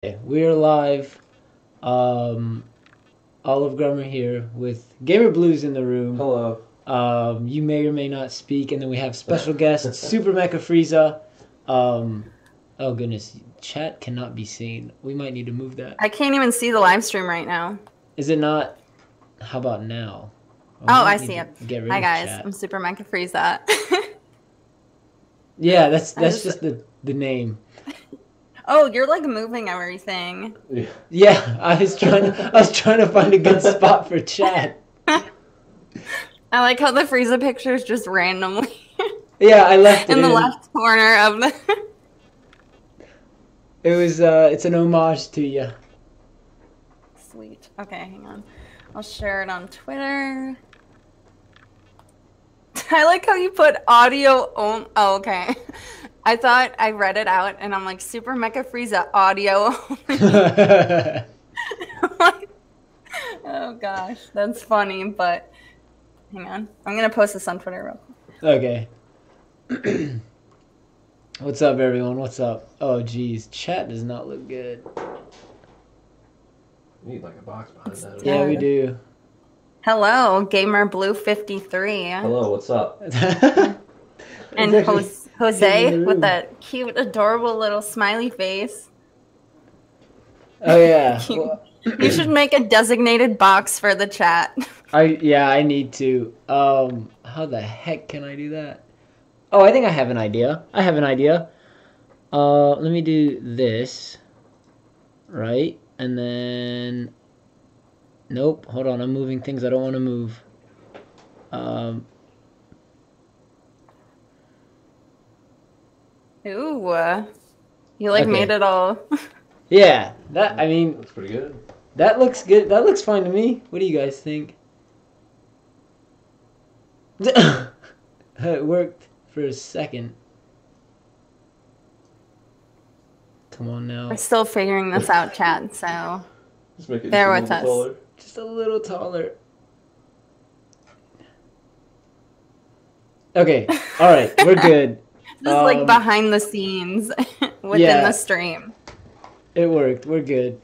We're live. OliveGrummer here with Gamer Blues in the room. Hello. You may or may not speak, and then we have special guest SuperMechaFrieza. Oh goodness, chat cannot be seen. We might need to move that. I can't even see the live stream right now. Is it not? How about now? Oh, I see it. Get rid Hi of guys, chat. I'm SuperMechaFrieza. Yeah, that's just the name. Oh, you're like moving everything. Yeah, I was trying to find a good spot for chat. I like how the Frieza picture is just randomly Yeah, I left it in the left corner of the. It was it's an homage to you. Sweet. Okay, hang on. I'll share it on Twitter. I like how you put audio on. Oh, okay. I thought I read it out and I'm like, SuperMechaFrieza audio only. Oh gosh, that's funny, but hang on. I'm gonna post this on Twitter real quick. Okay. What's up, everyone? What's up? Oh, geez. Chat does not look good. We need like a box behind that. Yeah, we do. Hello, Gamer Blue 53. Hello, what's up? And Jose with that cute, adorable little smiley face. Oh, yeah. Well, you should make a designated box for the chat. I need to. How the heck can I do that? Oh, I think I have an idea. Let me do this. Right? And then... Nope. Hold on. I'm moving things I don't want to move. Ooh. You like made it all. Yeah. I mean... That's pretty good. That looks good. That looks fine to me. What do you guys think? It worked for a second. Come on now. We're still figuring this out, chat, so Just make it bear just a with little us. taller. Just a little taller. Okay. All right. We're good. This is like behind the scenes within the stream. It worked. We're good.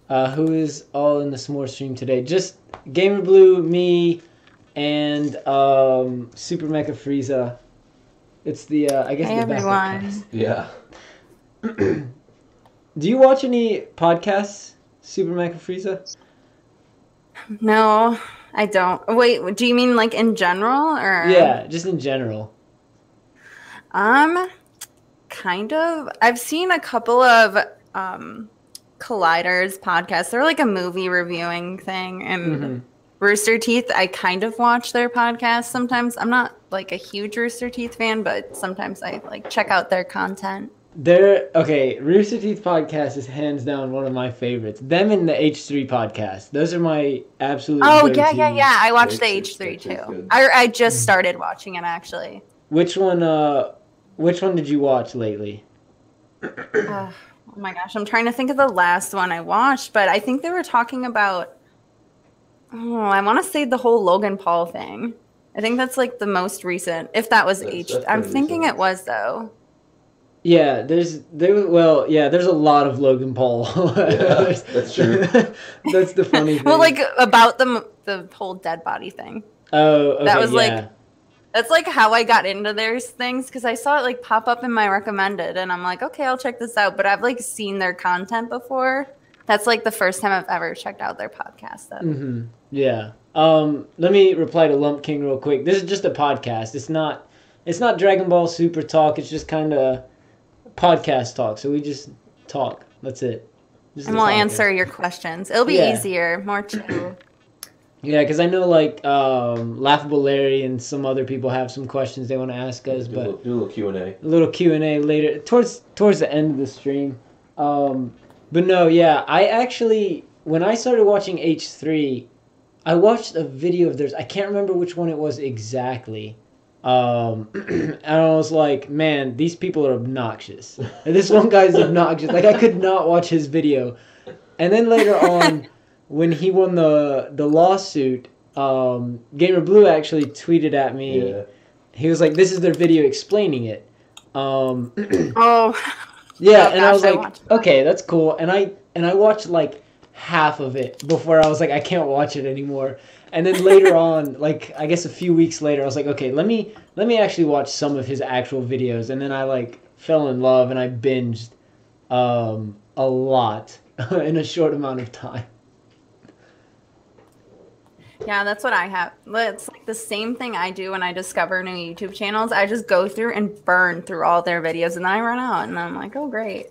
Who is all in the s'more stream today? Just Gamer Blue, me, and SuperMechaFrieza. It's the I guess Hey the everyone. backup cast. Yeah. Do you watch any podcasts, SuperMechaFrieza? No, I don't. Wait, do you mean like in general or? Yeah, just in general. Kind of. I've seen a couple of Collider's podcasts. They're like a movie reviewing thing, and Rooster Teeth, I kind of watch their podcast sometimes. I'm not like a huge Rooster Teeth fan, but sometimes I like check out their content. Rooster Teeth podcast is hands down one of my favorites. Them and the H3 podcast. Those are my absolute Yeah. I watched the H3 H3's too. good. I just started watching it actually. Which one did you watch lately? Oh my gosh, I'm trying to think of the last one I watched, but I think they were talking about I want to say the whole Logan Paul thing. I think that's like the most recent. If that was I'm thinking it was though. Yeah, there's a lot of Logan Paul. Yeah, that's true. That's the funny thing. Well, like about the whole dead body thing. Oh, okay, That was yeah. like that's like how I got into their things because I saw it like pop up in my recommended, and I'm like, okay, I'll check this out. But I've like seen their content before. That's like the first time I've ever checked out their podcast. Though. Yeah. Let me reply to Lump King real quick. This is just a podcast. It's not Dragon Ball Super Talk. It's just kind of podcast talk. So we just talk. That's it. Just And the we'll talking. answer your questions. It'll be easier, more chill. Yeah, because I know like Laughable Larry and some other people have some questions they want to ask us, Do but a little Q&A. a little Q&A later towards the end of the stream. But no, yeah, I actually when I started watching H3, I watched a video of theirs. I can't remember which one it was exactly. And I was like, man, these people are obnoxious. And this one guy's obnoxious. Like I could not watch his video. And then later on, when he won the lawsuit, Gamer Blue actually tweeted at me. Yeah. He was like, "This is their video explaining it." Oh, Yeah, Oh, and I was gosh, I like, watched that. okay, that's cool. And I watched like half of it before I was like, I can't watch it anymore. And then later on, like I guess a few weeks later, I was like, okay, let me actually watch some of his actual videos. And then I like fell in love and I binged a lot in a short amount of time. Yeah, that's what I have. It's like the same thing I do when I discover new YouTube channels. I just go through and burn through all their videos, and then I run out, and I'm like, oh, great.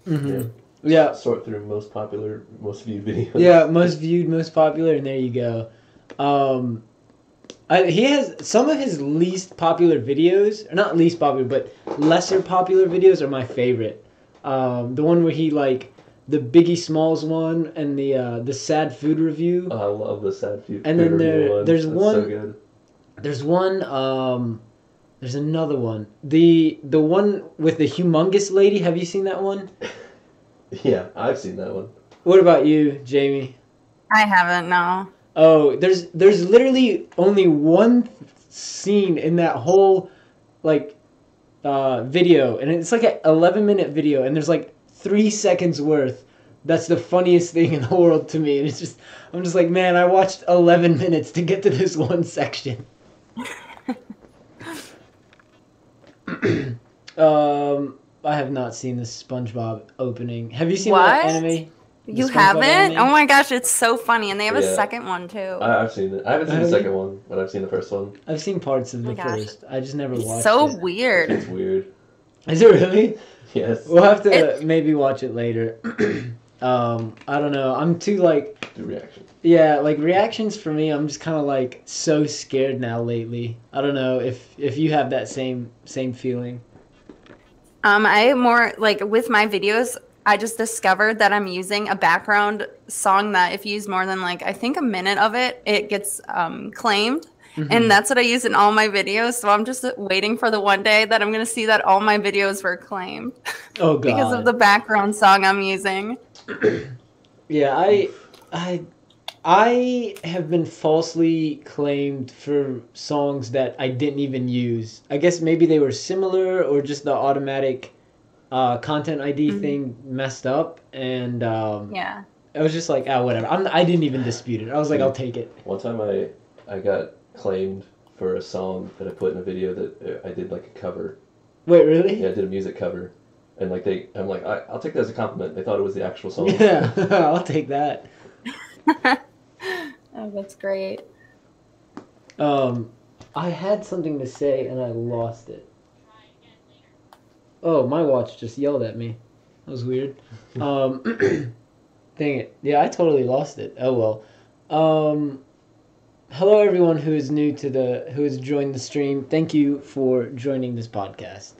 Mm-hmm. Yeah. Sort through most popular, most viewed videos. Yeah, most viewed, most popular, and there you go. He has some of his least popular videos, or not least popular, but lesser popular videos are my favorite. The one where he like the Biggie Smalls one and the sad food review. Oh, I love the sad food. And then there's That's one. So good. There's one. There's another one. The one with the humongous lady. Have you seen that one? Yeah, I've seen that one. What about you, Jamie? I haven't, no. Oh, there's literally only one scene in that whole like video, and it's like an 11-minute video, and there's like 3 seconds worth. That's the funniest thing in the world to me. And it's just I'm just like, man, I watched 11 minutes to get to this one section. I have not seen the SpongeBob opening. Have you seen that anime? You SpongeBob haven't? anime? Oh my gosh, it's so funny. And they have a Yeah. second one too. I've seen it. I haven't seen the Have second you? one, but I've seen the first one. I've seen parts of Oh the my gosh. first. I just never It's watched so it. weird. It's weird. Is it really? Yes. We'll have to It- maybe watch it later. I don't know. I'm too like Do reaction. yeah, like reactions for me. I'm just kind of like so scared now lately. I don't know if you have that same feeling. I more like with my videos, I just discovered that I'm using a background song that if you use more than like I think a minute of it, it gets claimed. Mhm. And that's what I use in all my videos. So I'm just waiting for the one day that I'm gonna see that all my videos were claimed Oh god. because of the background song I'm using. Yeah, I have been falsely claimed for songs that I didn't even use. I guess maybe they were similar or just the automatic content ID thing messed up, and Yeah. I was just like, whatever. I didn't even dispute it. I was like, I'll take it. One time I got claimed for a song that I put in a video that I did like a cover. Wait, really? Yeah, I did a music cover. And like I'm like, I'll take that as a compliment. They thought it was the actual song. Yeah, I'll take that. Oh, that's great. I had something to say and I lost it. Oh, my watch just yelled at me. That was weird. Dang it. Yeah, I totally lost it. Oh well. Hello everyone who is who has joined the stream. Thank you for joining this podcast.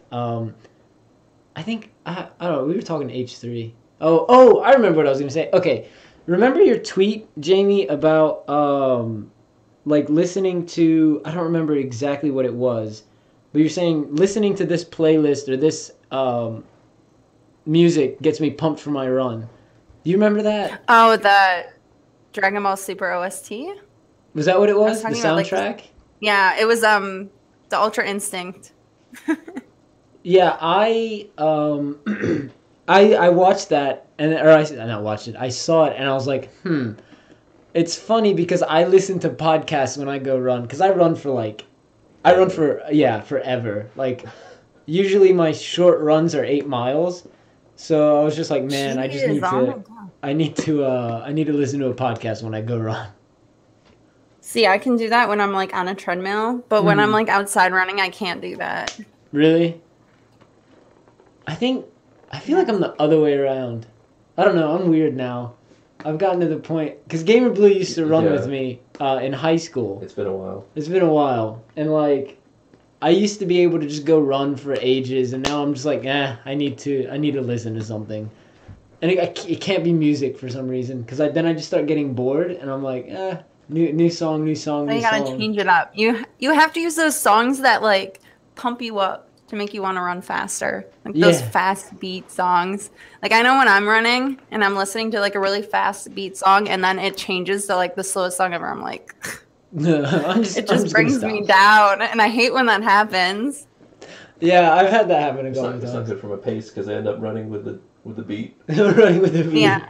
I think I don't know, we were talking H3. Oh, I remember what I was going to say. Okay. Remember your tweet, Jamie, about like listening to, I don't remember exactly what it was, but you're saying listening to this playlist or this music gets me pumped for my run. Do you remember that? Oh, the Dragon Ball Super OST? Was that what it was? The talking about, like, soundtrack? Yeah, it was the Ultra Instinct. Yeah, I I watched that I not watched it. I saw it and I was like, It's funny because I listen to podcasts when I go run because I run for forever. Like usually my short runs are 8 miles. So I was just like, man, I just Jeez, need oh my to God. I need to listen to a podcast when I go run. See, I can do that when I'm like on a treadmill, but when I'm like outside running, I can't do that. Really? I feel like I'm the other way around. I don't know. I'm weird now. I've gotten to the point because Gamer Blue used to run with me in high school. It's been a while. It's been a while, and like I used to be able to just go run for ages, and now I'm just like, I need to listen to something, and it can't be music for some reason because then I just start getting bored, and I'm like, new song. So you gotta change it up. You have to use those songs that like pump you up to make you want to run faster. Like those fast beat songs. Like I know when I'm running and I'm listening to like a really fast beat song and then it changes to like the slowest song ever. I'm like, it just brings me down. And I hate when that happens. Yeah, I've had that happen a It's couple not, it's not times. good from a pace because I end up running with the beat. Running with the beat. Yeah.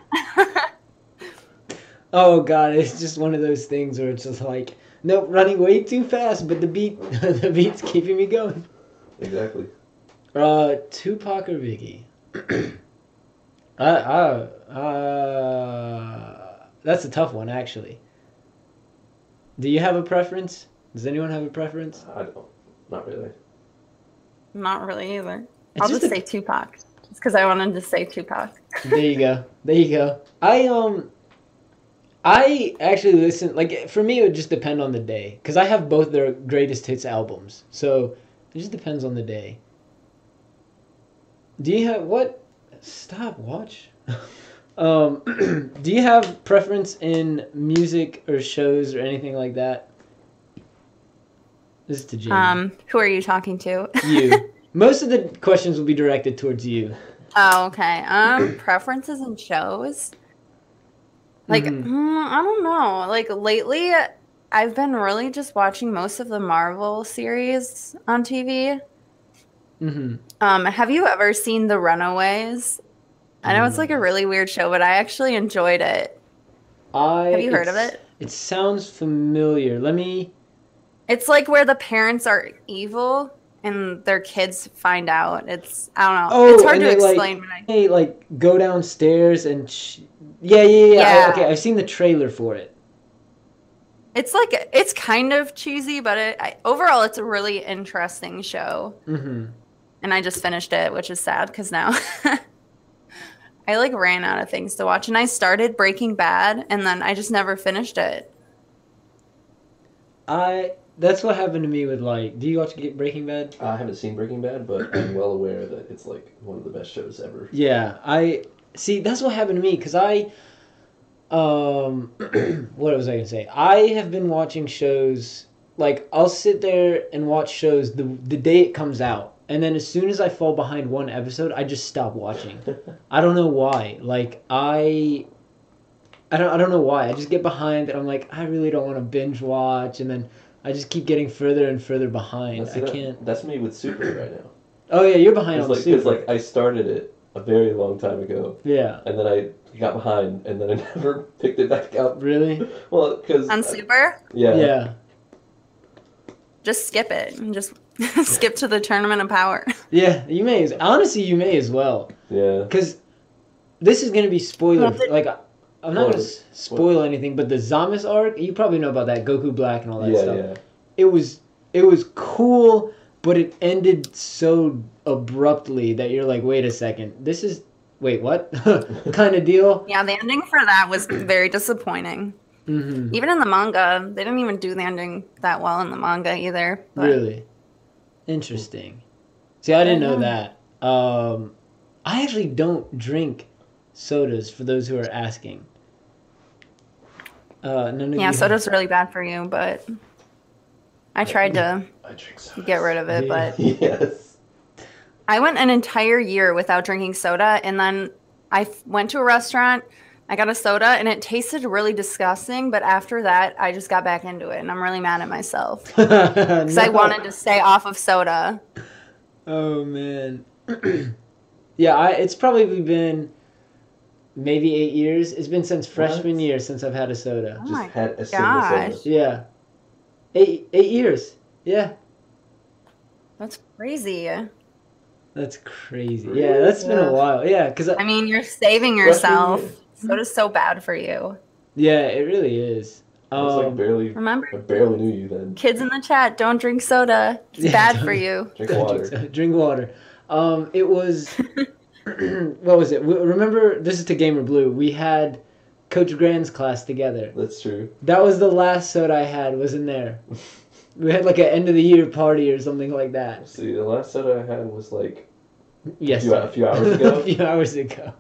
Oh god, it's just one of those things where it's just like, nope, running way too fast, but the beat, the beat's keeping me going. Exactly. Tupac or Biggie? That's a tough one, actually. Do you have a preference? Does anyone have a preference? I don't. Not really. Not really either. It's I'll just just say Tupac. Just because I wanted to say Tupac. There you go. There you go. I actually listen, like, for me, it would just depend on the day. Because I have both their greatest hits albums. So, it just depends on the day. Do you have, what? Stop, watch. Do you have preference in music or shows or anything like that? This is to Jamie. Who are you talking to? You. Most of the questions will be directed towards you. Oh, okay. Preferences in shows? Like, I don't know. Like, lately, I've been really just watching most of the Marvel series on TV. Have you ever seen The Runaways? I know it's like a really weird show, but I actually enjoyed it. Have you heard of it? It sounds familiar. It's like where the parents are evil and their kids find out. I don't know. It's hard to explain. They like go downstairs and yeah. Okay, I've seen the trailer for it. It's kind of cheesy, but overall it's a really interesting show. And I just finished it, which is sad because now I like ran out of things to watch, and I started Breaking Bad, and then I just never finished it. That's what happened to me with do you watch Breaking Bad? I haven't seen Breaking Bad, but I'm well aware that it's like one of the best shows ever. Yeah, see, that's what happened to me because what was I gonna say? I have been watching shows, like, I'll sit there and watch shows the day it comes out, and then as soon as I fall behind one episode, I just stop watching. I don't know why. Like, I don't know why. I just get behind and I'm like, I really don't want to binge watch, and then I just keep getting further and further behind. I can't. That's me with Super right now. Oh yeah, you're behind on Super. Because like I started it a very long time ago. Yeah. And then I got behind, and then I never picked it back up. Really? Well, because on Super. Yeah. Yeah. Just skip it and just skip to the Tournament of Power. Yeah, you may. Honestly, you may as well. Yeah. Because this is gonna be spoiler. I'm not gonna spoil anything, but the Zamas arc, you probably know about that, Goku Black and all that stuff. Yeah. It was cool, but it ended so abruptly that you're like, wait a second, wait, what? kind of deal. Yeah, the ending for that was very disappointing. Even in the manga, they didn't even do the ending that well in the manga either. But... Really? Interesting. See, I didn't know that. I actually don't drink sodas, for those who are asking. Soda's really bad for you, but I tried to get rid of it, but yes. I went an entire year without drinking soda, and then I went to a restaurant, I got a soda, and it tasted really disgusting, but after that, I just got back into it, and I'm really mad at myself. Because I wanted to stay off of soda. Oh, man. Yeah, it's probably been maybe 8 years. It's been since freshman year since I've had a soda. Oh my had a single soda. Yeah. 8 years. Yeah. That's crazy. That's crazy. Yeah, that's been a while. Yeah, because I mean, you're saving yourself. Soda's so bad for you. Yeah, it really is. I was like I barely knew you then. Kids in the chat, don't drink soda. It's bad for you. Drink water. Drink water. It was... what was it? Remember, this is to Gamer Blue. We had Coach Grand's class together. That's true. That was the last soda I had, was in there. We had like an end of the year party or something like that. See, the last soda I had was like a few hours ago. A few hours ago.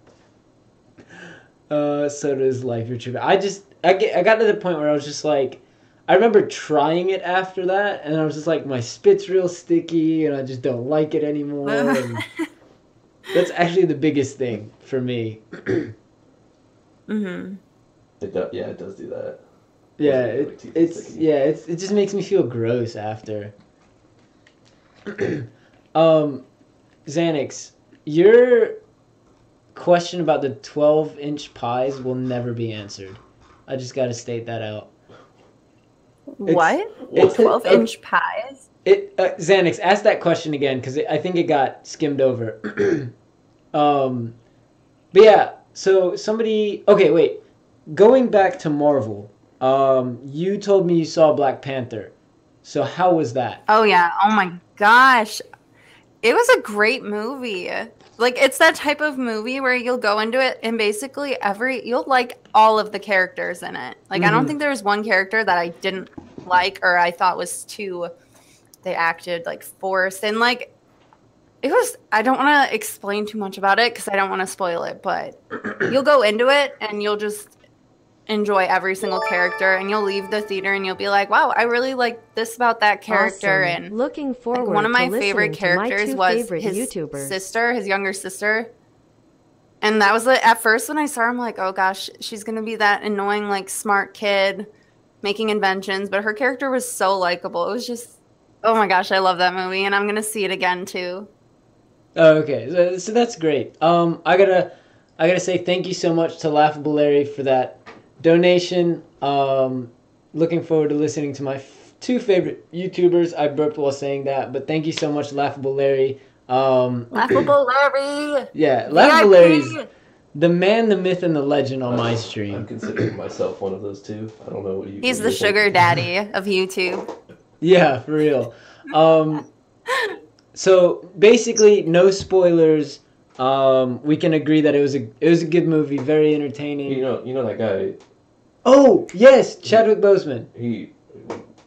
Soda is life. You're true. I got to the point where I was just like, I remember trying it after that, and I was just like, my spit's real sticky, and I just don't like it anymore. And that's actually the biggest thing for me. Mm-hmm. It does do that. Yeah, it just makes me feel gross after. Xanax, your question about the 12-inch pies will never be answered. I just got to state that out. What? It's 12-inch pies? Xanax, ask that question again because I think it got skimmed over. But yeah, so somebody. Okay, wait. Going back to Marvel, you told me you saw Black Panther. So how was that? Oh yeah. Oh my gosh. It was a great movie. Like it's that type of movie where you'll go into it and basically you'll like all of the characters in it. Like I don't think there was one character that I didn't like or I thought was they acted like forced and like it was. I don't want to explain too much about it because I don't want to spoil it, but you'll go into it and you'll just enjoy every single character and you'll leave the theater and you'll be like, wow, I really like this about that character. Awesome. And looking forward one of my to favorite characters was his YouTubers. sister, his younger sister. And that was at first when I saw her, I'm like, oh gosh, she's gonna be that annoying like smart kid making inventions, but her character was so likable. It was just, oh my gosh, I love that movie and I'm gonna see it again too. Oh, okay, so that's great. I gotta say thank you so much to Laughable Larry for that donation. Looking forward to listening to my two favorite YouTubers. I burped while saying that, but thank you so much, Laughable Larry. Laughable Larry. Yeah, Laughable Larry's the man, the myth, and the legend on my stream. I'm considering myself one of those two. I don't know what you. He's the sugar daddy of YouTube. Yeah, for real. So basically, no spoilers. We can agree that it was a good movie, very entertaining. You know that guy. Oh yes, Chadwick Boseman. He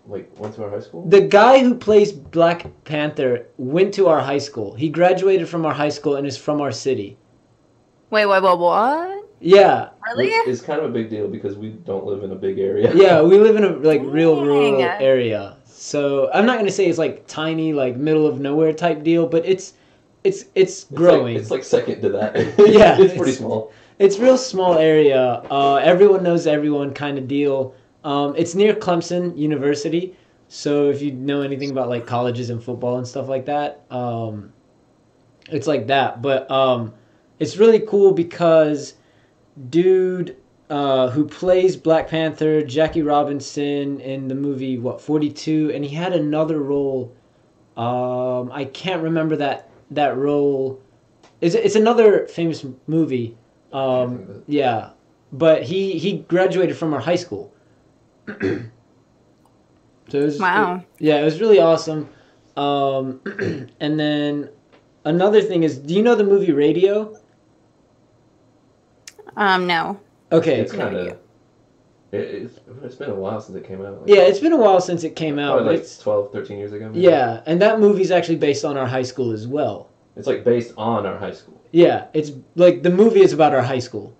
went to our high school. The guy who plays Black Panther went to our high school. He graduated from our high school and is from our city. Wait, what? Yeah. Really? It's kind of a big deal because we don't live in a big area. Yeah, we live in a real rural area. So I'm not gonna say it's like tiny, like middle of nowhere type deal, but it's growing. It's like second to that. Yeah, it's pretty small. It's real small area. Everyone knows everyone kind of deal. It's near Clemson University, so if you know anything about like colleges and football and stuff like that, it's like that. But it's really cool because dude who plays Black Panther, Jackie Robinson in the movie 42, and he had another role. I can't remember that role. It's another famous movie. Yeah, but he graduated from our high school. So it was, wow. It was really awesome. And then another thing is, do you know the movie Radio? No. Okay. It's kind of. It's been a while since it came out. Yeah, it's been a while since it came out. Probably like 12, 13 years ago. Maybe. Yeah, and that movie's actually based on our high school as well. It's like based on our high school. Yeah, it's like the movie is about our high school.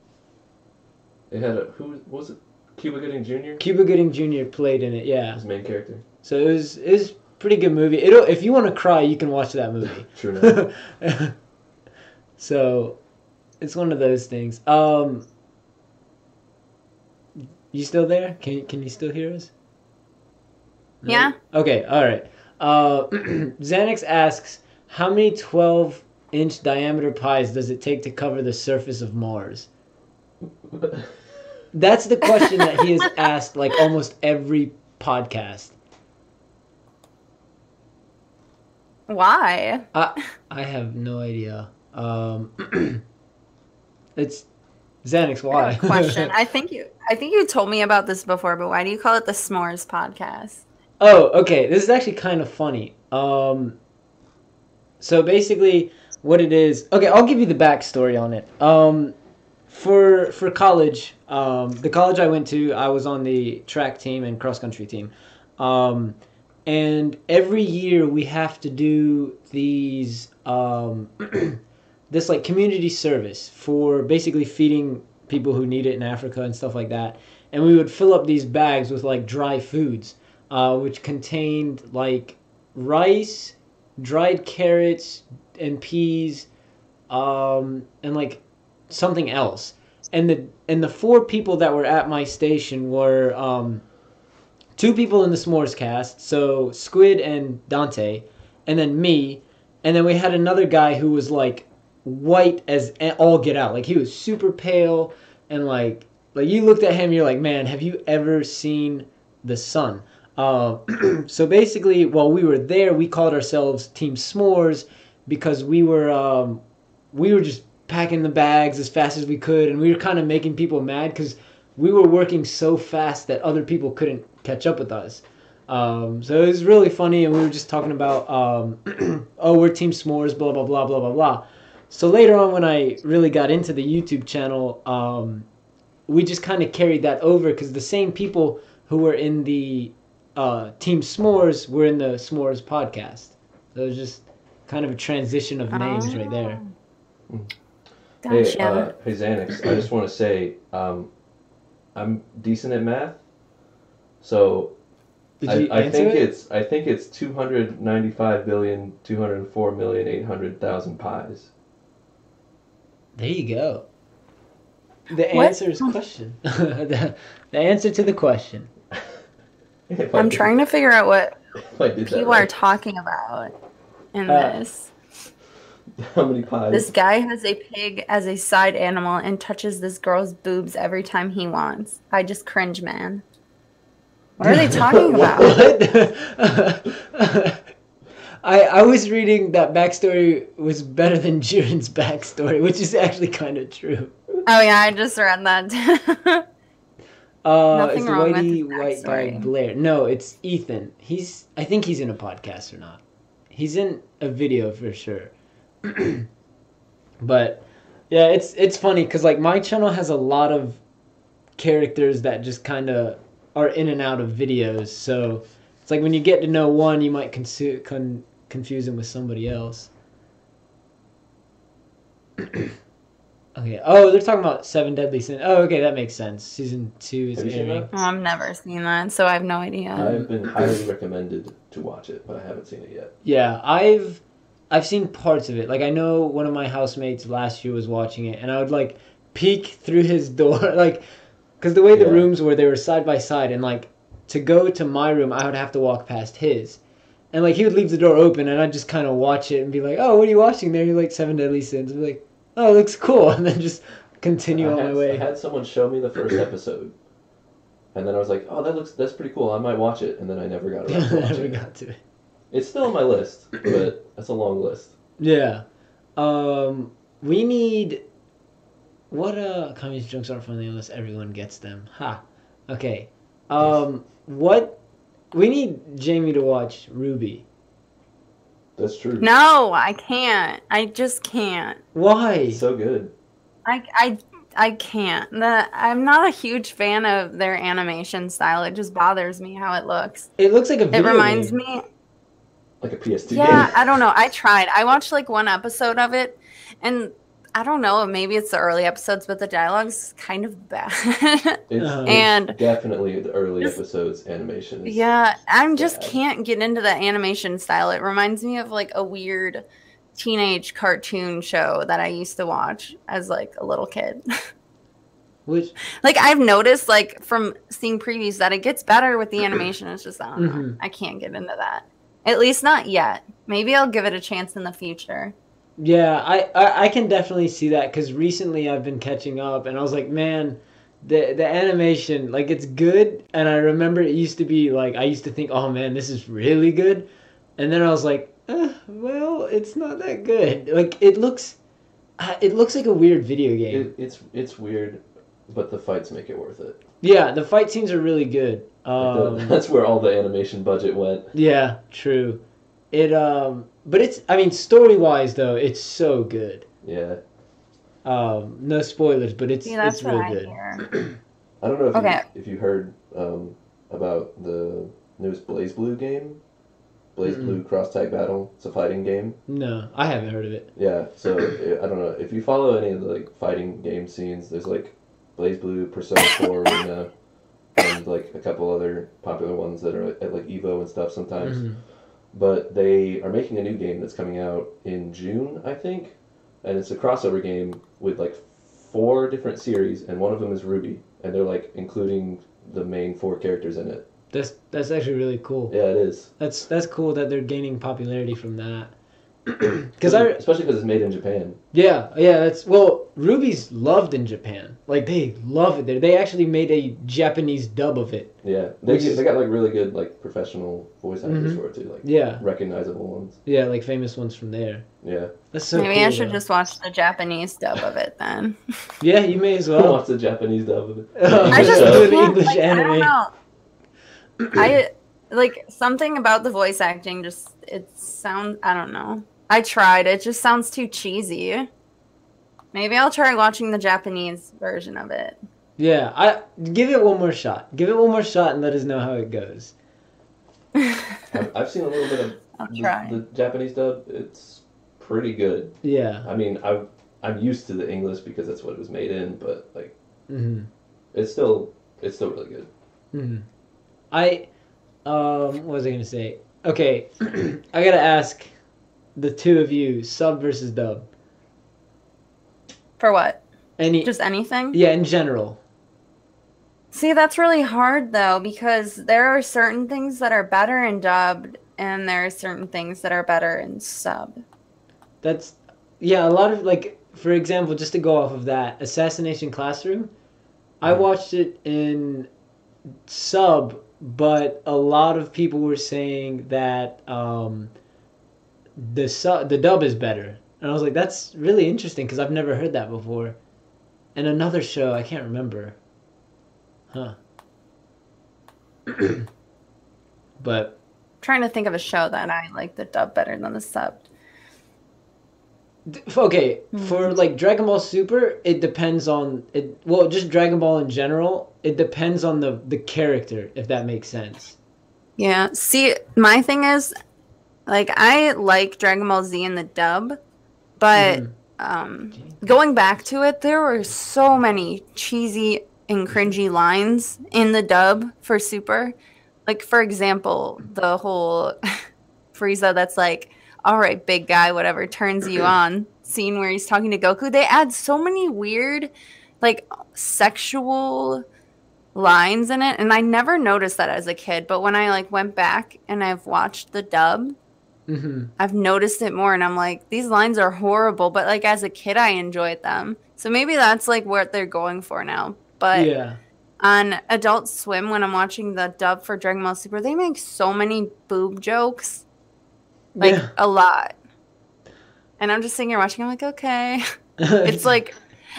It had who was it? Cuba Gooding Jr. Cuba Gooding Jr. played in it. Yeah. His main character. So it was pretty good movie. If you want to cry, you can watch that movie. True enough. So it's one of those things. You still there? Can you still hear us? No? Yeah. Okay. All right. Xanax asks, how many 12-inch diameter pies does it take to cover the surface of Mars? That's the question that he has asked like almost every podcast. Why? I have no idea. It's Xanax. Why? Question. I think you told me about this before, but why do you call it the S'mores Podcast? Oh, okay. This is actually kind of funny. So basically, what it is. Okay, I'll give you the backstory on it. For college, the college I went to, I was on the track team and cross country team. And every year we have to do these this like community service for basically feeding people who need it in Africa and stuff like that. And we would fill up these bags with like dry foods, which contained like rice, dried carrots and peas, and like something else. And the four people that were at my station were two people in the S'mores cast, so Squid and Dante, and then me. And then we had another guy who was like white as all get out. Like he was super pale, and like you looked at him, you're like, man, have you ever seen the sun? So basically, while we were there, we called ourselves Team S'mores because we were just packing the bags as fast as we could, and we were kind of making people mad because we were working so fast that other people couldn't catch up with us. So it was really funny, and we were just talking about, oh, we're Team S'mores, blah, blah, blah, blah, blah, blah. So later on, when I really got into the YouTube channel, we just kind of carried that over because the same people who were in the Team S'mores were in the S'mores podcast. So it was just kind of a transition of names right there. Gotcha. Hey Xanax, I just want to say, I'm decent at math, so I think it's 295,204,800,000 pies. There you go. The answer is question. The answer to the question. I'm trying to figure out what people right. are talking about in this. How many pies? This guy has a pig as a side animal and touches this girl's boobs every time he wants. I just cringe, man. What are they talking about? What? I was reading that backstory was better than Jiren's backstory, which is actually kind of true. Oh yeah, I just read that. Nothing it's wrong with Whitey his White Guy backstory. Blair. No, it's Ethan. I think he's in a podcast or not. He's in a video for sure. But yeah, it's funny because like my channel has a lot of characters that just kind of are in and out of videos. So it's like when you get to know one, you might confuse him with somebody else. Okay. Oh, they're talking about Seven Deadly Sins. Oh, okay, that makes sense. Season 2 is Have you seen airing. that? Oh, I've never seen that, so I have no idea. I've been highly recommended to watch it, but I haven't seen it yet. Yeah, I've seen parts of it. Like I know one of my housemates last year was watching it, and I would like peek through his door, like, because the way the rooms were, they were side by side, and like to go to my room, I would have to walk past his, and like he would leave the door open, and I'd just kind of watch it and be like, oh, what are you watching there? You're like Seven Deadly Sins. I'd be like, oh, it looks cool, and then just continue on my way. I had someone show me the first episode, and then I was like, oh, that's pretty cool. I might watch it, and then I never got around to watching Never it. got to it. It's still on my list, but that's a long list. Yeah. We need... What, communist jokes aren't funny unless everyone gets them. Ha. Okay. What... We need Jamie to watch Ruby. That's true. No, I can't. I just can't. Why? It's so good. I can't. I'm not a huge fan of their animation style. It just bothers me how it looks. It looks like a It video reminds game. me... Like a PS2 Yeah, game. I don't know. I tried. I watched like one episode of it, and I don't know. Maybe it's the early episodes, but the dialogue's kind of bad. It's definitely the early episodes animation. Yeah, I just bad. can't get into the animation style. It reminds me of like a weird teenage cartoon show that I used to watch as like a little kid. Which... Like I've noticed like from seeing previews that it gets better with the animation. It's just I don't know. I can't get into that. At least not yet. Maybe I'll give it a chance in the future. Yeah, I can definitely see that because recently I've been catching up, and I was like, man, the animation, like, it's good, and I remember it used to be, like, I used to think, oh, man, this is really good, and then I was like, well, it's not that good. Like, it looks like a weird video game. It's weird, but the fights make it worth it. Yeah, the fight scenes are really good. That's where all the animation budget went. Yeah, true. But it's, I mean, story-wise, though, it's so good. Yeah. No spoilers, but it's real good. I don't know if you heard about the newest Blaze Blue game. Blaze Blue Cross Tag Battle. It's a fighting game. No, I haven't heard of it. Yeah, so I don't know if you follow any of the like fighting game scenes. There's like Blaze Blue, Persona 4 Arena, and like a couple other popular ones that are at like Evo and stuff sometimes. But they are making a new game that's coming out in June, I think, and it's a crossover game with like 4 different series, and one of them is Ruby, and they're like including the main 4 characters in it. That's actually really cool. Yeah, it is. That's cool that they're gaining popularity from that. Because especially because it's made in Japan. yeah, that's Ruby's loved in Japan. Like they love it there. They actually made a Japanese dub of it. Yeah, they got like really good like professional voice actors for it too, like recognizable ones. Yeah, like famous ones from there. Yeah, that's so. Maybe cool, I should just watch the Japanese dub of it then. Yeah, you may as well watch the Japanese dub of it. I just do an can't, English like, anime. I don't know. I like something about the voice acting. Just it sounds. I don't know. I tried. It just sounds too cheesy. Maybe I'll try watching the Japanese version of it. Yeah, I give it one more shot. Give it one more shot and let us know how it goes. I've seen a little bit of the Japanese dub. It's pretty good. Yeah. I mean, I'm used to the English because that's what it was made in, but like, it's still really good. What was I gonna say? Okay, I gotta ask the two of you, sub versus dub. For what? Just anything? Yeah, in general. See, that's really hard though, because there are certain things that are better in dubbed, and there are certain things that are better in sub. That's a lot of like, for example, just to go off of that, Assassination Classroom, I watched it in sub, but a lot of people were saying that the dub is better, and I was like, that's really interesting because I've never heard that before. And another show, I can't remember. But I'm trying to think of a show that I like the dub better than the sub. Okay, for like Dragon Ball Super, it depends on it. Well, just Dragon Ball in general, it depends on the character, if that makes sense. Yeah. See, my thing is, like, I like Dragon Ball Z in the dub, but going back to it, there were so many cheesy and cringy lines in the dub for Super. Like, for example, the whole Frieza that's like, all right, big guy, whatever, turns you on scene where he's talking to Goku. They add so many weird, like, sexual lines in it. And I never noticed that as a kid. But when I, like, went back and I've watched the dub, I've noticed it more. And I'm like, these lines are horrible. But, like, as a kid, I enjoyed them. So maybe that's, like, what they're going for now. But on Adult Swim, when I'm watching the dub for Dragon Ball Super, they make so many boob jokes. Like, a lot. And I'm just sitting here watching, I'm like, okay. It's like,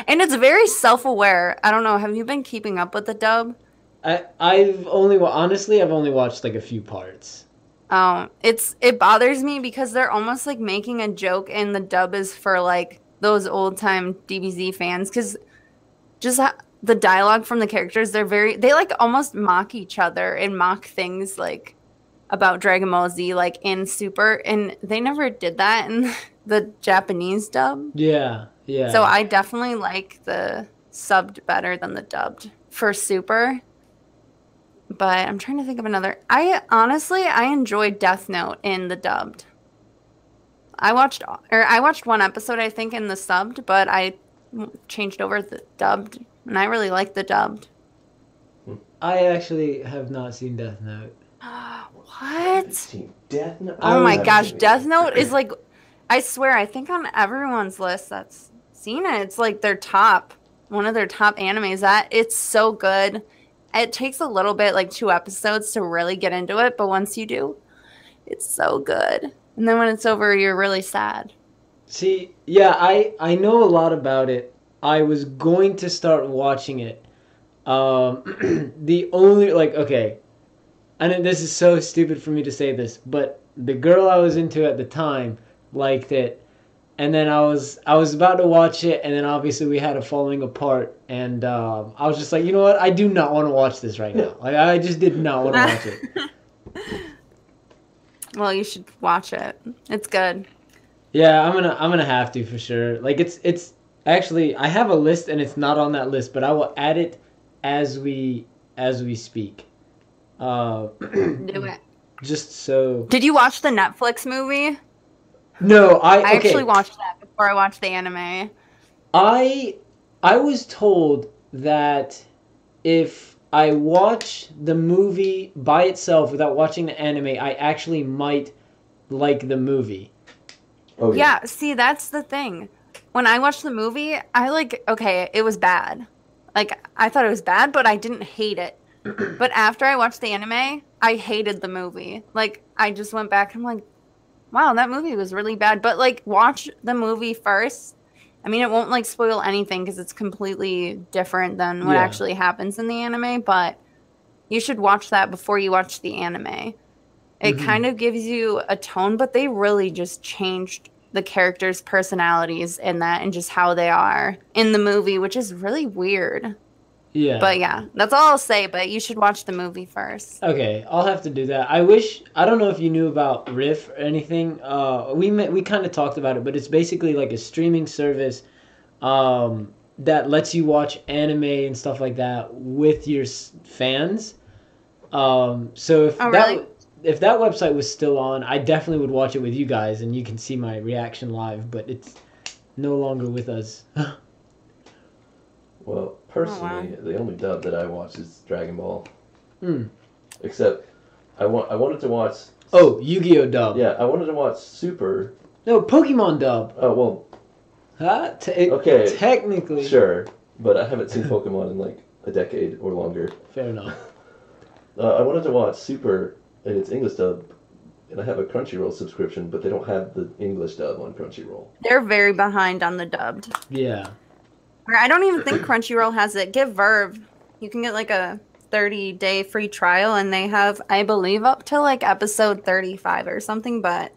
and it's very self-aware. I don't know, have you been keeping up with the dub? I've only watched like a few parts. It bothers me because they're almost like making a joke, and the dub is for like those old-time DBZ fans, because just the dialogue from the characters, they like almost mock each other and mock things like about Dragon Ball Z, like in Super, and they never did that in the Japanese dub. Yeah. So I definitely like the subbed better than the dubbed for Super. But I'm trying to think of another. I enjoyed Death Note in the dubbed. I watched one episode, I think, in the subbed, but I changed over the dubbed, and I really liked the dubbed. I actually have not seen Death Note. What? Death Note? Oh my gosh, Death Note is like, I swear, I think on everyone's list that's seen it, it's like one of their top animes. It's so good. It takes a little bit, like 2 episodes to really get into it, but once you do, it's so good. And then when it's over, you're really sad. See, yeah, I know a lot about it. I was going to start watching it. The only, like, okay, and this is so stupid for me to say this, but the girl I was into at the time liked it, and then I was about to watch it, and then obviously we had a falling apart, and I was just like, you know what, I do not want to watch this right now. Like, I just did not want to watch it. Well, you should watch it. It's good. Yeah, I'm gonna have to for sure. Like, it's actually, I have a list, and it's not on that list, but I will add it as we speak. Do it. Just so. Did you watch the Netflix movie? No, I actually watched that before I watched the anime. I was told that if I watch the movie by itself without watching the anime, I actually might like the movie. Oh Yeah, see, that's the thing. When I watched the movie, I like, okay, it was bad. Like, I thought it was bad, but I didn't hate it. But after I watched the anime, I hated the movie. Like, I just went back and I'm like, wow, that movie was really bad. But like, watch the movie first. I mean, it won't like spoil anything because it's completely different than what Yeah. actually happens in the anime, but you should watch that before you watch the anime. It kind of gives you a tone, but they really just changed the characters' personalities in that and just how they are in the movie, which is really weird. Yeah. But yeah, that's all I'll say, but you should watch the movie first. Okay, I'll have to do that. I don't know if you knew about Riff or anything. We kind of talked about it, but it's basically like a streaming service that lets you watch anime and stuff like that with your fans. So Oh, really? if that website was still on, I definitely would watch it with you guys, and you can see my reaction live. But it's no longer with us. Well, personally, the only dub that I watch is Dragon Ball. Hmm. Except, I wanted to watch. Oh, Yu-Gi-Oh dub. Yeah, I wanted to watch Super. No, Pokemon dub. Oh well, Huh? Okay. Technically. sure, but I haven't seen Pokemon in like a decade or longer. Fair enough. I wanted to watch Super in its English dub, and I have a Crunchyroll subscription, but they don't have the English dub on Crunchyroll. They're very behind on the dubbed. Yeah. Or I don't even think Crunchyroll has it. Give Verve. You can get like a 30-day free trial, and they have, I believe, up to like episode 35 or something, but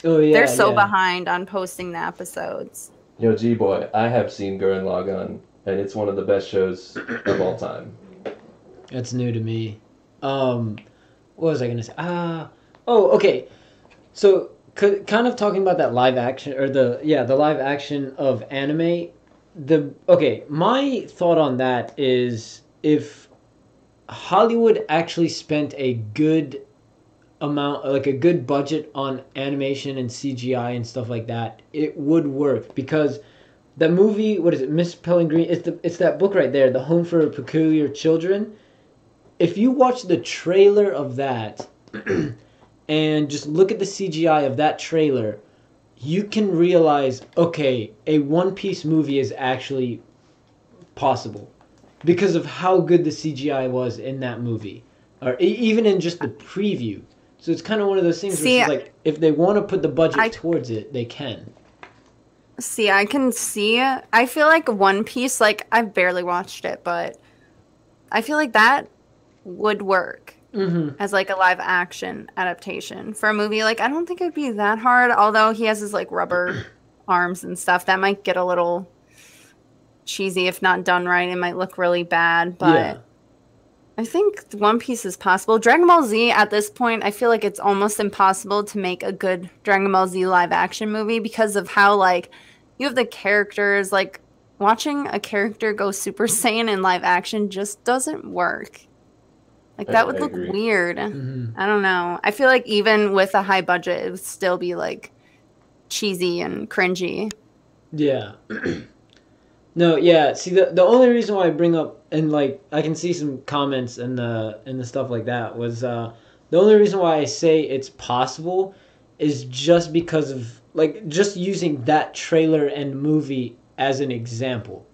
Oh yeah. they're so yeah. behind on posting the episodes. Yo, G-Boy, I have seen Gurren Lagann, and it's one of the best shows of all time. That's new to me. What was I gonna say? Oh, okay. So, kind of talking about that live action or the live action of anime. My thought on that is if Hollywood actually spent a good amount, like a good budget on animation and CGI and stuff like that, it would work because the movie, what is it, Miss Pellegrini? It's that book right there, The Home for Peculiar Children. If you watch the trailer of that and just look at the CGI of that trailer, you can realize, okay, a One Piece movie is actually possible because of how good the CGI was in that movie, or even in just the preview. So it's kind of one of those things where it's like, if they want to put the budget towards it, they can. See, I can see. I feel like One Piece, like, I've barely watched it, but I feel like that would work as like a live action adaptation for a movie. Like, I don't think it'd be that hard, although he has his like rubber arms and stuff. That might get a little cheesy if not done right. It might look really bad, but Yeah. I think One Piece is possible. Dragon Ball Z, at this point, I feel like it's almost impossible to make a good Dragon Ball Z live action movie because of how, like, you have the characters. Like, watching a character go Super Saiyan in live action just doesn't work. Like, that would look agree. weird. I don't know. I feel like even with a high budget, it would still be, like, cheesy and cringy. Yeah. No, yeah. See, the only reason why I bring up, and like I can see some comments and the stuff like that, was the only reason why I say it's possible is just because of like just using that trailer and movie as an example.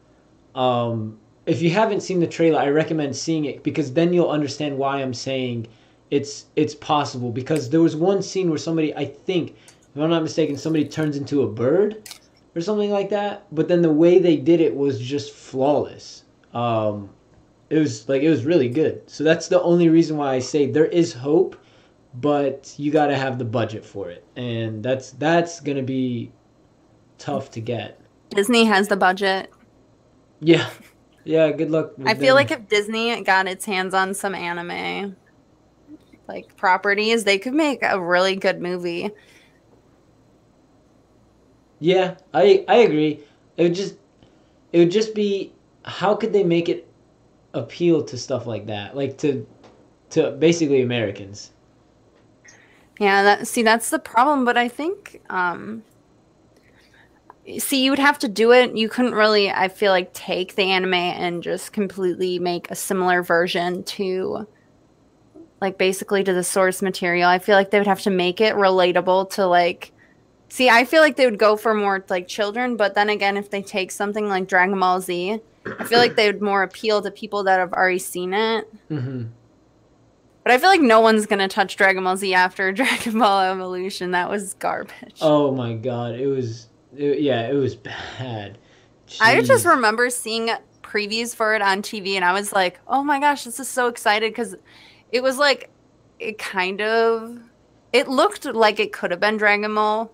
If you haven't seen the trailer, I recommend seeing it because then you'll understand why I'm saying it's possible. Because there was one scene where somebody, I think, if I'm not mistaken, somebody turns into a bird or something like that. But then the way they did it was just flawless. It was really good. So that's the only reason why I say there is hope, but you got to have the budget for it, and that's gonna be tough to get. Disney has the budget. Yeah, yeah. Good luck. I feel like if Disney got its hands on some anime like properties, they could make a really good movie. Yeah, I agree. It would just be, how could they make it appeal to stuff like that, like to basically Americans. Yeah, that's the problem. But I think, you would have to do it. You couldn't really, I feel like, take the anime and just completely make a similar version to, like, basically to the source material. I feel like they would have to make it relatable to, like, See, I feel like they would go for more like children, but then again, if they take something like Dragon Ball Z, I feel like they would more appeal to people that have already seen it. Mm-hmm. But I feel like no one's gonna touch Dragon Ball Z after Dragon Ball Evolution. That was garbage. Oh my god, it was bad. I just Jeez. remember seeing previews for it on TV, and I was like, "Oh my gosh, this is so excited!" Because it was like, it looked like it could have been Dragon Ball,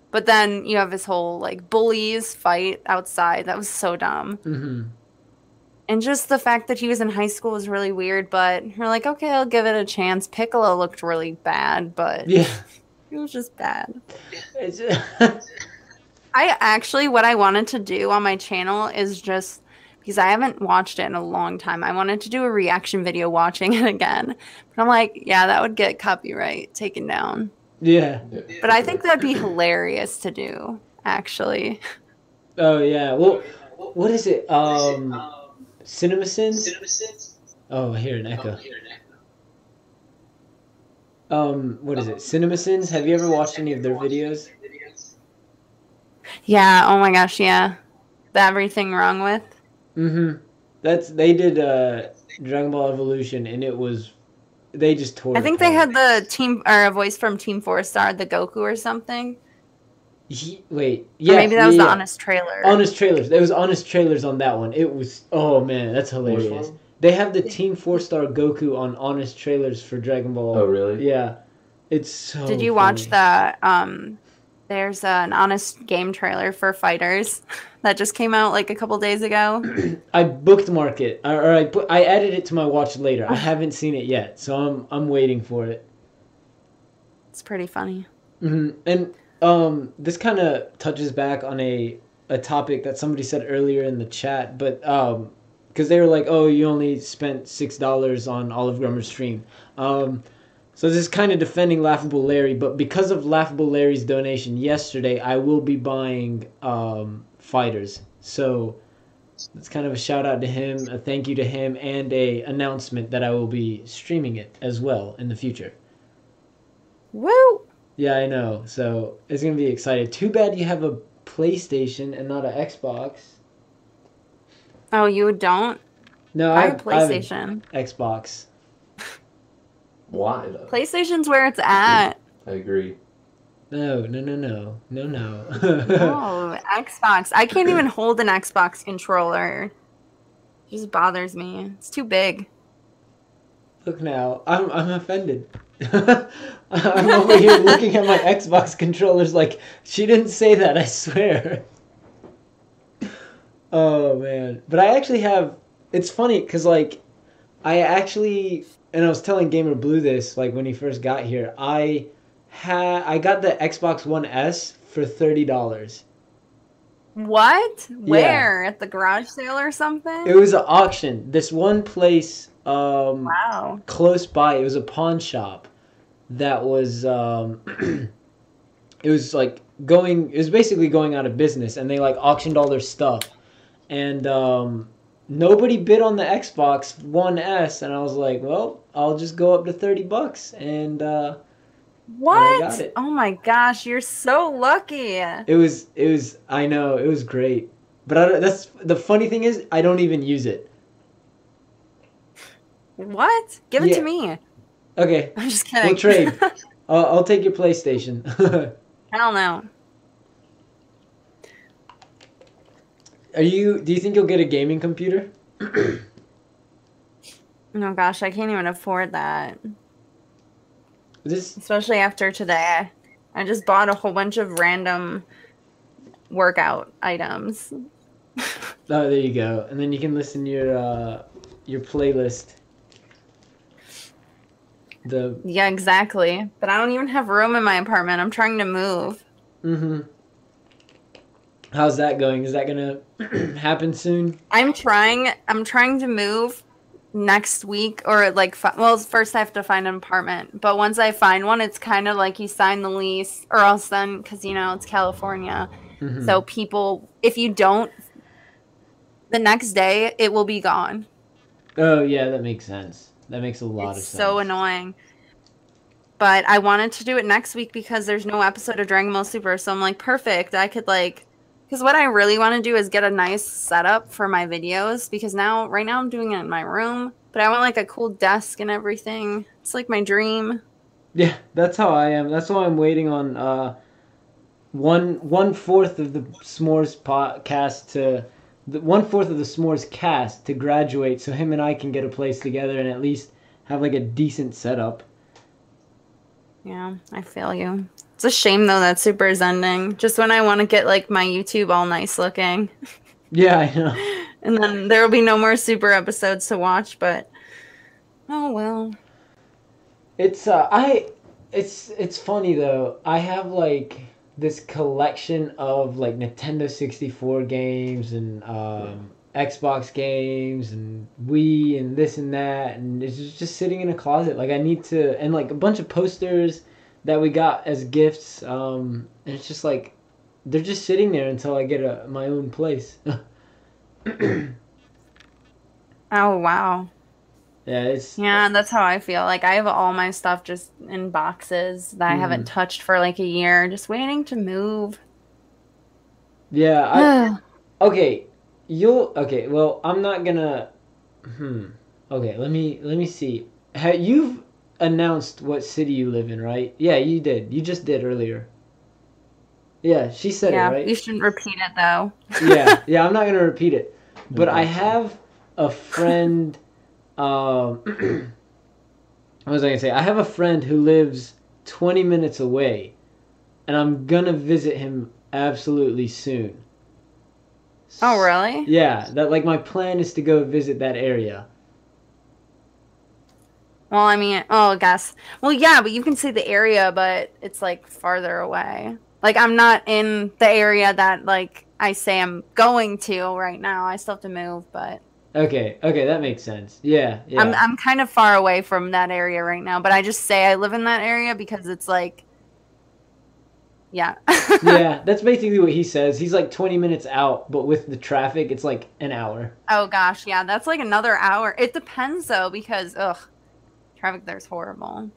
but then you have this whole like bullies fight outside. That was so dumb. Mm-hmm. And just the fact that he was in high school was really weird, but we're like, okay, I'll give it a chance. Piccolo looked really bad, but Yeah. it was just bad. It's What I wanted to do on my channel is just, because I haven't watched it in a long time, I wanted to do a reaction video watching it again. But I'm like, yeah, that would get copyright taken down. yeah. But I think that'd be hilarious to do, actually. Oh yeah. Well, what is it? CinemaSins? Oh, I hear an echo. What is it? CinemaSins? Have you ever watched any of their videos? Yeah, oh my gosh, yeah. The Everything Wrong With. Mm-hmm. They did Dragon Ball Evolution, and they just tore. I think they had the team or a voice from Team 4-Star, the Goku or something. Wait, yeah, or maybe that was the yeah. Honest Trailer. Honest Trailers. There was Honest Trailers on that one. It was, oh man, that's hilarious. They have the Team 4-Star Goku on Honest Trailers for Dragon Ball. Oh really? Yeah, it's so. Did you watch the there's an Honest Game trailer for Fighters that just came out like a couple days ago? I bookmark it, or I added it to my watch later. I haven't seen it yet, so I'm waiting for it. It's pretty funny. Mm-hmm. And this kind of touches back on a topic that somebody said earlier in the chat, but because they were like, "Oh, you only spent $6 on OliveGrummer's stream." So this is kind of defending Laughable Larry, but because of Laughable Larry's donation yesterday, I will be buying Fighters. So it's kind of a shout out to him, a thank you to him, and a announcement that I will be streaming it as well in the future. Woo! Yeah, I know. So it's gonna be exciting. Too bad you have a PlayStation and not an Xbox. Oh, you don't? No, I I have have PlayStation. Xbox. Why though? PlayStation's where it's at. I agree. No. Oh, Xbox. I can't even hold an Xbox controller. It just bothers me. It's too big. Look now, I'm offended. I'm over here looking at my Xbox controllers like she didn't say that. I swear. Oh man, but I actually have. It's funny because like, and I was telling Gamer Blue this like when he first got here. I got the Xbox One S for $30. What? Where? At the garage sale or something? It was an auction. This one place Wow. close by, it was a pawn shop that was it was like it was basically going out of business, and they like auctioned all their stuff, and nobody bid on the Xbox One S, and I was like, well, I'll just go up to $30, and What? I got it. Oh my gosh, you're so lucky. It was I know, it was great, but that's the funny thing is I don't even use it. What? Give it to me. Okay, I'm just kidding. we'll trade. I'll take your PlayStation. Hell no. Do you think you'll get a gaming computer? Oh gosh, I can't even afford that. This Especially after today. I just bought a whole bunch of random workout items. Oh, there you go. And then you can listen to your playlist. Yeah, exactly. But I don't even have room in my apartment. I'm trying to move. Mm-hmm. How's that going? Is that gonna happen soon? I'm trying to move next week, or like well, first I have to find an apartment. But once I find one, it's kind of like you sign the lease, or else then, because it's California. Mm-hmm. So people, if you don't, the next day it will be gone. Oh yeah, that makes sense. That makes a lot of sense. So annoying. But I wanted to do it next week because there's no episode of Dragon Ball Super. So I'm like, perfect. I could like, because what I really want to do is get a nice setup for my videos. Because right now I'm doing it in my room. But I want like a cool desk and everything. It's like my dream. Yeah, that's how I am. That's why I'm waiting on one fourth of the S'mores podcast to one fourth of the S'mores cast to graduate, so him and I can get a place together and at least have like a decent setup. Yeah, I feel you. It's a shame though that Super is ending. Just when I want to get like my YouTube all nice looking. Yeah, I know. And then there will be no more Super episodes to watch, but oh well. It's it's funny though. I have like this collection of like Nintendo 64 games and Xbox games and Wii and this and that, and it's just sitting in a closet. Like I need to, and like a bunch of posters that we got as gifts. And it's just like they're just sitting there until I get my own place. Oh wow. Yeah, that's how I feel. Like I have all my stuff just in boxes that I haven't touched for like a year, just waiting to move. Yeah, okay. Okay, well, I'm not gonna Okay, let me see. You've announced what city you live in, right? Yeah, you did. You just did earlier. Yeah, she said it, right? You shouldn't repeat it though. Yeah, I'm not gonna repeat it. But I have a friend what was I gonna say? I have a friend who lives 20 minutes away, and I'm gonna visit him absolutely soon. Oh, really? Yeah, that like my plan is to go visit that area. Well, I mean, I guess. Well, yeah, but you can see the area, but it's like farther away. Like I'm not in the area that like I say I'm going to right now. I still have to move, but Okay, that makes sense. Yeah. I'm kind of far away from that area right now, but I just say I live in that area because it's like, yeah. Yeah, that's basically what he says. He's like 20 minutes out, but with the traffic, it's like an hour. Oh gosh, yeah, that's like another hour. It depends though, because traffic there's horrible.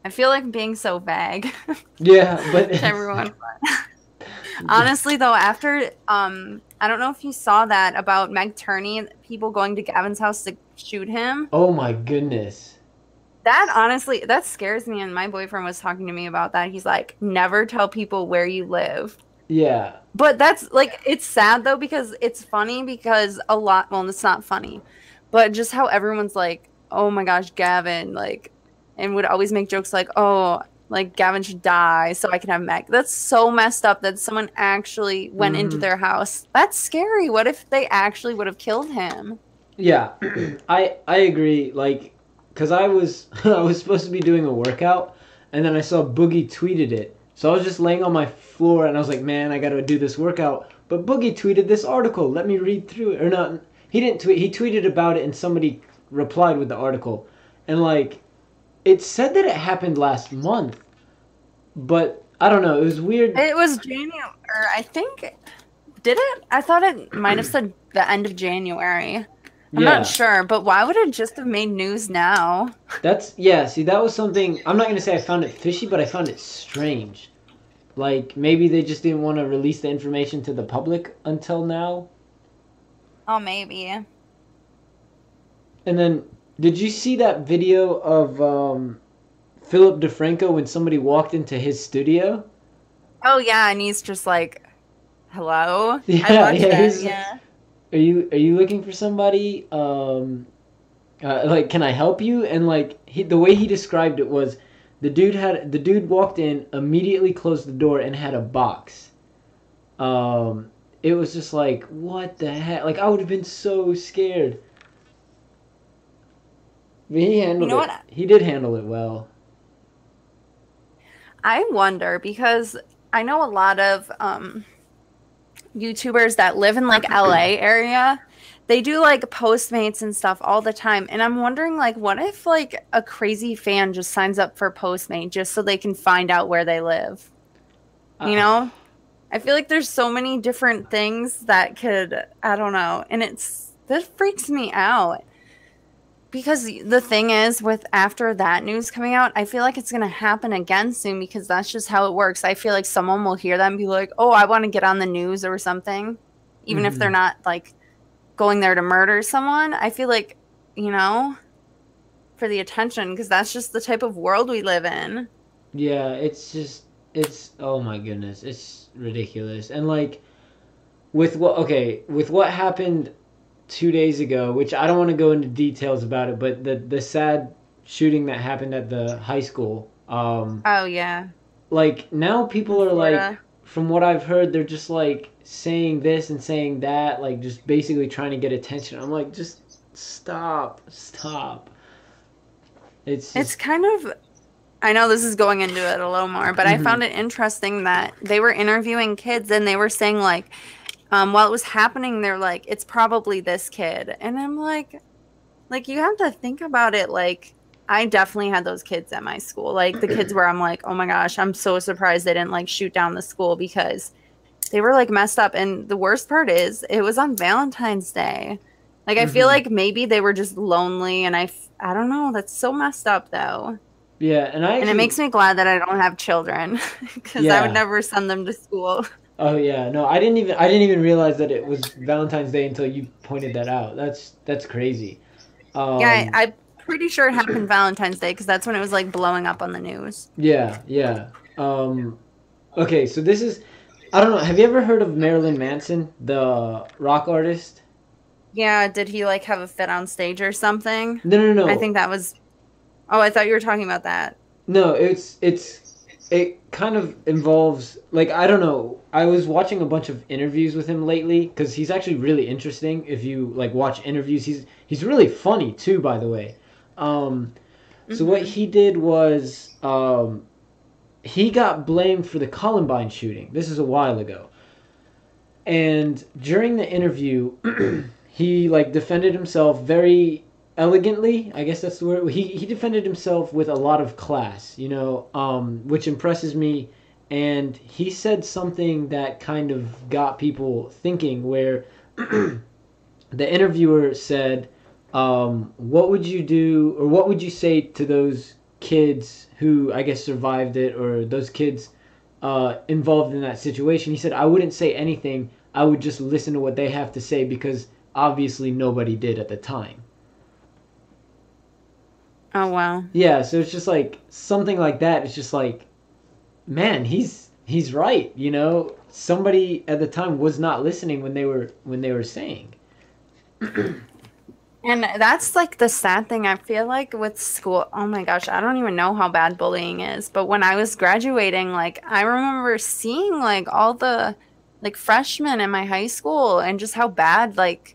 I feel like being so vague. Yeah, but to everyone. Honestly, though, after I don't know if you saw that about Meg Turney and people going to Gavin's house to shoot him. Oh my goodness. That honestly, that scares me. And my boyfriend was talking to me about that. He's like, never tell people where you live. Yeah. But that's like, it's sad though, because it's funny because well, it's not funny, but just how everyone's like, oh my gosh, Gavin, like, and would always make jokes like, oh, like Gavin should die so I can have Meg. That's so messed up that someone actually went into their house. That's scary. What if they actually would have killed him? Yeah, I agree. Like, cause I was supposed to be doing a workout, and then I saw Boogie tweeted it. So I was just laying on my floor, and I was like, man, I gotta do this workout. But Boogie tweeted this article. Let me read through it. Or not, he didn't tweet. He tweeted about it, and somebody replied with the article, and like, it said that it happened last month, but I don't know. It was weird. It was January, I think. Did it? I thought it might have said the end of January. I'm not sure, but why would it just have made news now? See, that was something. I'm not going to say I found it fishy, but I found it strange. Like, maybe they just didn't want to release the information to the public until now. Oh, maybe. And then, did you see that video of Philip DeFranco when somebody walked into his studio? Oh, yeah, and he's just like, hello? Yeah, I watched that, yeah. Are you looking for somebody? Like, can I help you? And like the way he described it was, the dude walked in, immediately closed the door, and had a box. It was just like, what the heck? Like, I would have been so scared. But he handled it. He did handle it well. I wonder, because I know a lot of YouTubers that live in like LA area. They do like Postmates and stuff all the time. And I'm wondering, like, what if like a crazy fan just signs up for Postmate just so they can find out where they live? You know? I feel like there's so many different things that could, I don't know. And that freaks me out. because the thing is, with after that news coming out, I feel like it's going to happen again soon because that's just how it works. I feel like someone will hear that and be like, oh, I want to get on the news or something. Even if they're not like going there to murder someone. I feel like, you know, for the attention, because that's just the type of world we live in. Yeah, it's oh my goodness, it's ridiculous. And like with what happened 2 days ago, which I don't want to go into details about it, but the sad shooting that happened at the high school. Oh yeah. Like now people are Florida. like, from what I've heard, they're just like saying this and saying that, like just basically trying to get attention. I'm like, just stop. It's kind of, I know this is going into it a little more, but I found it interesting that they were interviewing kids and they were saying like, while it was happening, they're like, it's probably this kid. And I'm like you have to think about it. Like, I definitely had those kids at my school, like the kids where I'm like, oh my gosh, I'm so surprised they didn't like shoot down the school because they were like messed up. And the worst part is it was on Valentine's Day. Like, I feel like maybe they were just lonely, and I don't know. That's so messed up, though. Yeah, and it makes me glad that I don't have children, because I would never send them to school. Oh yeah, no, I didn't even realize that it was Valentine's Day until you pointed that out. That's crazy. Yeah, I'm pretty sure it happened Valentine's Day because that's when it was like blowing up on the news. Yeah. Okay, so this is, I don't know. Have you ever heard of Marilyn Manson, the rock artist? Yeah, did he like have a fit on stage or something? No. I think that was. Oh, I thought you were talking about that. No, it kind of involves, like, I don't know. I was watching a bunch of interviews with him lately because he's actually really interesting. If you like watch interviews, he's really funny too, by the way. So what he did was he got blamed for the Columbine shooting. This is a while ago, and during the interview. He like defended himself very elegantly. I guess that's the word. He defended himself with a lot of class, you know, which impresses me. And he said something that kind of got people thinking. Where the interviewer said, "What would you do, or what would you say to those kids who I guess survived it, or those kids involved in that situation?" He said, "I wouldn't say anything. I would just listen to what they have to say because." Obviously, nobody did at the time. Oh, wow. Yeah, so it's just like something like that. It's just like, man, he's right. You know, somebody at the time was not listening when they were saying. And that's like the sad thing. I feel like with school. Oh my gosh, I don't even know how bad bullying is. But when I was graduating, like I remember seeing like all the like freshmen in my high school and just how bad like.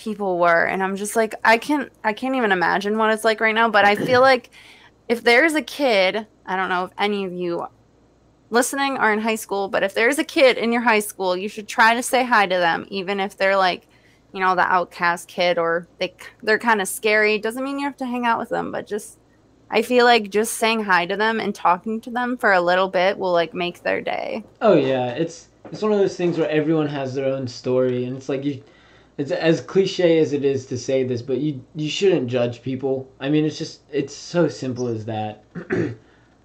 People were, and I'm just like I can't even imagine what it's like right now, but I feel like if there's a kid, I don't know if any of you listening are in high school, but if there's a kid in your high school, you should try to say hi to them, even if they're like, you know, the outcast kid or they're kind of scary. Doesn't mean you have to hang out with them, but just I feel like just saying hi to them and talking to them for a little bit will like make their day. Oh yeah, it's one of those things where everyone has their own story, and it's like it's as cliche as it is to say this, but you shouldn't judge people. I mean, it's so simple as that.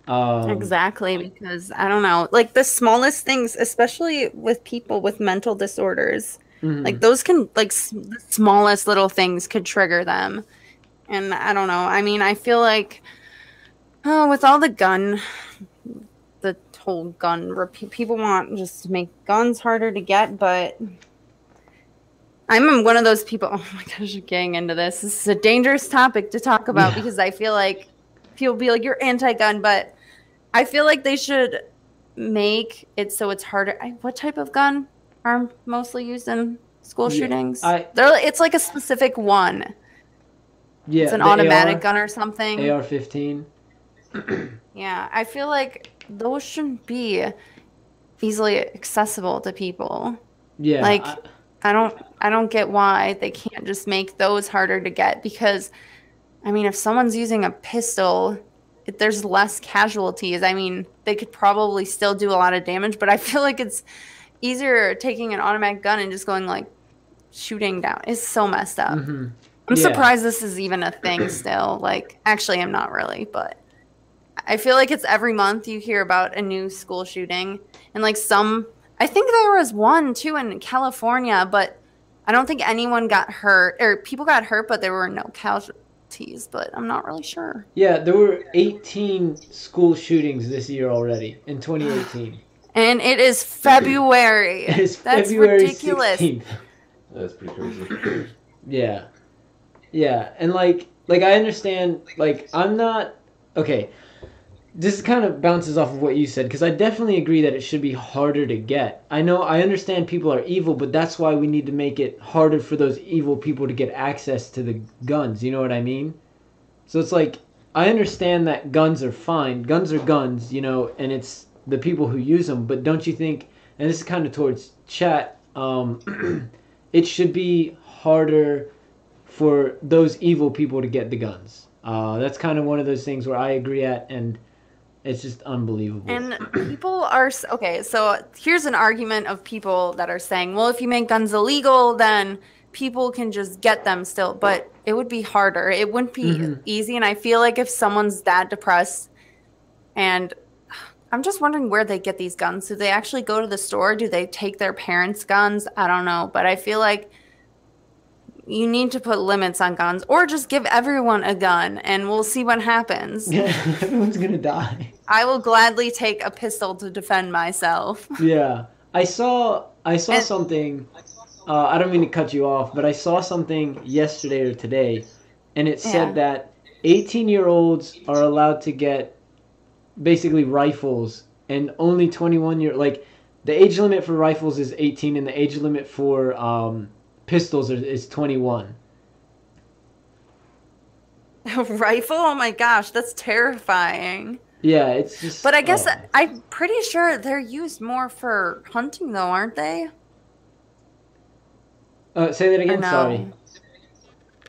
Exactly, because I don't know, like the smallest things, especially with people with mental disorders, like those can like the smallest little things could trigger them. And I don't know. I mean, I feel like with all the whole gun, people want just to make guns harder to get, but. I'm one of those people. Oh my gosh, getting into this. This is a dangerous topic to talk about because I feel like people be like, you're anti-gun, but I feel like they should make it so it's harder. What type of gun are mostly used in school shootings? It's like a specific one. Yeah, it's an automatic gun or something. AR-15. Yeah, I feel like those shouldn't be easily accessible to people. Yeah, like. I don't get why they can't just make those harder to get because, I mean, if someone's using a pistol, there's less casualties. I mean, they could probably still do a lot of damage, but I feel like it's easier taking an automatic gun and just going like shooting down. It's so messed up. I'm Yeah. surprised this is even a thing still. Like, actually, I'm not really, but I feel like it's every month you hear about a new school shooting. And like I think there was one too in California, but I don't think anyone got hurt, or people got hurt, but there were no casualties, but I'm not really sure. Yeah, there were 18 school shootings this year already in 2018. And it is February. It is That's February ridiculous. 16th. That's pretty crazy. Yeah. Yeah, and like I understand, like I'm not okay. This kind of bounces off of what you said, because I definitely agree that it should be harder to get. I understand people are evil, but that's why we need to make it harder for those evil people to get access to the guns. You know what I mean? So it's like, I understand that guns are fine. Guns are guns, and it's the people who use them. But don't you think, and this is kind of towards chat, it should be harder for those evil people to get the guns. That's kind of one of those things where I agree at, and it's just unbelievable. And people are okay. So here's an argument of people that are saying, well, if you make guns illegal, then people can just get them still. But it would be harder. It wouldn't be easy. And I feel like if someone's that depressed, and I'm just wondering where they get these guns. Do they actually go to the store? Do they take their parents' guns? I don't know. But I feel like you need to put limits on guns, or just give everyone a gun and we'll see what happens. Yeah, everyone's gonna die. I will gladly take a pistol to defend myself. Yeah, I saw something. I don't mean to cut you off, but I saw something yesterday or today, and it said that 18-year-olds are allowed to get basically rifles, and only 21 the age limit for rifles is 18, and the age limit for pistols is 21. Rifle? Oh my gosh, that's terrifying. Yeah, it's just. But I guess I'm pretty sure they're used more for hunting, though, aren't they? Say that again. Sorry.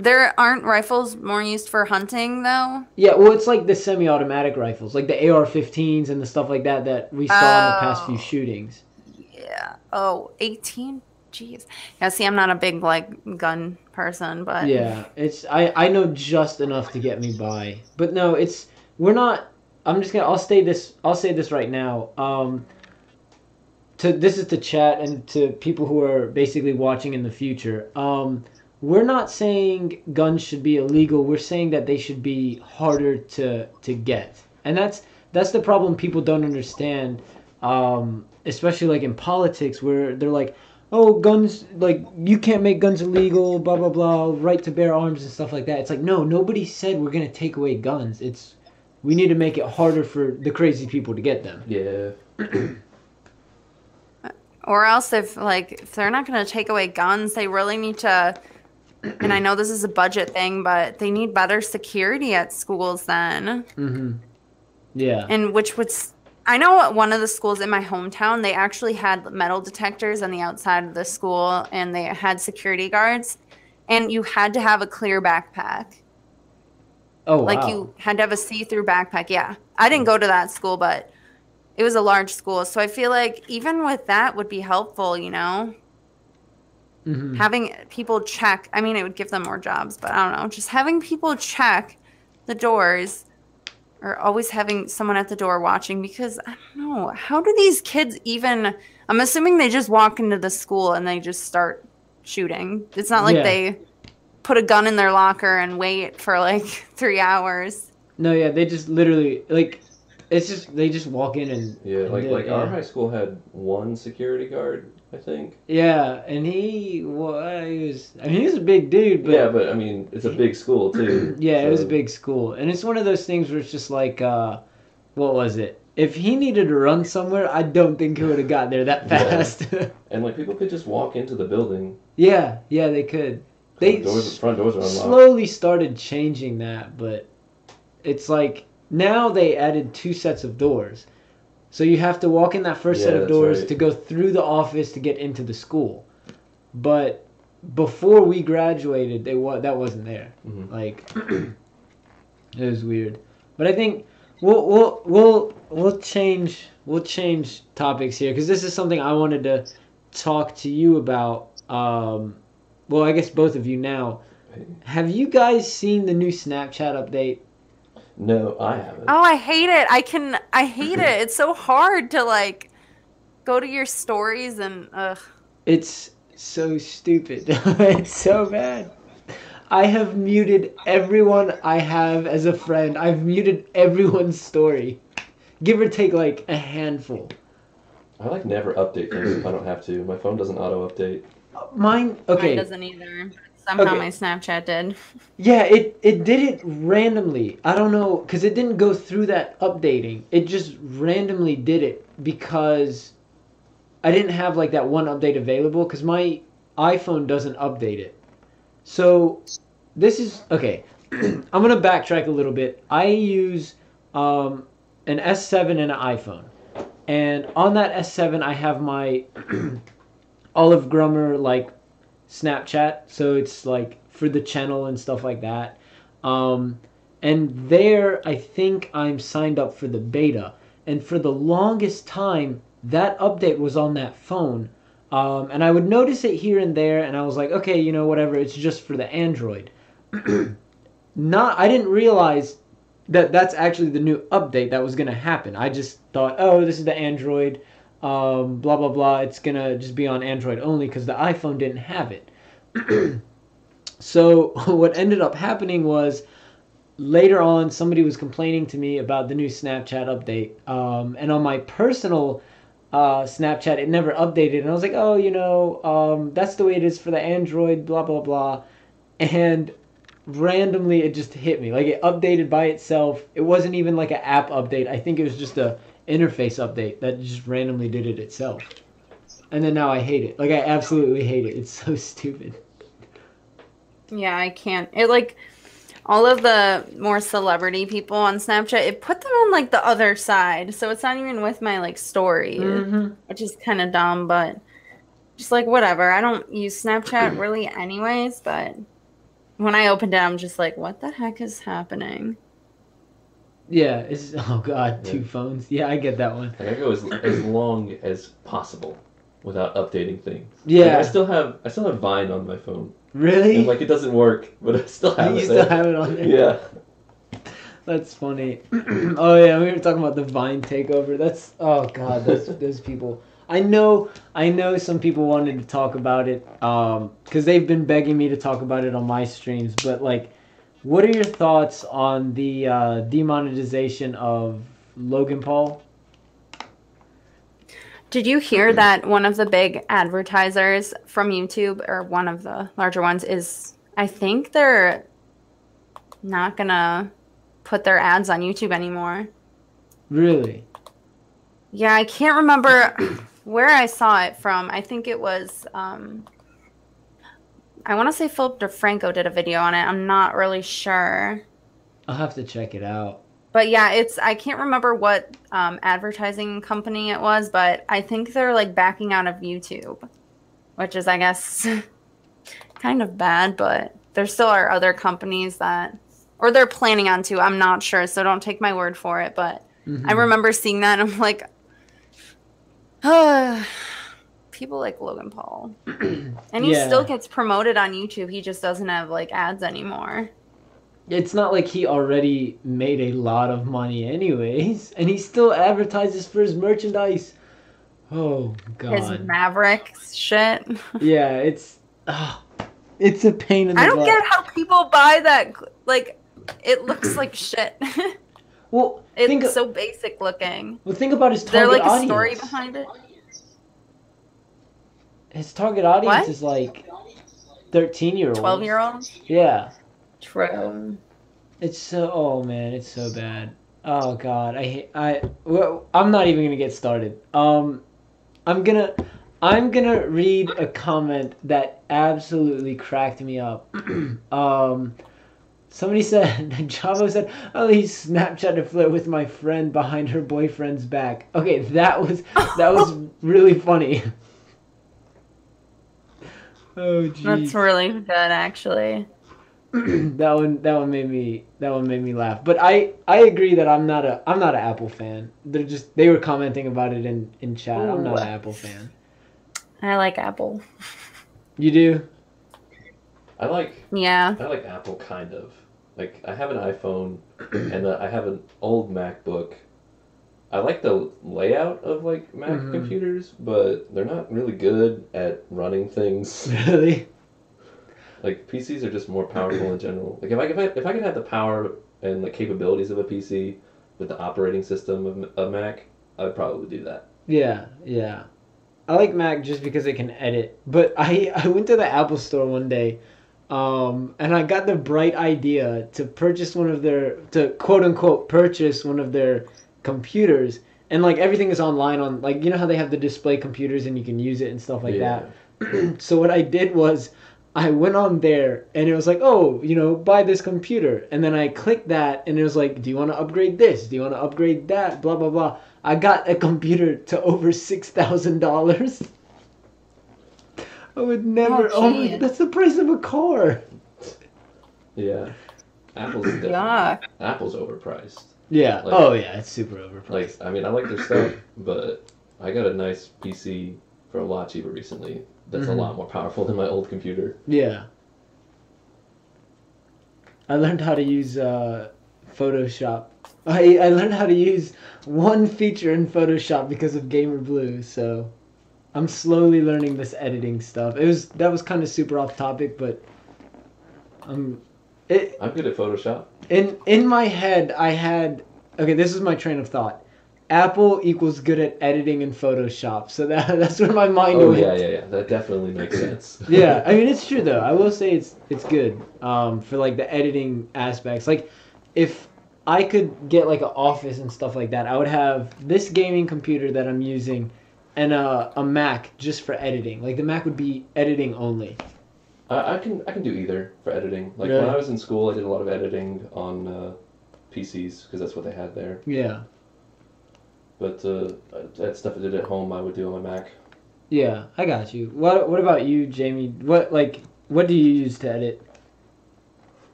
There aren't rifles more used for hunting, though? Yeah, well, it's like the semi-automatic rifles, like the AR-15s and the stuff like that we saw in the past few shootings. Yeah. Oh, 18? Jeez. Yeah, see, I'm not a big, gun person, but... Yeah, I know just enough to get me by. But no, we're not... I'll say this right now. This is to chat and to people who are basically watching in the future. We're not saying guns should be illegal. We're saying that they should be harder to get. And that's the problem people don't understand, especially in politics, where they're like, oh, guns, you can't make guns illegal, blah, blah, blah, right to bear arms and stuff like that. It's like, no, nobody said we're going to take away guns. We need to make it harder for the crazy people to get them. Yeah. Or else if they're not going to take away guns, they really need to, and I know this is a budget thing, but they need better security at schools then. Mm-hmm. Yeah. And I know at one of the schools in my hometown, they actually had metal detectors on the outside of the school, and they had security guards, and you had to have a clear backpack. Oh, wow. You had to have a see-through backpack. Yeah. I didn't go to that school, but it was a large school. So I feel like even with that would be helpful, Mm-hmm. Having people check. I mean, it would give them more jobs, but I don't know. Just having people check the doors, or always having someone at the door watching, because I don't know. How do these kids even... I'm assuming they just walk into the school and they just start shooting. It's not like they put a gun in their locker and wait for 3 hours. No, yeah, they just literally they just walk in and our high school had one security guard, I think. Yeah, and he was a big dude, but yeah, but I mean, it's a big school too. Yeah, so. It was a big school, and it's one of those things where it's just what was it? If he needed to run somewhere, I don't think he would have got there that fast. Yeah. And people could just walk into the building. Yeah, they could. Front doors are unlocked. Slowly started changing that, but it's now they added 2 sets of doors. So you have to walk in that first set of doors to go through the office to get into the school. But before we graduated, that wasn't there. Mm-hmm. It was weird. But I think we'll change topics here, because this is something I wanted to talk to you about. Well, I guess both of you now. Have you guys seen the new Snapchat update? No, I haven't. Oh, I hate it. I hate it. It's so hard to like go to your stories and ugh. It's so stupid. It's so bad. I have muted everyone I have as a friend. I've muted everyone's story. Give or take like a handful. I like never update things if I don't have to. My phone doesn't auto update. Mine, okay. Mine doesn't either. Somehow Okay. my Snapchat did. Yeah, it did it randomly. I don't know, because it didn't go through that updating. It just randomly did it because I didn't have like that one update available because my iPhone doesn't update it. So this is okay. I'm gonna backtrack a little bit. I use an S7 and an iPhone, and on that S7 I have my OliveGrummer like Snapchat, so it's like for the channel and stuff like that. And there I think I'm signed up for the beta, and for the longest time that update was on that phone. And I would notice it here and there, and I was like, okay, you know, whatever, it's just for the Android. I didn't realize that that's actually the new update that was going to happen. I just thought, oh, this is the Android, blah, blah, blah. It's going to just be on Android only because the iPhone didn't have it. So what ended up happening was later on, somebody was complaining to me about the new Snapchat update. And on my personal Snapchat, it never updated. And I was like, oh, you know, that's the way it is for the Android, blah, blah, blah. And randomly, it just hit me. Like, it updated by itself. It wasn't even like an app update. I think it was just a interface update that just randomly did it itself. And then now I hate it. Like, I absolutely hate it. It's so stupid. Yeah, I can't. It like all of the more celebrity people on Snapchat, it put them on like the other side. So it's not even with my like story, which is kind of dumb, but just like whatever. I don't use Snapchat really anyways, but when I opened it, I'm just like, what the heck is happening? Yeah, it's, oh god, two phones. Yeah, I get that one. Like, I go as long as possible without updating things. Yeah. Like, I still have Vine on my phone. Really? And like it doesn't work, but I still have it. You still have it on there? Yeah. That's funny. Oh yeah, we were talking about the Vine takeover. That's, oh god, those people. I know some people wanted to talk about it, because they've been begging me to talk about it on my streams. But like, what are your thoughts on the demonetization of Logan Paul? Did you hear that one of the big advertisers from YouTube, or one of the larger ones, is, I think they're not gonna put their ads on YouTube anymore. Really? Yeah, I can't remember where I saw it from. I think it was, I want to say Philip DeFranco did a video on it. I'm not really sure. I'll have to check it out. But yeah, I can't remember what advertising company it was, but I think they're like backing out of YouTube, which is, I guess, kind of bad, but there still are other companies that, or they're planning on to, I'm not sure, so don't take my word for it, but I remember seeing that and I'm like, people like Logan Paul. And he still gets promoted on YouTube, he just doesn't have like ads anymore. It's not like he already made a lot of money anyways, and he still advertises for his merchandise. Oh god. His Maverick shit. Yeah, it's a pain in the butt. I don't get how people buy that. Like, it looks like shit. Well, it's so basic looking. Well, think about his target audience. Is there like a story behind it? His target audience is like 13-year-olds. 12-year-olds? Yeah. True. It's so, oh man, it's so bad. Oh god, I'm not even gonna get started. I'm gonna read a comment that absolutely cracked me up. Somebody said, Javo said, "I'll use Snapchat to flirt with my friend behind her boyfriend's back." Okay, that was really funny. Oh jeez. That's really good, actually. that one made me laugh. But I agree that I'm not an Apple fan. They were commenting about it in chat. Ooh. I'm not an Apple fan. I like Apple. You do? Yeah. I like Apple kind of. Like I have an iPhone and I have an old MacBook. I like the layout of like Mac computers, but they're not really good at running things. Really? Like PCs are just more powerful in general. Like if I could have the power and the capabilities of a PC with the operating system of a Mac, I'd probably do that. Yeah, yeah. I like Mac just because it can edit. But I went to the Apple store one day, and I got the bright idea to purchase to quote unquote purchase one of their computers. And like everything is online on, like, you know how they have the display computers and you can use it and stuff like that. So what I did was I went on there and it was like, oh, buy this computer. And then I clicked that and it was like, do you want to upgrade this? Do you want to upgrade that? Blah, blah, blah. I got a computer to over $6,000. I would never. That's the price of a car. Yeah, Apple's overpriced. Yeah. Like, yeah, it's super overpriced. Like, I mean, I like their stuff, but I got a nice PC for a lot cheaper recently. That's a lot more powerful than my old computer. Yeah. I learned how to use Photoshop. I learned how to use one feature in Photoshop because of Gamer Blue, so I'm slowly learning this editing stuff. That was kind of super off topic, but I'm good at Photoshop. In my head, I had, okay, this is my train of thought. Apple equals good at editing in Photoshop, so that's where my mind went. Yeah. That definitely makes sense. Yeah, I mean it's true though. I will say it's good for like the editing aspects. Like if I could get like an office and stuff like that, I would have this gaming computer that I'm using and a Mac just for editing. Like the Mac would be editing only. I can do either for editing. Like really? When I was in school, I did a lot of editing on PCs because that's what they had there. Yeah. But that stuff I did at home, I would do on my Mac. Yeah, I got you. What about you, Jamie? What do you use to edit?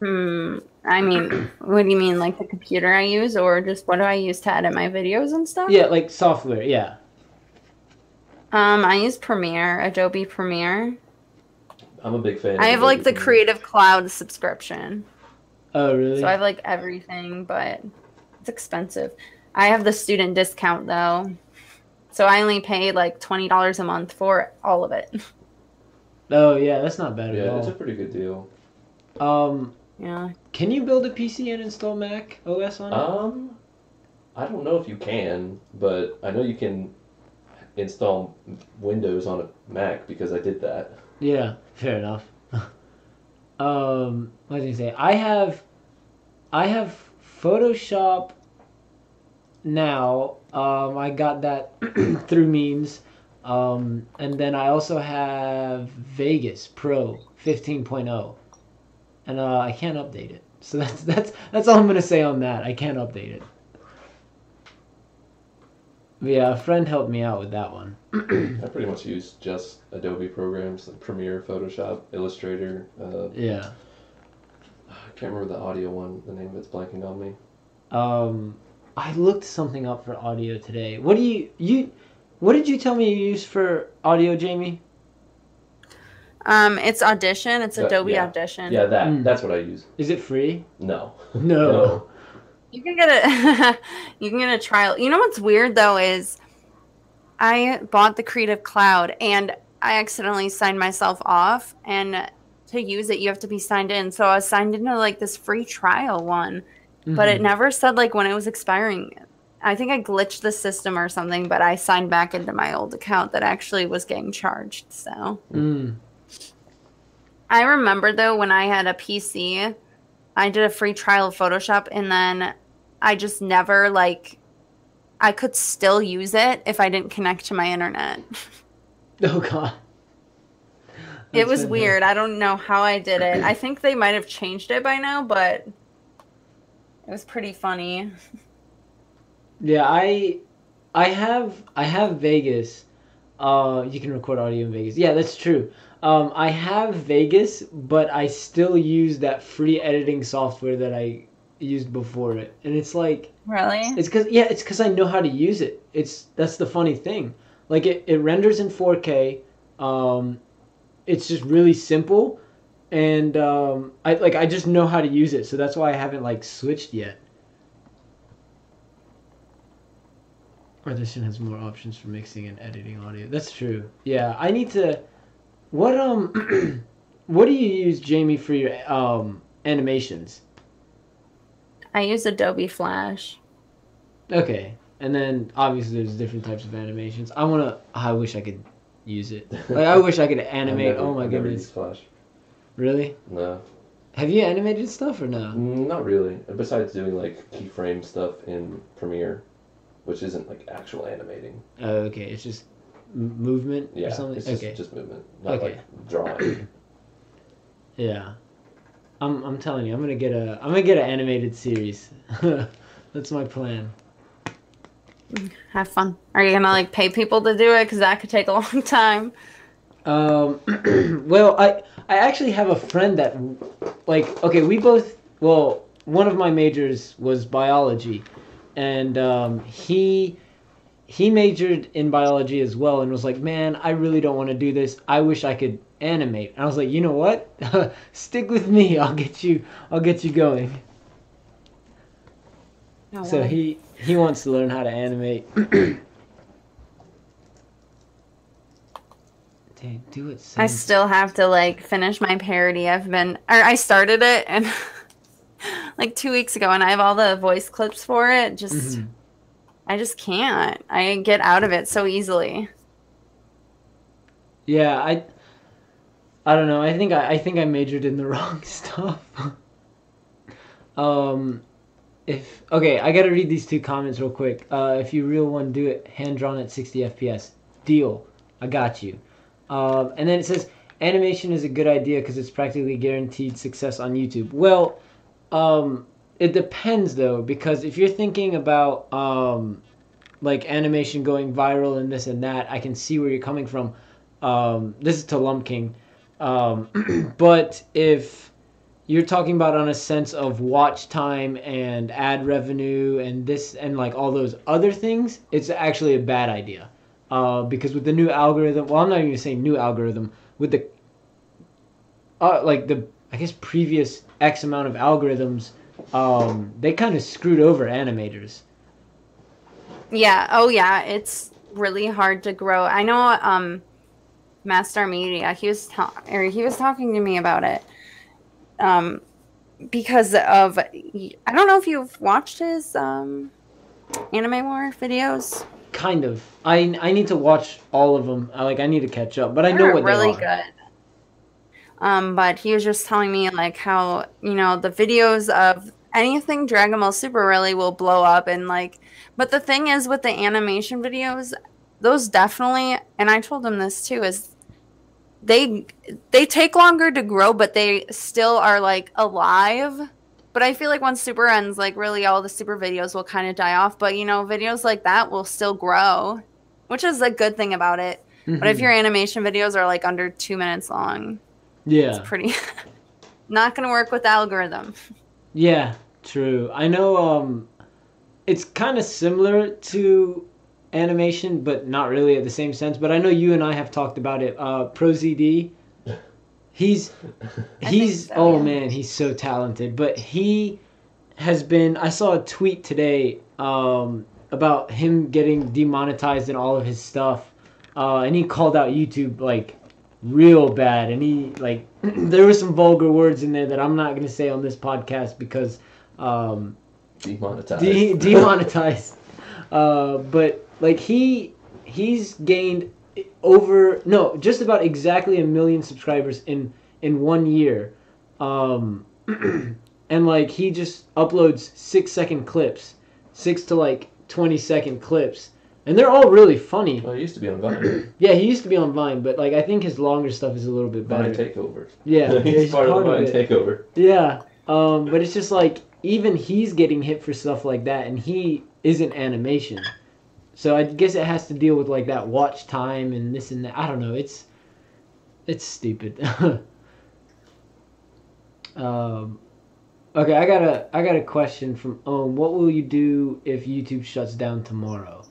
I mean, what do you mean, like the computer I use, or just what do I use to edit my videos and stuff? Yeah, like software. Yeah. I use Premiere, Adobe Premiere. I'm a big fan. I have like the Creative Cloud subscription. Oh, really? So I have like everything, but it's expensive. I have the student discount though, so I only pay like $20 a month for all of it. Oh yeah, that's not bad at all. Yeah, it's a pretty good deal. Yeah. Can you build a PC and install Mac OS on it? I don't know if you can, but I know you can install Windows on a Mac because I did that. Yeah, fair enough. What did I say? I have Photoshop now. I got that through memes. And then I also have Vegas Pro 15.0. And I can't update it. So that's all I'm gonna say on that. I can't update it. But yeah, a friend helped me out with that one. I pretty much use just Adobe programs like Premiere, Photoshop, Illustrator. Yeah. I can't remember the audio one. The name of it's blanking on me. I looked something up for audio today. What did you tell me you use for audio, Jamie? It's Audition. It's Adobe Audition. Yeah, that's what I use. Is it free? No. No. You can get a trial. You know what's weird though is I bought the Creative Cloud and I accidentally signed myself off, and to use it you have to be signed in. So I was signed into like this free trial one, but it never said like when it was expiring. I think I glitched the system or something, but I signed back into my old account that actually was getting charged. So I remember though when I had a PC, I did a free trial of Photoshop, and then I just never I could still use it if I didn't connect to my internet. Oh god. It was weird. I don't know how I did it. I think they might have changed it by now, but it was pretty funny. Yeah, I have Vegas. You can record audio in Vegas. Yeah, that's true. I have Vegas, but I still use that free editing software that I used before it, and it's like really. It's because I know how to use it. That's the funny thing. Like it renders in 4K. It's just really simple, and I just know how to use it, so that's why I haven't like switched yet. Audition has more options for mixing and editing audio. That's true. Yeah, I need to. What what do you use, Jamie, for your animations? I use Adobe Flash. Okay, and then obviously there's different types of animations. I wish I could use it. Like I wish I could animate. Oh my I've never goodness. used Flash. Really? No. Have you animated stuff or no? Not really. Besides doing like keyframe stuff in Premiere, which isn't like actual animating. Oh, okay. It's just movement Yeah, or something. it's Okay. just movement, not Okay. like drawing. Yeah. I'm telling you, I'm gonna get an animated series. That's my plan. Have fun. Are you gonna like pay people to do it? Because that could take a long time. Well, I actually have a friend that, like, okay, one of my majors was biology, and he majored in biology as well, and was like, man, I really don't want to do this. I wish I could animate. And I was like, you know what? Stick with me. I'll get you going. Oh, So wow. he wants to learn how to animate. Do it. I still have to like finish my parody. I started it and like 2 weeks ago, and I have all the voice clips for it. I just can't. I get out of it so easily. Yeah, I don't know. I think I majored in the wrong stuff. Okay, I gotta read these two comments real quick. If you real one, do it hand drawn at 60 FPS. Deal. I got you. And then it says animation is a good idea because it's practically guaranteed success on YouTube. Well, it depends though, because if you're thinking about like animation going viral and this and that, I can see where you're coming from. This is to Lump King. But if you're talking about on a sense of watch time and ad revenue and this and like all those other things, it's actually a bad idea. Because with the new algorithm, well, I'm not even saying new algorithm, with the I guess previous X amount of algorithms, they kind of screwed over animators. Yeah. Oh, yeah. It's really hard to grow. I know. Master Media. He was talking to me about it. Because of I don't know if you've watched his Anime War videos. Kind of. I need to watch all of them. I need to catch up, but I know what really they are. Good. But he was just telling me like how the videos of anything Dragon Ball Super really will blow up and like. But the thing is with the animation videos, those definitely, and I told him this too, is they take longer to grow, but they still are like alive. But I feel like once Super ends, like really all the Super videos will kind of die off. But videos like that will still grow, which is a good thing about it. Mm-hmm. But if your animation videos are like under 2 minutes long, yeah, it's pretty not gonna work with the algorithm. Yeah, true. I know. It's kind of similar to animation, but not really at the same sense. But I know you and I have talked about it. ProZD, he's so, oh yeah. Man, he's so talented. But he has been. I saw a tweet today about him getting demonetized and all of his stuff, and he called out YouTube like real bad. And he like there were some vulgar words in there that I'm not going to say on this podcast because demonetized. Demonetized. But like he's gained just about exactly 1 million subscribers in 1 year, and like he just uploads 6-second clips, 6 to like 20-second clips, and they're all really funny. Well, he used to be on Vine. Yeah, he used to be on Vine, but like I think his longer stuff is a little bit better. Vine takeover. Yeah, he's part of the Vine takeover. Yeah, but it's just like even he's getting hit for stuff like that, and he isn't animation. So I guess it has to deal with like that watch time and this and that. I don't know. It's stupid. Okay, I got a question from Ohm. What will you do if YouTube shuts down tomorrow?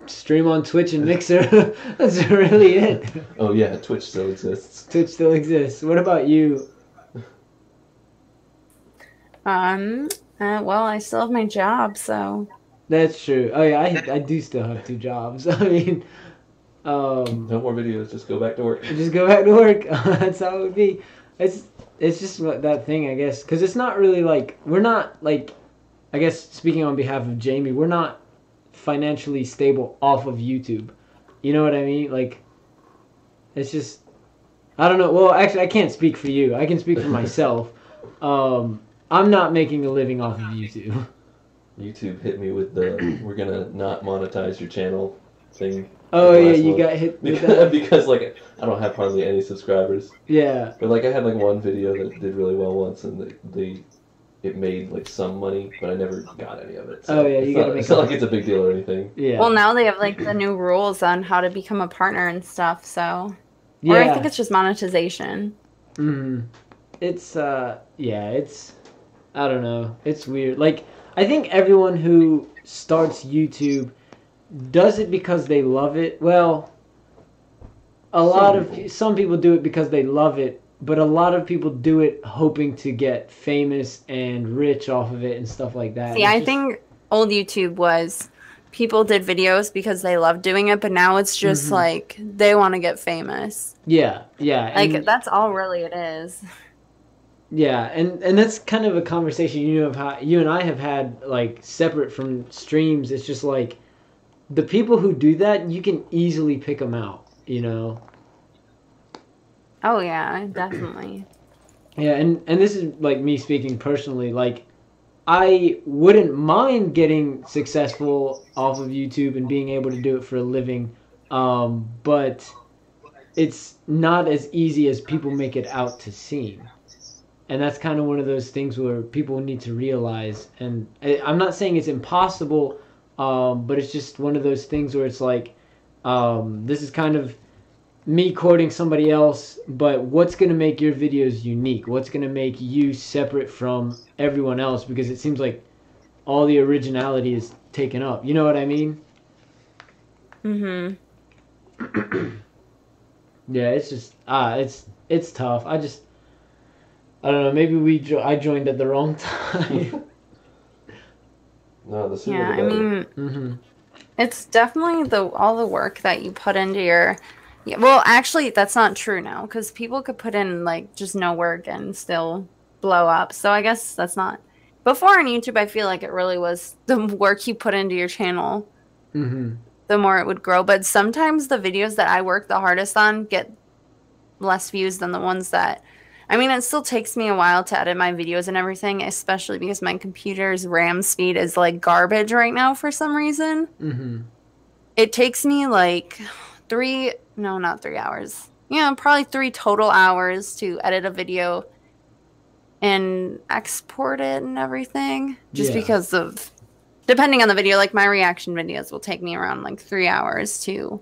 stream on Twitch and Mixer. That's really it. Oh yeah, Twitch still exists. Twitch still exists. What about you? Well, I still have my job, so. That's true. Oh yeah, I do still have 2 jobs. I mean, No more videos. Just go back to work. just go back to work. That's how it would be. It's just that thing, I guess, because it's not really like we're not like, I guess speaking on behalf of Jamie, we're not financially stable off of YouTube. You know what I mean? Like, it's just, I don't know. Well, actually, I can't speak for you. I can speak for myself. I'm not making a living off of YouTube. YouTube hit me with the "we're gonna not monetize your channel" thing. Oh like yeah, last you month. got hit with that. Because like I don't have hardly any subscribers. Yeah. But like I had like one video that did really well once, and it made like some money, but I never got any of it. So Oh yeah, you gotta make. it's not like it's a big deal or anything. Yeah. Well, now they have like the new rules on how to become a partner and stuff. So, Yeah. or I think it's just monetization. It's yeah, it's, I don't know. It's weird. Like, I think everyone who starts YouTube does it because they love it. Well, some people do it because they love it, but a lot of people do it hoping to get famous and rich off of it and stuff like that. See, I think old YouTube was people did videos because they loved doing it, but now it's just like they want to get famous. Yeah, yeah. Like that's all really it is. Yeah, and that's kind of a conversation you and I have had, like, separate from streams. It's just like the people who do that, you can easily pick them out, you know. Oh yeah, definitely. Yeah, and this is like me speaking personally. Like, I wouldn't mind getting successful off of YouTube and being able to do it for a living, but it's not as easy as people make it out to seem. And that's kind of one of those things where people need to realize. And I'm not saying it's impossible, but it's just one of those things where it's like, this is kind of me quoting somebody else, but what's going to make your videos unique? What's going to make you separate from everyone else? Because it seems like all the originality is taken up. You know what I mean? Yeah, it's just, it's tough. I don't know, maybe I joined at the wrong time. No, the sooner Yeah, the I better. mean, it's definitely all the work that you put into your. Yeah, well, actually, that's not true now because people could put in like just no work and still blow up. So I guess that's not. Before on YouTube, I feel like it really was the work you put into your channel, the more it would grow. But sometimes the videos that I work the hardest on get less views than the ones that. I mean, it still takes me a while to edit my videos and everything, especially because my computer's RAM speed is like garbage right now for some reason. It takes me like not 3 hours. Yeah, probably 3 total hours to edit a video and export it and everything. Just because of, depending on the video, like my reaction videos will take me around like 3 hours to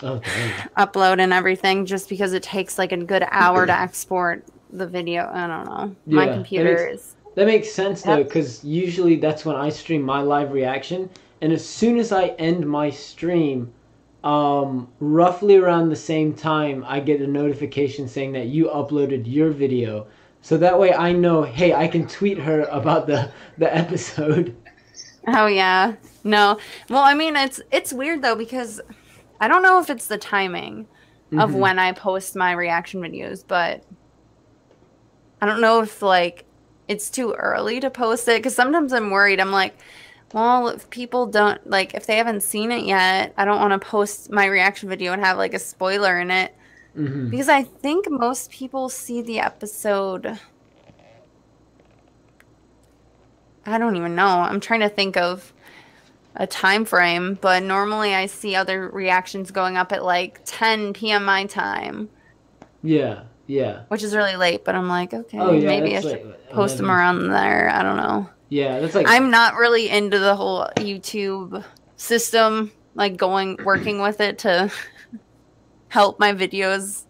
upload and everything, just because it takes like a good hour to export the video. I don't know. My computer that makes sense though, because usually that's when I stream my live reaction, and as soon as I end my stream, roughly around the same time, I get a notification saying that you uploaded your video, so that way I know, hey, I can tweet her about the episode. Oh yeah. No, well, I mean, it's weird though, because I don't know if it's the timing of when I post my reaction videos, but I don't know if like it's too early to post it, because sometimes I'm worried. I'm like, well, if people don't, like, if they haven't seen it yet, I don't want to post my reaction video and have like a spoiler in it, because I think most people see the episode. I don't even know. I'm trying to think of a time frame, but normally I see other reactions going up at like 10 p.m. my time. Yeah. Which is really late, but I'm like, okay, maybe I should post them around there. I don't know. Yeah, that's like, I'm not really into the whole YouTube system, like working with it to help my videos.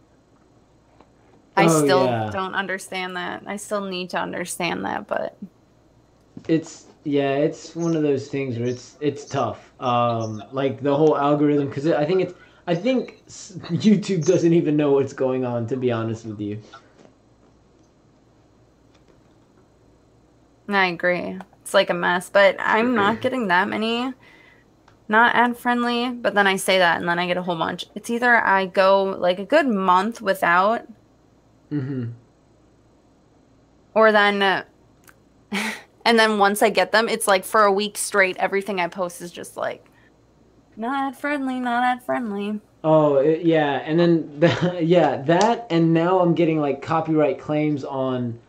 I still don't understand that. I still need to understand that, but Yeah, it's one of those things where it's tough. Like the whole algorithm, because I think YouTube doesn't even know what's going on. To be honest with you. I agree. It's like a mess, but I'm not getting that many. Not ad friendly, but then I say that and then I get a whole bunch. It's either I go like a good month without, Mm-hmm. or then, and then once I get them, it's like for a week straight, everything I post is just like, not ad friendly, not ad friendly. Oh, yeah, and then yeah, that, and now I'm getting like copyright claims on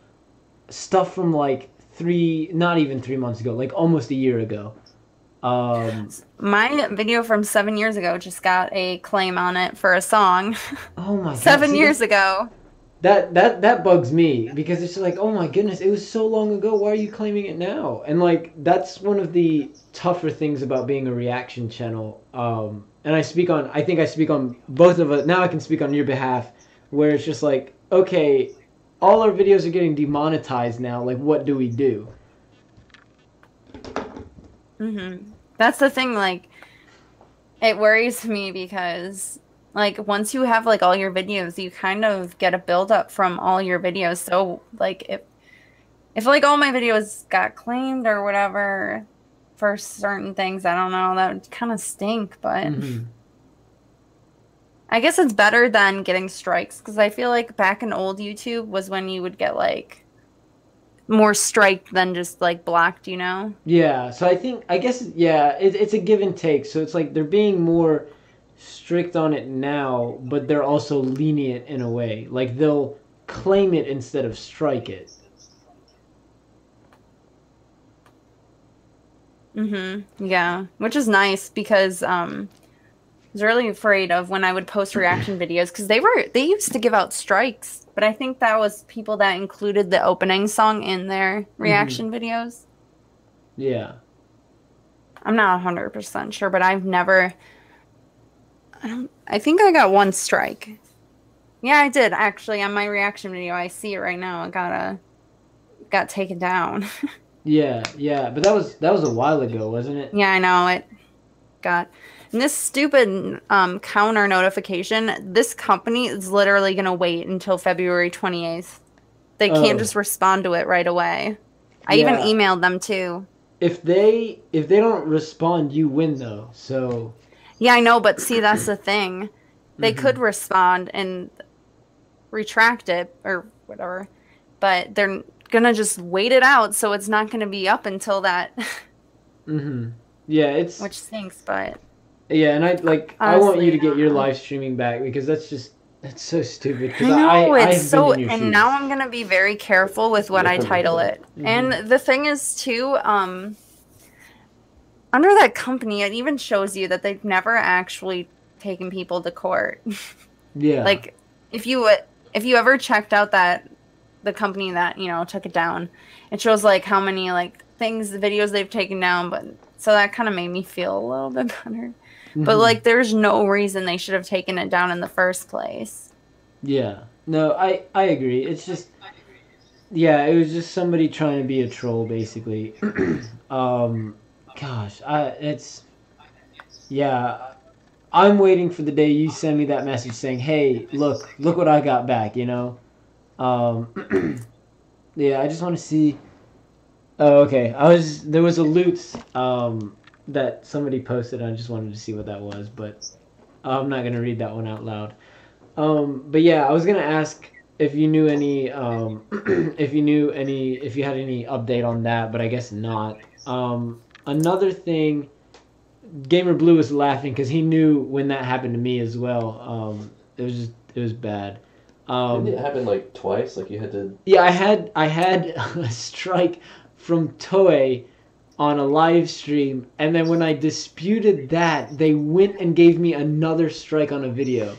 stuff from like not even 3 months ago, like almost a year ago. Um, My video from 7 years ago just got a claim on it for a song. oh my God, 7 years ago. that bugs me because it's like, oh my goodness, it was so long ago. Why are you claiming it now? And like that's one of the tougher things about being a reaction channel. And I think I speak on both of us. Now I can speak on your behalf, where it's just like, okay, all our videos are getting demonetized now. Like, what do we do? That's the thing, like, it worries me because, like, once you have, like, all your videos, you kind of get a buildup from all your videos. So, like, if like, all my videos got claimed or whatever for certain things, I don't know, that would kind of stink, but I guess it's better than getting strikes because I feel like back in old YouTube was when you would get, like, more strike than just like blocked, you know? Yeah, so I guess, yeah, it's a give and take. So it's like they're being more strict on it now, but they're also lenient in a way. Like they'll claim it instead of strike it. Yeah, which is nice because I was really afraid of when I would post reaction videos because they used to give out strikes, but I think that was people that included the opening song in their reaction videos. Yeah. I'm not 100% sure, but I think I got one strike. Yeah, I did actually on my reaction video. I see it right now. It got taken down. Yeah, but that was a while ago, wasn't it? Yeah, I know it got. And this stupid counter notification, this company is literally going to wait until February 28th. They can't just respond to it right away. I even emailed them too. If they don't respond, you win though. So yeah, I know, but see, that's the thing. They could respond and retract it or whatever, but they're gonna just wait it out, so it's not gonna be up until that. Yeah, it's which stinks, but yeah, and I want you to get your live streaming back because that's so stupid. I know, it's so, and now I'm gonna be very careful with what I title it. And the thing is too, under that company, it even shows you that they've never actually taken people to court. Yeah. Like if you ever checked out the company that, you know, took it down, it shows like how many like videos they've taken down, but so that kind of made me feel a little bit better. But like there's no reason they should have taken it down in the first place. Yeah. No, I agree. It's just it was just somebody trying to be a troll basically. Gosh, I'm waiting for the day you send me that message saying, "Hey, look what I got back," you know? Yeah, I just want to see. Oh, okay. There was a loot that somebody posted. I just wanted to see what that was, but I'm not gonna read that one out loud. But yeah, I was gonna ask if you knew any, if you had any update on that, but I guess not. Another thing, Gamer Blue was laughing because he knew when that happened to me as well. It was bad. Didn't it happen like twice? Like you had to. Yeah, I had a strike from Toei on a live stream, and then when I disputed that, they went and gave me another strike on a video.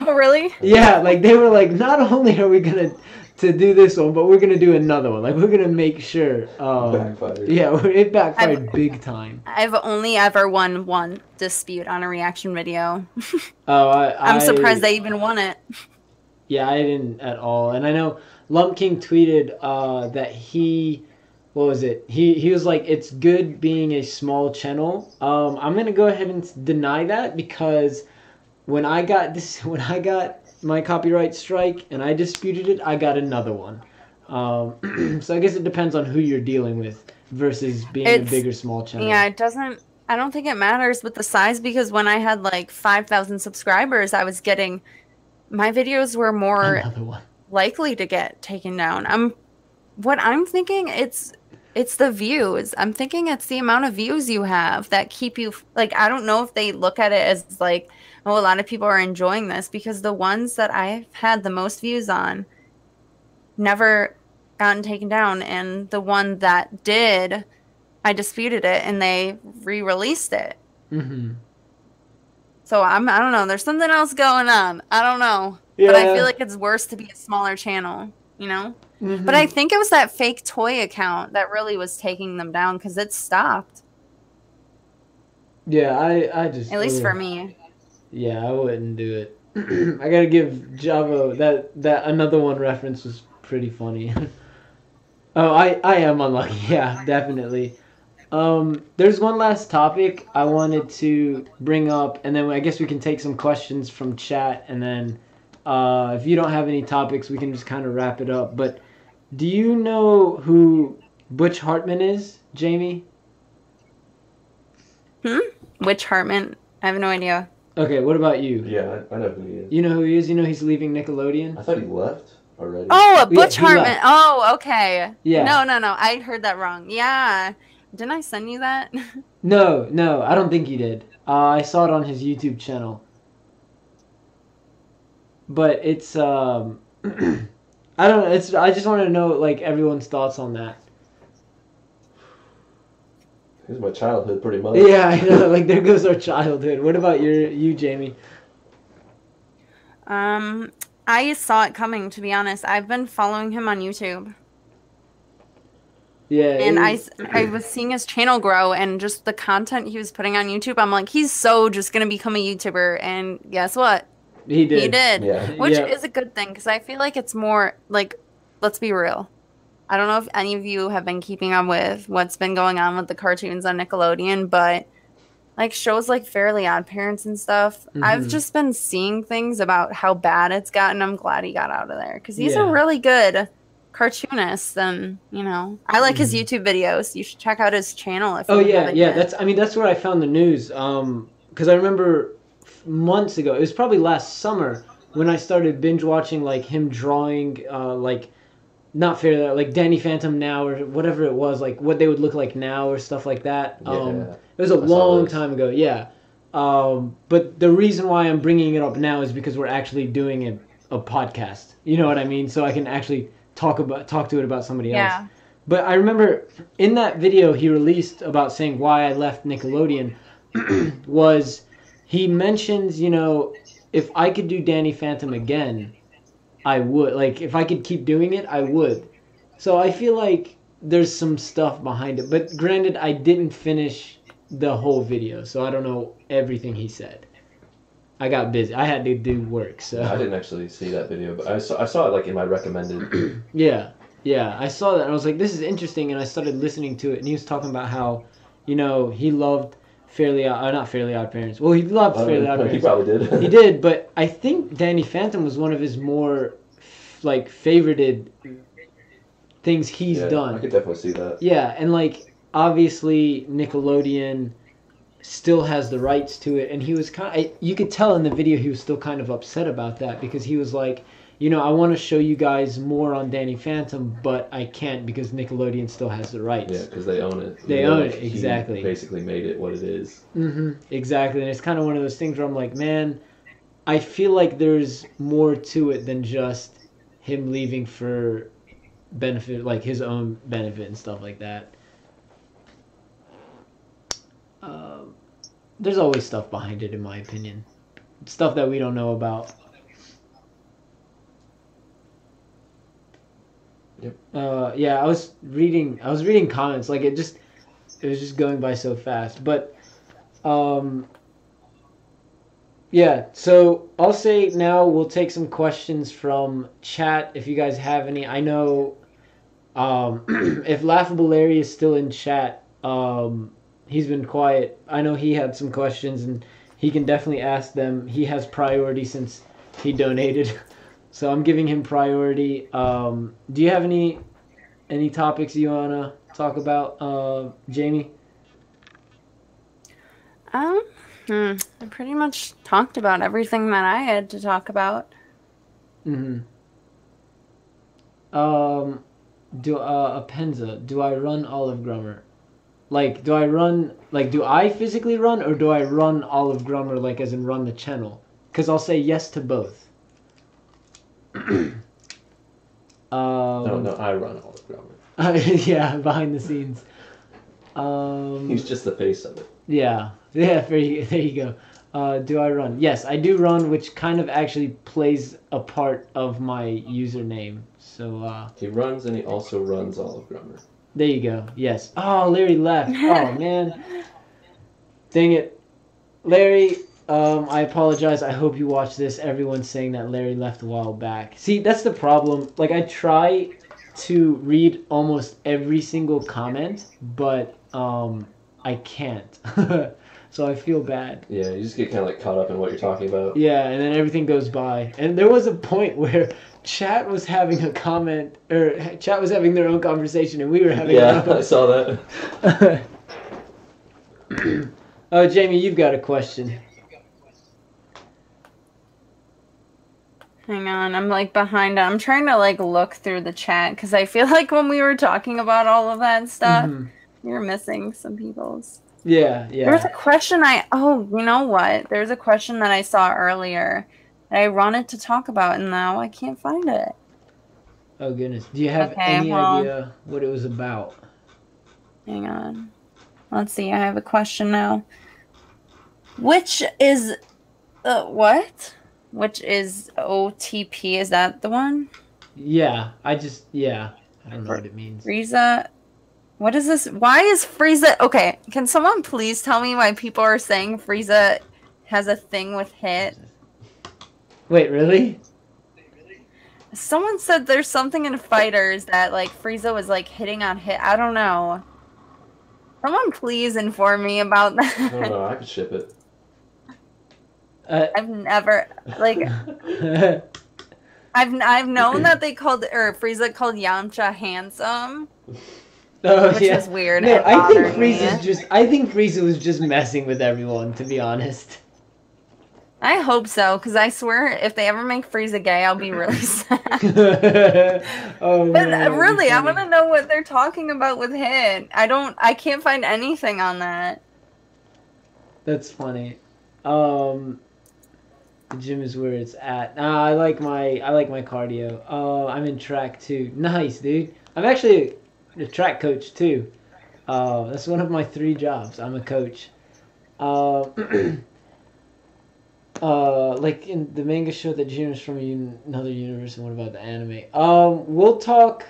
Oh, really? Yeah, like they were like, not only are we gonna to do this one, but we're gonna do another one. Like we're gonna make sure. Backfired. Yeah, it backfired big time. I've only ever won one dispute on a reaction video. Oh, I'm surprised they even won it. Yeah, I didn't at all. And I know Lump King tweeted that he what was it? He was like, it's good being a small channel. I'm gonna go ahead and deny that because when I got this, when I got my copyright strike and I disputed it, I got another one. So I guess it depends on who you're dealing with versus being a big or small channel. Yeah, it doesn't. I don't think it matters with the size because when I had like 5,000 subscribers, I was getting my videos were more likely to get taken down. What I'm thinking it's the views. I'm thinking it's the amount of views you have that keep you like I don't know if they look at it as like oh a lot of people are enjoying this because the ones that I've had the most views on never gotten taken down and the one that did I disputed it and they re-released it. Mm-hmm. So I don't know. There's something else going on. I don't know. Yeah. But I feel like it's worse to be a smaller channel, you know? Mm-hmm. But I think it was that fake toy account that really was taking them down because it stopped. Yeah, I just... At least for me. Yeah, I wouldn't do it. I gotta give Javo... That another one reference was pretty funny. Oh, I am unlucky. Yeah, definitely. There's one last topic I wanted to bring up, and then I guess we can take some questions from chat, and then if you don't have any topics, we can just kind of wrap it up. But do you know who Butch Hartman is, Jamie? Butch Hartman? I have no idea. Okay, what about you? Yeah, I know who he is. You know who he is? You know he's leaving Nickelodeon? I thought he left already. Oh, Butch Hartman. Left. Oh, okay. Yeah. No. I heard that wrong. Yeah. Didn't I send you that? No, I don't think you did. I saw it on his YouTube channel. But it's I don't know. I just want to know like everyone's thoughts on that. Here's my childhood, pretty much. Yeah, I know. Like there goes our childhood. What about you, Jamie? I saw it coming. To be honest, I've been following him on YouTube. Yeah, and I was seeing his channel grow and just the content he was putting on YouTube. I'm like, he's so just gonna become a YouTuber, and guess what? He did. He did, yeah. Which is a good thing because I feel like it's more like, let's be real. I don't know if any of you have been keeping up with what's been going on with the cartoons on Nickelodeon, but like shows like Fairly Odd Parents and stuff, I've just been seeing things about how bad it's gotten. I'm glad he got out of there because he's a really good cartoonist, and you know I like his YouTube videos. You should check out his channel if you haven't yet. That's where I found the news because I remember months ago, it was probably last summer when I started binge watching like him drawing like not fair like Danny Phantom now or whatever it was, like what they would look like now or stuff like that. It was a long time ago. But the reason why I'm bringing it up now is because we're actually doing a podcast, you know what I mean, so I can actually talk to it about somebody else. But I remember in that video he released about saying why I left Nickelodeon was he mentions, you know, if I could do Danny Phantom again, I would. Like if I could keep doing it, I would. So I feel like there's some stuff behind it. But granted, I didn't finish the whole video, so I don't know everything he said. I got busy. I had to do work, so I didn't actually see that video, but I saw it like in my recommended. Yeah, I saw that and I was like, this is interesting, and I started listening to it, and he was talking about how, you know, he loved not Fairly Odd Parents. Well, he loved Fairly Odd Parents. He probably did. He did, but I think Danny Phantom was one of his more like favorited things he's done. I could definitely see that. Yeah, and like obviously Nickelodeon still has the rights to it, and he was you could tell in the video he was still kind of upset about that because he was like, you know, I want to show you guys more on Danny Phantom, but I can't because Nickelodeon still has the rights. Yeah, because they own it. They own it, exactly. He basically made it what it is. Exactly, and it's kind of one of those things where I'm like, man, I feel like there's more to it than just him leaving for benefit, like his own benefit and stuff like that. There's always stuff behind it, in my opinion. Stuff that we don't know about. Yep. I was reading comments, like it was just going by so fast. But so I'll say now we'll take some questions from chat if you guys have any. I know If Laughable Larry is still in chat, he's been quiet. I know he had some questions, and he can definitely ask them. He has priority since he donated, so I'm giving him priority. Do you have any topics you wanna talk about, Jamie? Um, I pretty much talked about everything that I had to talk about. Mm-hmm. Apenza, do I run OliveGrummer? Like, do I physically run, or do I run OliveGrummer, like, as in run the channel? Because I'll say yes to both. No, I run OliveGrummer. Yeah, behind the scenes. He's just the face of it. Yeah, there you go. Do I run? Yes, I do run, which kind of actually plays a part of my username. So, he runs, and he also runs OliveGrummer. There you go. Yes. Oh, Larry left. Oh, man. Dang it. Larry, I apologize. I hope you watch this. Everyone's saying that Larry left a while back. See, that's the problem. Like, I try to read almost every single comment, but I can't. So I feel bad. Yeah, you just get kind of like caught up in what you're talking about. Yeah, and then everything goes by. And there was a point where chat was having a comment, or chat was having their own conversation, and we were having our own. I saw that. Oh, Jamie, you've got a question. Hang on, I'm like behind. I'm trying to like look through the chat because I feel like when we were talking about all of that stuff, we were missing some people's. Yeah. There was a question you know what? There's a question that I saw earlier that I wanted to talk about, and now I can't find it. Oh, goodness. Do you have any idea what it was about? Hang on. Let's see. I have a question now. Which is... what? Which is OTP? Is that the one? Yeah. I don't know what it means. Frieza... What is this? Why is Frieza... Okay, can someone please tell me why people are saying Frieza has a thing with hit? Wait, really? Someone said there's something in Fighters that, like, Frieza was, like, hitting on hit. I don't know. Someone please inform me about that. I don't know. I could ship it. I've never... Like... I've known that they called... Or Frieza called Yamcha handsome. Which is weird. No, I think Frieza was just messing with everyone, to be honest. I hope so, because I swear if they ever make Frieza gay, I'll be really sad. Oh, but man, really, I want to know what they're talking about with hit. I can't find anything on that. That's funny. The gym is where it's at. I like my cardio. I'm in track too. Nice, dude. I'm actually a track coach too. That's one of my 3 jobs. I'm a coach. Like in the manga show that Junior's from another universe, and what about the anime? We'll talk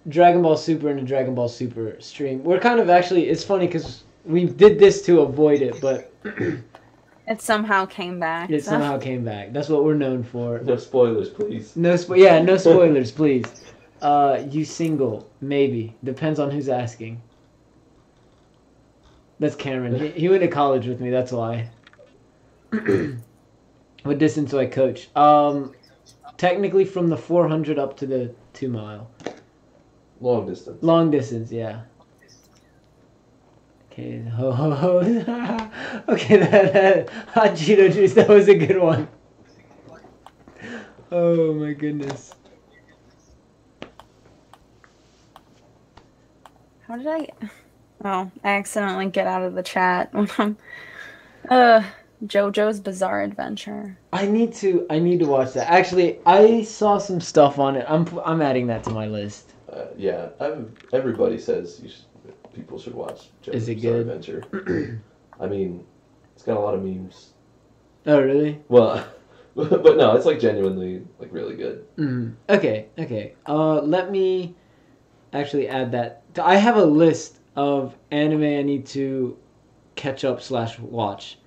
Dragon Ball Super in a Dragon Ball Super stream. We're kind of it's funny because we did this to avoid it, but it somehow came back. It somehow came back. That's what we're known for. No spoilers, please. No spoilers, please. You single? Maybe. Depends on who's asking. That's Cameron. He went to college with me, that's why. What distance do I coach? Technically from the 400 up to the 2 mile. Long distance. Long distance, yeah. Okay, ho ho ho. Okay, that hot Cheeto juice, that was a good one. Oh my goodness. How did I... Oh, I accidentally get out of the chat when I'm... JoJo's Bizarre Adventure. I need to watch that. Actually, I saw some stuff on it. I'm adding that to my list. Yeah, everybody says people should watch JoJo's Bizarre Adventure. I mean, it's got a lot of memes. Oh, really? Well, but no, it's like genuinely like really good. Okay. Let me actually add that. I have a list of anime I need to catch up / watch.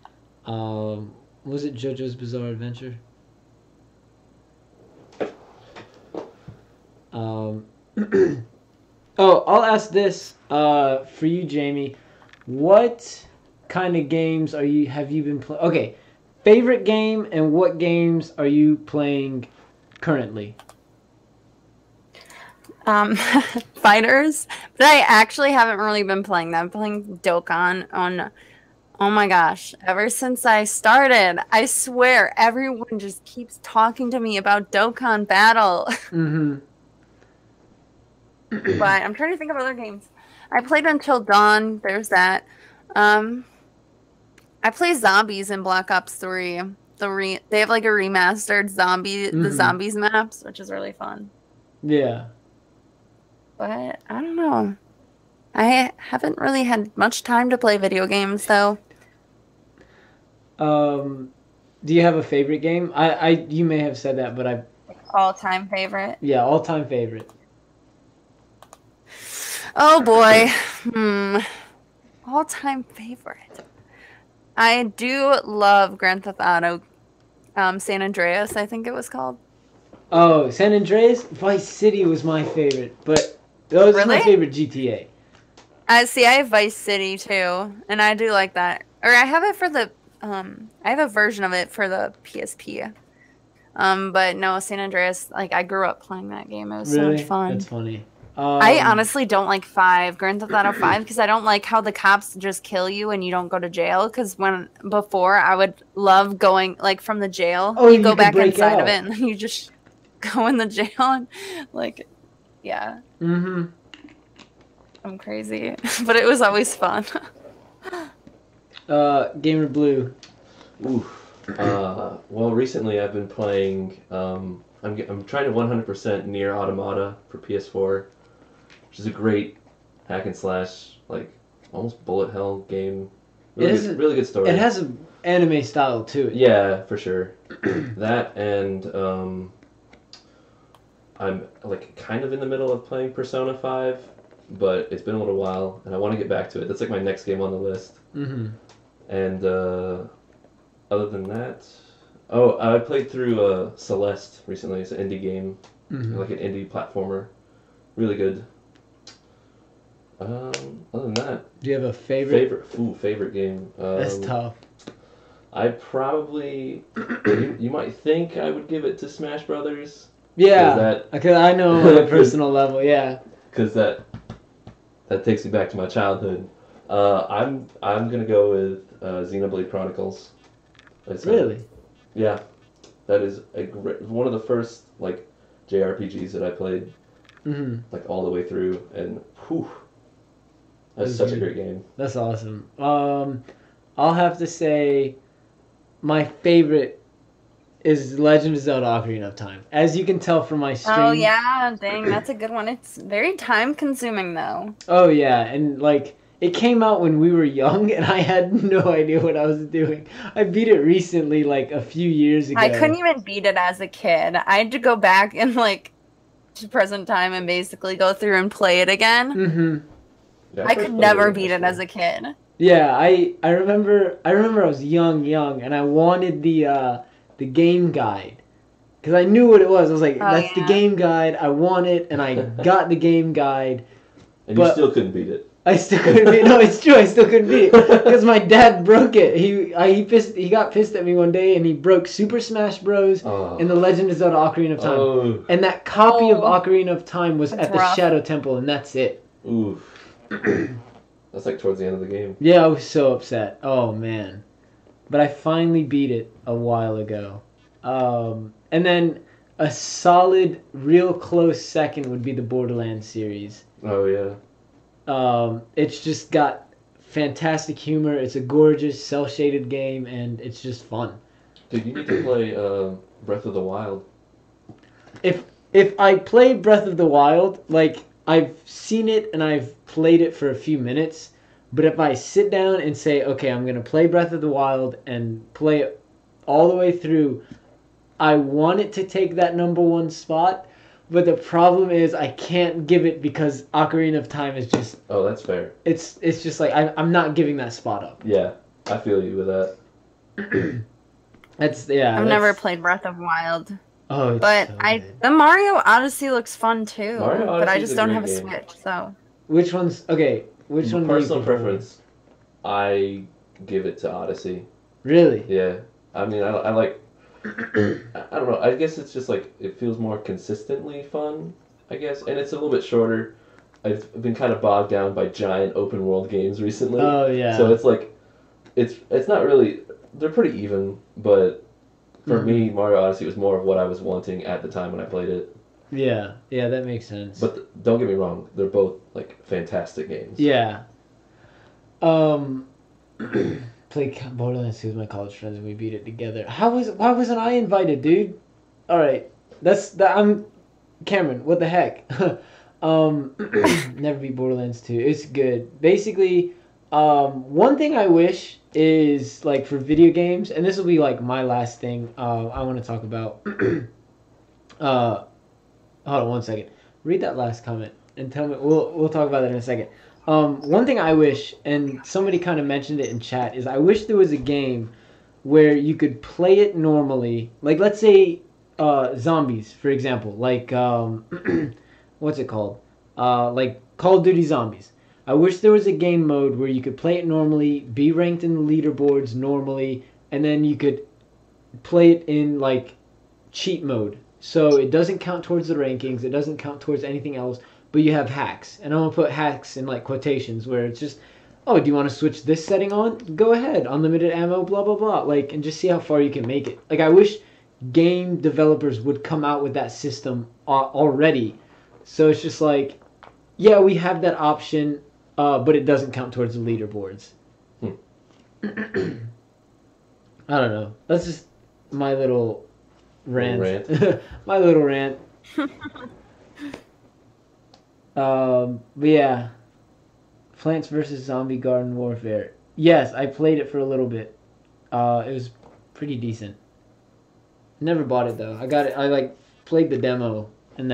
Was it JoJo's Bizarre Adventure? Oh, I'll ask this for you, Jamie. What kind of games have you been playing? Okay, favorite game and what games are you playing currently? Fighters, but I actually haven't really been playing that. I'm playing Dokkan on. Oh my gosh! Ever since I started, I swear everyone just keeps talking to me about Dokkan Battle. Mm-hmm. But I'm trying to think of other games. I played Until Dawn. There's that. I play zombies in Black Ops 3. They have like a remastered the zombies maps, which is really fun. Yeah. But I don't know. I haven't really had much time to play video games though. Do you have a favorite game? You may have said that, but All-time favorite. Yeah, all-time favorite. Oh boy. All-time favorite. I do love Grand Theft Auto San Andreas, I think it was called. Oh, San Andreas? Vice City was my favorite, but those are my favorite GTA. See, I have Vice City too, and I do like that. Or I have it for the I have a version of it for the PSP. But no, San Andreas, like I grew up playing that game. It was so much fun. That's funny. I honestly don't like Grand Theft Auto 5, because I don't like how the cops just kill you and you don't go to jail. Because before I would love going like from the jail, you go back inside of it and then you just go in the jail and like, yeah. Mm-hmm. I'm crazy, but it was always fun. Gamer Blue. Ooh. Well, recently I've been playing. I'm trying to 100% Nier Automata for PS4, which is a great hack and slash, like almost bullet hell game. Really good story. It has an anime style to it. Yeah, for sure. That and I'm like kind of in the middle of playing Persona 5, but it's been a little while and I want to get back to it. That's like my next game on the list. Mm-hmm. And other than that, I played through Celeste recently. It's an indie game, like an indie platformer. Really good. Other than that, do you have a favorite? Favorite game. That's tough. I probably you might think I would give it to Smash Brothers. Yeah, because I know on a personal level. Yeah, because that takes me back to my childhood. I'm gonna go with Xenoblade Chronicles. Really? Yeah, that is one of the first like JRPGs that I played, like all the way through, and that's such a great game. That's awesome. I'll have to say, my favorite is Legend of Zelda: Ocarina of Time. As you can tell from my stream. Oh yeah, dang, that's a good one. It's very time consuming though. Oh yeah, and like. It came out when we were young, and I had no idea what I was doing. I beat it recently, like a few years ago. I couldn't even beat it as a kid. I had to go back and like to present time and basically go through and play it again. Mm-hmm. Yeah, I could never beat it as a kid. Yeah, I remember I was young, and I wanted the game guide because I knew what it was. I was like, that's the game guide. I want it, and I got the game guide. And you still couldn't beat it. I still couldn't beat it. No, it's true. I still couldn't beat it because my dad broke it. He got pissed at me one day and he broke Super Smash Bros. And The Legend of Zelda: Ocarina of Time. And that copy of Ocarina of Time was at the Shadow Temple, and that's it. Oof. That's like towards the end of the game. Yeah, I was so upset. Oh man, but I finally beat it a while ago. And then a solid, real close second would be the Borderlands series. Oh yeah. It's just got fantastic humor. It's a gorgeous, cel-shaded game, and it's just fun. Dude, you need to play Breath of the Wild. If I play Breath of the Wild, like I've seen it and I've played it for a few minutes, but if I sit down and say, okay, I'm gonna play Breath of the Wild and play it all the way through, I want it to take that #1 spot. But the problem is I can't give it because Ocarina of Time is just... Oh, that's fair. It's just like I'm not giving that spot up. Yeah, I feel you with that. I've never played Breath of Wild. Oh, it's But so I good. the Mario Odyssey looks fun too. Mario But I Odyssey is just a don't great have a game. Switch, so Which one's okay? Which one do you Personal prefer? preference, I give it to Odyssey. Really? Yeah, I mean, I like. I don't know. I guess it's just like it feels more consistently fun. I guess, and it's a little bit shorter. I've been kind of bogged down by giant open world games recently. Oh yeah. So it's like, it's not really. They're pretty even, but for me, Mario Odyssey was more of what I was wanting at the time when I played it. Yeah, yeah, that makes sense. But don't get me wrong, they're both like fantastic games. Yeah. Played Borderlands 2 with my college friends and we beat it together. Why wasn't I invited, dude? All right, I'm Cameron. What the heck? Never beat Borderlands 2. It's good. Basically, one thing I wish is like for video games, and this will be like my last thing. I want to talk about. Hold on one second. Read that last comment and tell me. We'll talk about that in a second. One thing I wish, and somebody kind of mentioned it in chat, is I wish there was a game where you could play it normally. Like, let's say zombies, for example. Like, what's it called? Like Call of Duty Zombies. I wish there was a game mode where you could play it normally, be ranked in the leaderboards normally, and then you could play it in, like, cheat mode. So it doesn't count towards the rankings, it doesn't count towards anything else, but you have hacks. And I'm going to put hacks in like quotations where it's just, oh, do you want to switch this setting on? Go ahead. Unlimited ammo, blah, blah, blah. Like, and just see how far you can make it. Like, I wish game developers would come out with that system already. So it's just like, yeah, we have that option, but it doesn't count towards the leaderboards. I don't know. That's just my little rant. My little rant. But yeah, Plants vs. Zombie Garden Warfare. Yes, I played it for a little bit. It was pretty decent. Never bought it though. I got it. I like played the demo and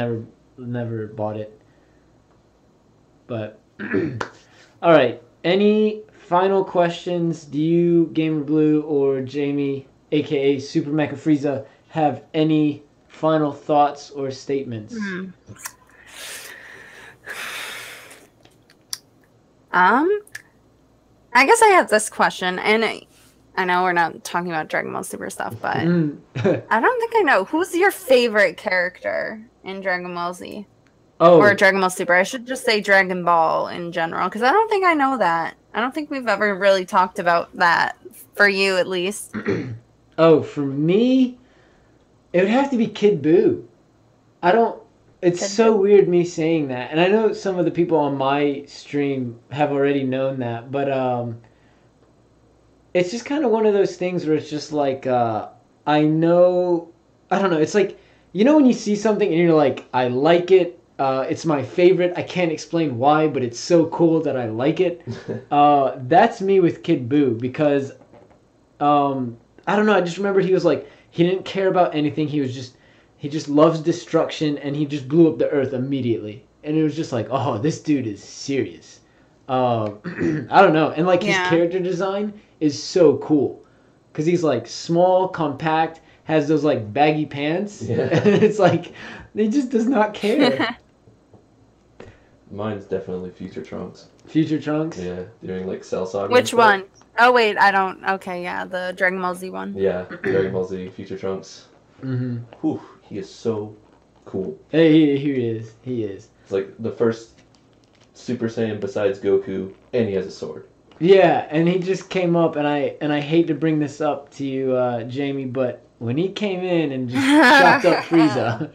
never bought it. But all right. Any final questions? Do you, Gamer Blue, or Jamie, aka SuperMechaFrieza, have any final thoughts or statements? I guess I have this question, and I know we're not talking about Dragon Ball Super stuff, but I don't think I know. Who's your favorite character in Dragon Ball Z? Oh. Or Dragon Ball Super. I should just say Dragon Ball in general, because I don't think I know that. I don't think we've ever really talked about that, for you at least. Oh, for me, it would have to be Kid Buu. It's Kid so Buu. weird me saying that. And I know some of the people on my stream have already known that, but it's just kind of one of those things where it's just like, I don't know, it's like, you know when you see something and you're like, I like it, it's my favorite, I can't explain why, but it's so cool that I like it. That's me with Kid Buu, because, I don't know, I just remembered he was like, he didn't care about anything, he just loves destruction, and he just blew up the earth immediately. And it was just like, oh, this dude is serious. I don't know. And like his character design is so cool. Because he's like small, compact, has those like baggy pants. Yeah. And it's like, he just does not care. Mine's definitely Future Trunks. Future Trunks? Yeah, during like Cell Saga. Which one? Oh, wait, I don't. Okay, yeah, the Dragon Ball Z one. Yeah, Dragon Ball Z, Future Trunks. Mm-hmm. Whew, he is so cool. Hey, he is. He is. It's like the first Super Saiyan besides Goku, and he has a sword. Yeah, and he just came up, and I hate to bring this up to you, Jamie, but when he came in and just chopped up Frieza.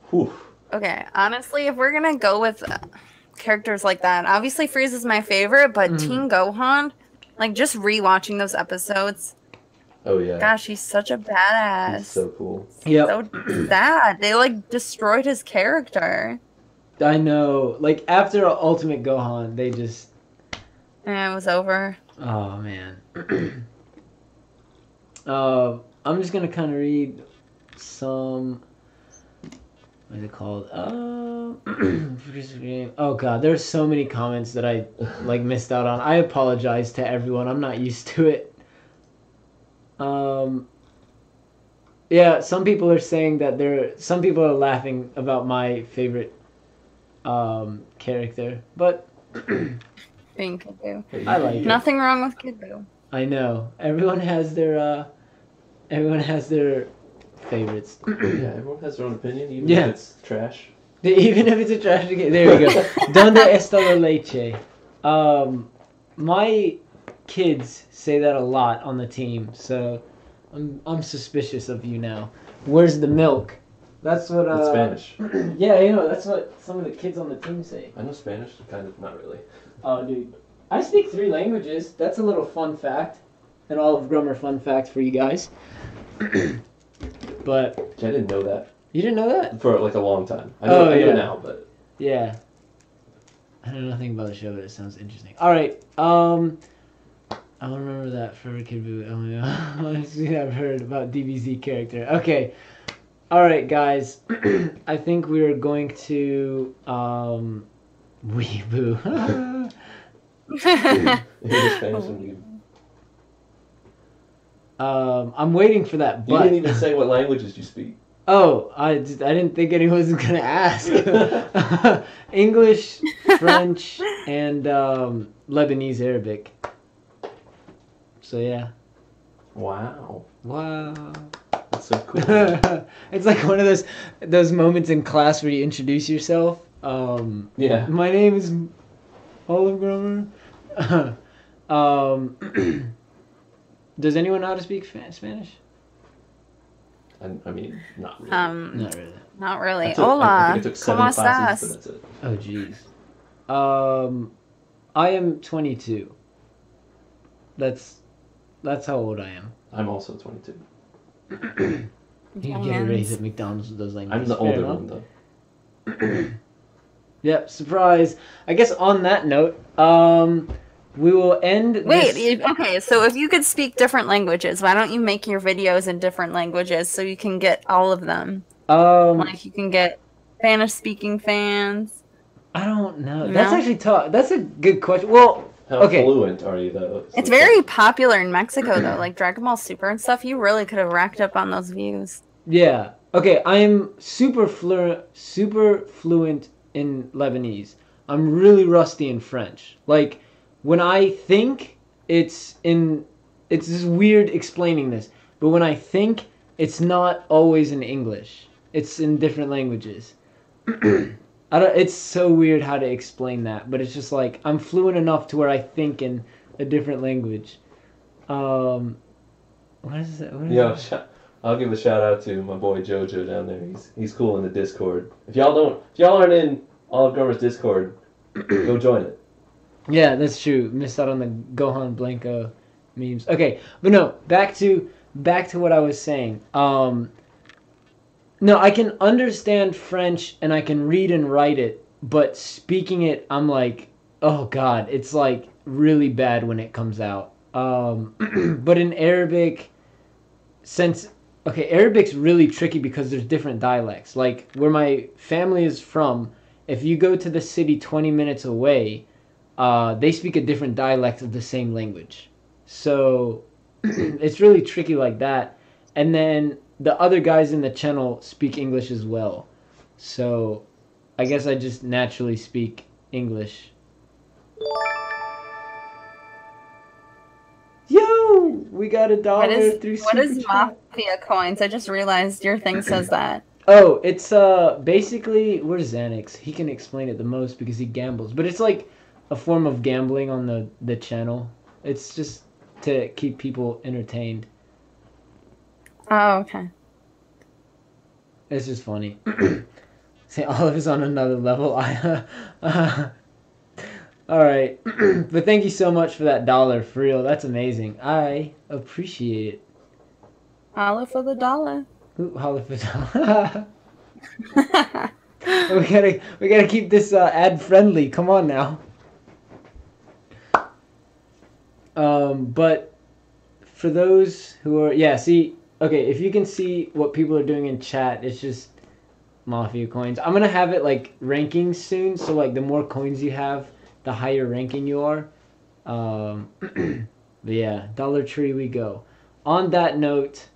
Whew. Okay, honestly, if we're gonna go with characters like that, obviously Frieza's my favorite, but Teen Gohan, like just rewatching those episodes. Oh yeah. Gosh, he's such a badass. He's so cool. Yeah. So sad. They like destroyed his character. I know. Like after Ultimate Gohan, they just. And it was over. Oh man. I'm just gonna kind of read some. What is it called? Oh god, there's so many comments that I like missed out on. I apologize to everyone. I'm not used to it. Yeah, some people are saying that some people are laughing about my favorite character, but Being Kid Boo. I like it. Nothing wrong with Kid Boo. I know. Everyone has their favorites. Yeah, everyone has their own opinion, even Yeah. if it's trash. Even if it's a trash game. There we go. Donde está la leche? My kids say that a lot on the team, so I'm suspicious of you now. Where's the milk? That's what It's Spanish. Yeah, you know, that's what some of the kids on the team say. I know Spanish, kind of, not really. Oh, dude. I speak 3 languages. That's a little fun fact. An OliveGrummer fun fact for you guys. But I didn't know that you didn't know that? for like a long time. I know yeah. now, but Yeah. I know nothing about the show, but it sounds interesting. All right. I'll remember that for Kid Boo. Oh yeah. Honestly, I've heard about DBZ character. Okay. All right, guys. I think we're going to Weeboo. English, Spanish, and you. I'm waiting for that. You But didn't even say what languages you speak. oh, I didn't think anyone was gonna ask. English, French, and Lebanese Arabic. So yeah. Wow, Wow. that's so cool. It's like one of those moments in class where you introduce yourself. Yeah. My name is OliveGrummer. Does anyone know how to speak Spanish? I mean, not really. Not really. Not really. I think Hola. it took 7 ¿Cómo classes, estás? but that's it. Oh jeez. I am 22. That's how old I am. I'm also 22. You can get a raise at McDonald's with those languages. I'm the Fair older enough. one though. Yep, surprise. I guess on that note, we will end. Wait, okay, so if you could speak different languages, why don't you make your videos in different languages so you can get all of them? Like you can get Spanish speaking fans. I don't know. No? That's actually tough. That's a good question. Well, How okay. fluent are you though? It's very popular in Mexico though, like Dragon Ball Super and stuff. You really could have racked up on those views. Yeah. Okay, I am super fluent in Lebanese. I'm really rusty in French. Like when I think it's just weird explaining this, but when I think it's not always in English. It's in different languages. It's so weird how to explain that, but it's just like I'm fluent enough to where I think in a different language. What is that? I'll give a shout out to my boy Jojo down there. He's cool in the Discord. If y'all aren't in OliveGrummer's Discord, go join it. Yeah, that's true. Missed out on the Gohan Blanco memes. Okay, but no, back to what I was saying. No, I can understand French and I can read and write it, but speaking it, I'm like, oh god, it's like really bad when it comes out. But in Arabic, Arabic's really tricky because there's different dialects. Like where my family is from, if you go to the city 20 minutes away, they speak a different dialect of the same language. So it's really tricky like that. And then the other guys in the channel speak English as well. So I guess I just naturally speak English. Yo! We got $1 through What is Super Chat. Mafia Coins? I just realized your thing says that. Oh, it's basically, where's Xanax? He can explain it the most because he gambles. But it's like a form of gambling on the channel. It's just to keep people entertained. Oh, okay. It's just funny. Say Olive is on another level. All right. But thank you so much for that $1. For real, that's amazing. I appreciate it. Holla for the dollar. Ooh, holla for $1. we gotta keep this ad friendly. Come on now. But for those who are okay, if you can see what people are doing in chat, it's just Mafia Coins. I'm gonna have it like rankings soon, so like the more coins you have, the higher ranking you are. But yeah, Dollar Tree we go. On that note,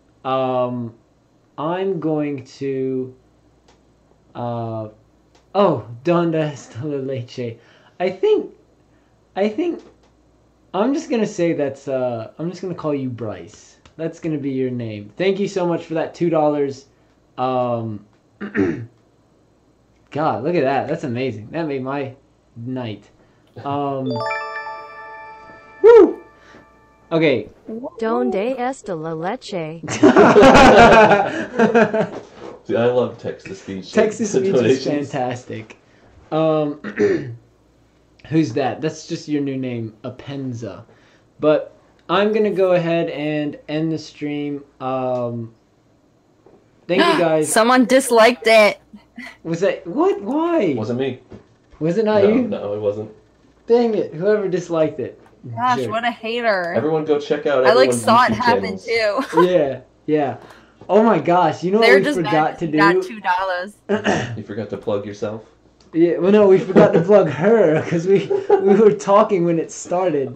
I'm going to. Oh, Donda hasta la leche. I think. I'm just gonna say that's. I'm just gonna call you Bryce. That's gonna be your name. Thank you so much for that $2. God, look at that. That's amazing. That made my night. Woo! Okay. Donde está la leche? See, I love text-to-speech. Text-to-speech is fantastic. Who's that? That's just your new name, Apenza. But I'm going to go ahead and end the stream. Thank you guys. Someone disliked it. Was that... What? Why? Wasn't me. Was it not No, you? no, it wasn't. Dang it. Whoever disliked it. Gosh, Jerk. what a hater. Everyone go check out I like everyone's saw it YouTube happen channels. too. Yeah, yeah. Oh my gosh, you know They're what we just forgot to do? got $2. You forgot to plug yourself? Yeah, well, no, we forgot to plug her because we were talking when it started.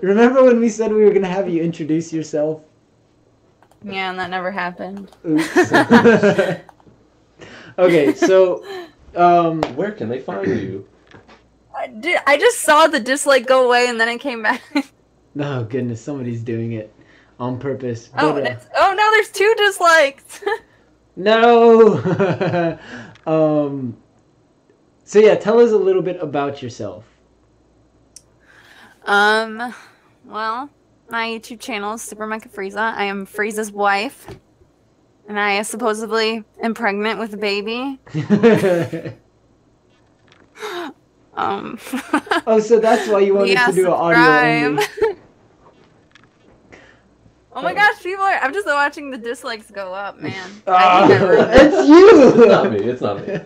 Remember when we said we were gonna have you introduce yourself? Yeah, and that never happened. Oops. Okay, so Where can they find you? I just saw the dislike go away and then it came back. oh goodness, somebody's doing it on purpose. Oh, But, oh no, there's 2 dislikes. no. So yeah, tell us a little bit about yourself. Well, my YouTube channel is SuperMechaFrieza. I am Frieza's wife. And I supposedly am pregnant with a baby. Oh, so that's why you wanted to do an audio only. Oh my gosh, people are... I'm just watching the dislikes go up, man. It's you! It's not me. It's not me.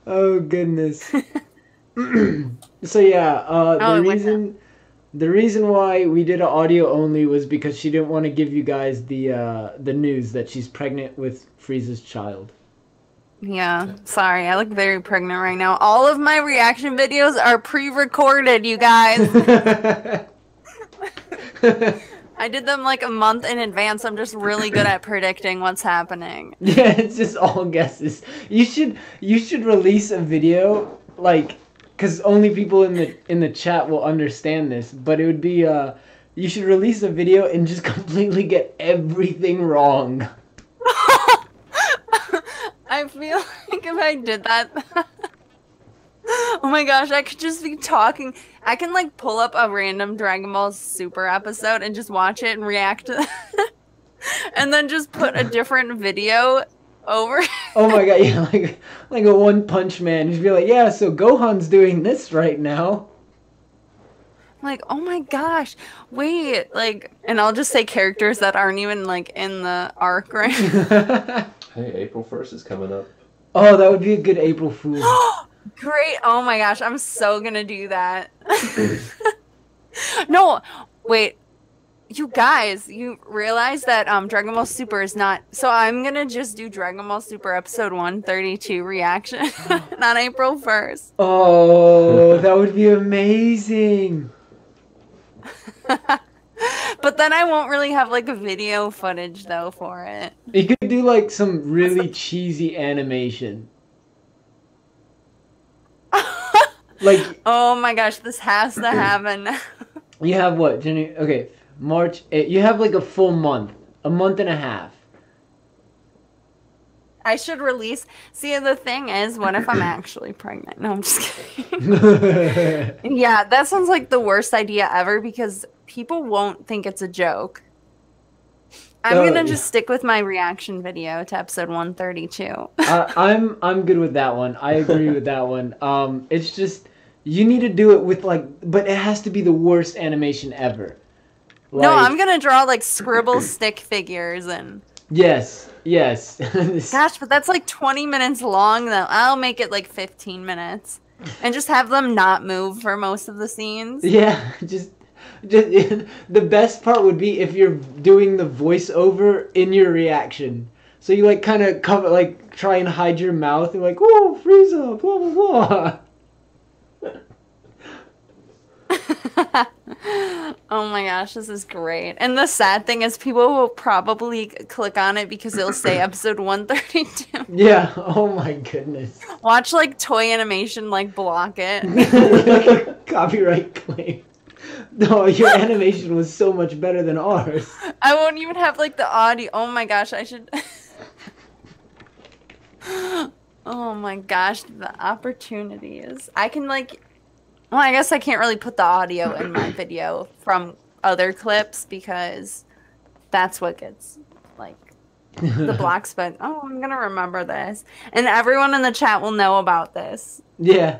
Oh, goodness. So, yeah, the reason why we did an audio only was because she didn't want to give you guys the news that she's pregnant with Frieza's child. Yeah, sorry. I look very pregnant right now. All of my reaction videos are pre-recorded, you guys. I did them like a month in advance. I'm just really good at predicting what's happening. Yeah, it's just all guesses. You should release a video, like, because only people in the chat will understand this, but it would be you should release a video and just completely get everything wrong. I feel like if I did that, oh my gosh, I could just be talking. I can like pull up a random Dragon Ball Super episode and just watch it and react to that. And then just put a different video over. Oh my god, yeah, like a One Punch Man. Just be like, yeah, so Gohan's doing this right now. I'm like, oh my gosh, wait, like, and I'll just say characters that aren't even like in the arc right now. Hey, April 1st is coming up. Oh, that would be a good April Fool. Great. Oh my gosh, I'm so gonna do that. No, wait. You guys, you realize that Dragon Ball Super is not... So I'm gonna just do Dragon Ball Super episode 132 reaction on April 1st. Oh, that would be amazing. But then I won't really have like a video footage though for it. You could do like some really cheesy animation. Like, oh my gosh, this has to happen. You have what? January? Okay, March. You have like a full month, a month and a half. I should release. See, the thing is, what if I'm actually pregnant? No, I'm just kidding. Yeah, that sounds like the worst idea ever because people won't think it's a joke. I'm gonna just stick with my reaction video to episode 132. I'm good with that one. I agree with that one. It's just you need to do it with like, but it has to be the worst animation ever. Like, no, I'm gonna draw like scribble stick figures and. Yes. Gosh, but that's like 20 minutes long though. I'll make it like 15 minutes. And just have them not move for most of the scenes. Yeah, just the best part would be if you're doing the voiceover in your reaction. So you like kind of cover, like try and hide your mouth and like, oh, Frieza, blah blah blah. Oh my gosh, this is great. And the sad thing is people will probably click on it because it'll say episode 132. Yeah. Oh my goodness. Watch like toy animation like block it. Copyright claim. No, your animation was so much better than ours. I won't even have like the audio. Oh my gosh, I should. Oh my gosh, the opportunity is. I can like. Well, I guess I can't really put the audio in my video from other clips because that's what gets like the blocks. But I'm gonna remember this, and everyone in the chat will know about this. Yeah.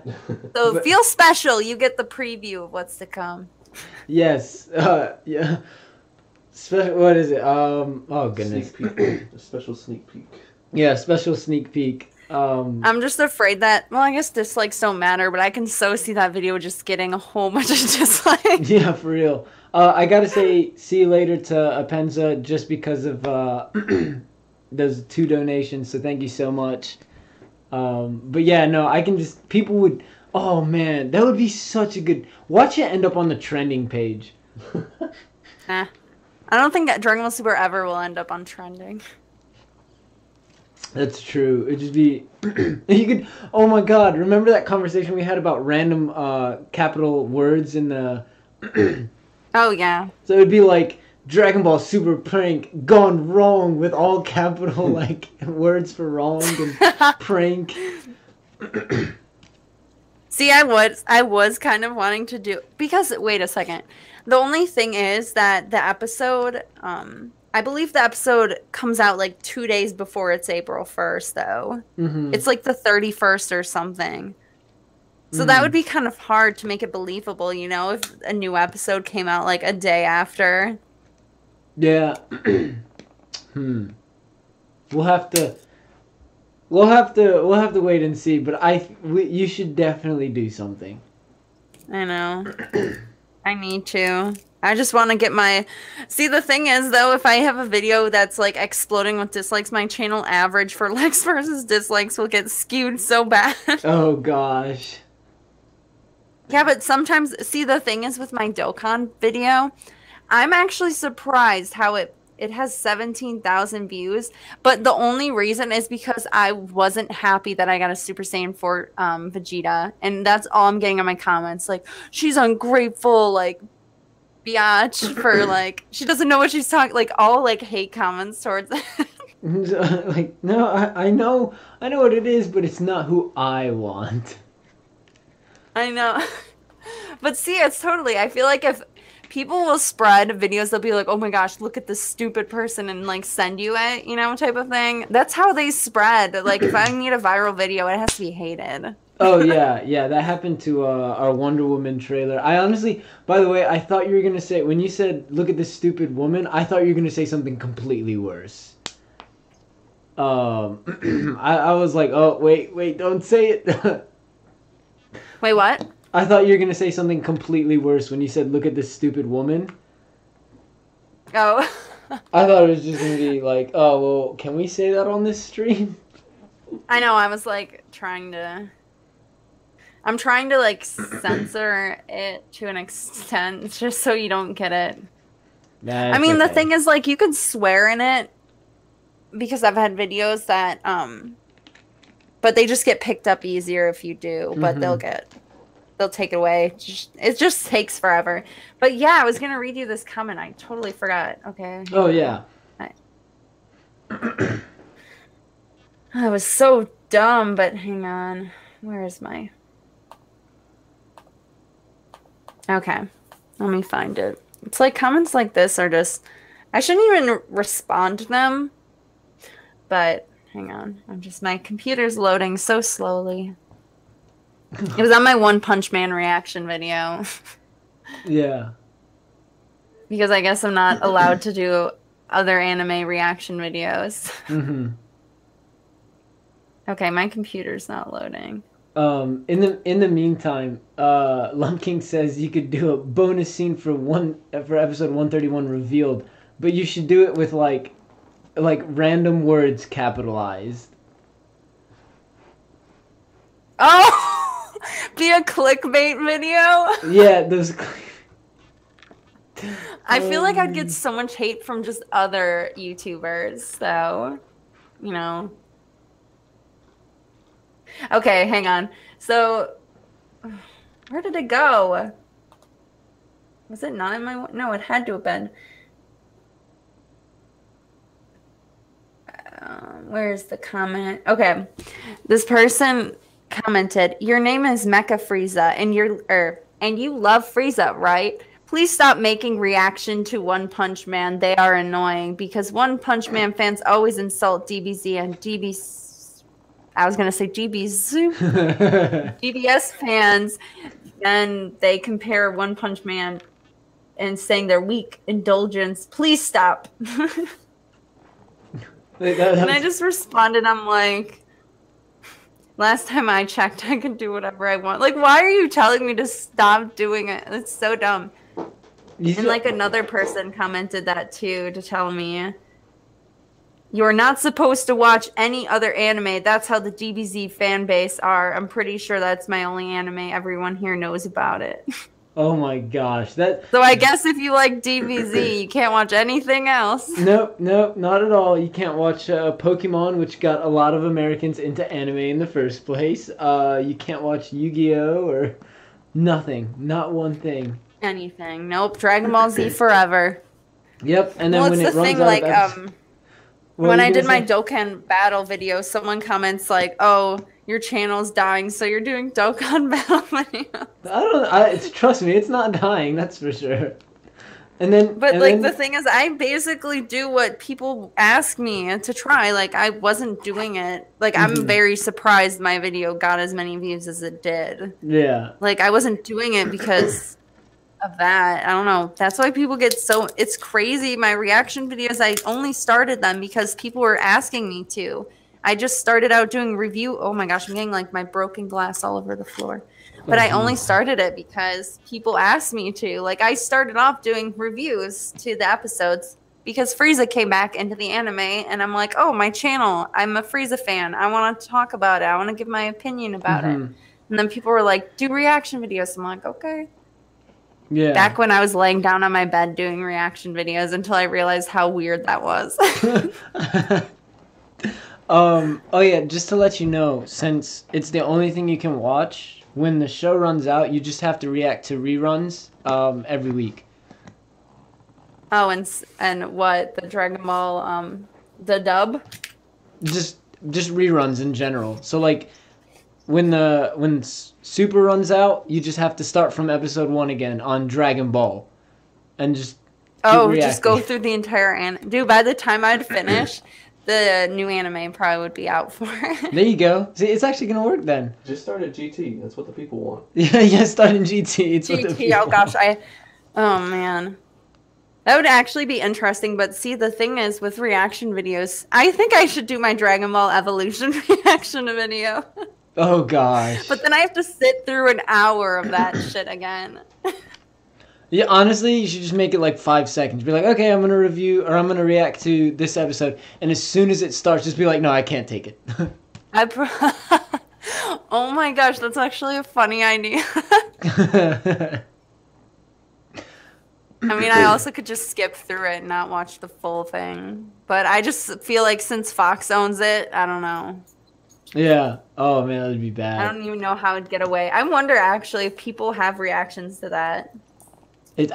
So But- feel special. You get the preview of what's to come. Yes. Yeah. Special. What is it? Oh goodness. Sneak peek. A special sneak peek. Yeah. Special sneak peek. I'm just afraid that, well, I guess dislikes don't matter, but I can so see that video just getting a whole bunch of dislikes. Yeah, for real. I gotta say, see you later to Apenza just because of those 2 donations. So thank you so much. But yeah, no, I can just people would. Oh man, that would be such a good. Watch it end up on the trending page. I don't think that Dragon Ball Super ever will end up on trending. That's true. It'd just be you could. Oh my God! Remember that conversation we had about random capital words in the. Oh yeah. So it'd be like Dragon Ball Super prank gone wrong with all capital like words for wrong and prank. See, I was kind of wanting to do because wait a second. The only thing is that the episode, I believe the episode comes out like 2 days before it's April 1st, though. Mm-hmm. It's like the 31st or something. So that would be kind of hard to make it believable, you know, if a new episode came out like a day after. Yeah. We'll have to wait and see. But you should definitely do something. I know. I need to. I just want to get my... See, the thing is, though, if I have a video that's, like, exploding with dislikes, my channel average for likes versus dislikes will get skewed so bad. Oh, gosh. Yeah, but sometimes... See, the thing is with my Dokkan video, I'm actually surprised how it has 17,000 views, but the only reason is because I wasn't happy that I got a Super Saiyan 4 Vegeta, and that's all I'm getting in my comments. Like, she's ungrateful, like... biatch for like she doesn't know what she's talking, like all like hate comments towards it. Like, no, I know what it is, but it's not who I want. I know. But see, it's totally, I feel like if people will spread videos, they'll be like, oh my gosh, look at this stupid person, and like send you it, you know, type of thing. That's how they spread. Like if I need a viral video, it has to be hated. Oh yeah, that happened to our Wonder Woman trailer. I honestly, by the way, I thought you were gonna say, when you said "look at this stupid woman," I thought you were gonna say something completely worse. I was like, oh wait, don't say it. Wait, what? I thought you were gonna say something completely worse when you said "look at this stupid woman." Oh. I thought it was just gonna be like, oh well, can we say that on this stream? I know. I was like I'm trying to like censor it to an extent just so you don't get it. That's I mean, the okay. thing is, like, you could swear in it because I've had videos that, but they just get picked up easier if you do, but they'll take it away. It just takes forever. But yeah, I was going to read you this comment. I totally forgot. Okay. Oh, yeah. I was so dumb, but hang on. Where is my... Okay. Let me find it. It's like comments like this are just... I shouldn't even respond to them. But hang on. My computer's loading so slowly. It was on my One Punch Man reaction video. Yeah. Because I guess I'm not allowed to do other anime reaction videos. Okay, my computer's not loading. In the meantime, Lumpking says you could do a bonus scene for episode 131 revealed, but you should do it with like random words capitalized. Oh, be a clickbait video. Yeah, those. I feel like I'd get so much hate from just other YouTubers, so, you know. Okay, hang on. So, where did it go? Was it not in my... No, it had to have been. Where's the comment? Okay. This person commented, "Your name is MechaFrieza, and you love Frieza, right? Please stop making reaction to One Punch Man. They are annoying because One Punch Man fans always insult DBZ and I was gonna say GBS fans, and they compare One Punch Man and saying they're weak. Indulgence. Please stop." And I just responded, I'm like, last time I checked, I could do whatever I want. Like, why are you telling me to stop doing it? It's so dumb. And like another person commented that too, to tell me, "You're not supposed to watch any other anime. That's how the DBZ fan base are. I'm pretty sure that's my only anime. Everyone here knows about it." Oh my gosh, that. So I guess if you like DBZ, you can't watch anything else. Nope, not at all. You can't watch Pokemon, which got a lot of Americans into anime in the first place. You can't watch Yu-Gi-Oh or nothing, not one thing. Anything. Nope. Dragon Ball Z forever. Yep, and then Well, when it's it the runs thing, out like, of when I did my Dokkan battle video, someone comments like, "Oh, your channel's dying, so you're doing Dokkan battle videos." Trust me, it's not dying, that's for sure. And then, but like the thing is, I basically do what people ask me to try. Like, I wasn't doing it. Like, I'm very surprised my video got as many views as it did. Yeah. Like, I wasn't doing it because of that. I don't know. That's why people get so... It's crazy. My reaction videos, I only started them because people were asking me to. I just started out doing review. Oh my gosh, I'm getting like my broken glass all over the floor. But I only started it because people asked me to. Like, I started off doing reviews to the episodes because Frieza came back into the anime, and I'm like, oh, my channel, I'm a Frieza fan. I want to talk about it. I want to give my opinion about it. And then people were like, do reaction videos. I'm like, okay. Yeah. Back when I was laying down on my bed doing reaction videos until I realized how weird that was. Oh yeah, just to let you know, since it's the only thing you can watch, when the show runs out, you just have to react to reruns every week. Oh, and what, the Dragon Ball, the dub? Just reruns in general. So like, when Super runs out, you just have to start from episode 1 again on Dragon Ball, and just just go through the entire anime. Dude, by the time I'd finish, the new anime probably would be out for it. There you go. See, it's actually gonna work then. Just start at GT. That's what the people want. Yeah, start in GT. It's GT. What the people Oh gosh, want. oh man, that would actually be interesting. But see, the thing is, with reaction videos, I think I should do my Dragon Ball Evolution reaction video. Oh gosh. But then I have to sit through an hour of that shit again. Yeah, honestly, you should just make it like 5 seconds. Be like, okay, I'm gonna review or I'm gonna react to this episode, and as soon as it starts, just be like, no, I can't take it. Oh my gosh, that's actually a funny idea. I mean, I also could just skip through it and not watch the full thing. But I just feel like since Fox owns it, I don't know. Yeah. Oh man, that'd be bad. I don't even know how it'd get away. I wonder actually if people have reactions to that.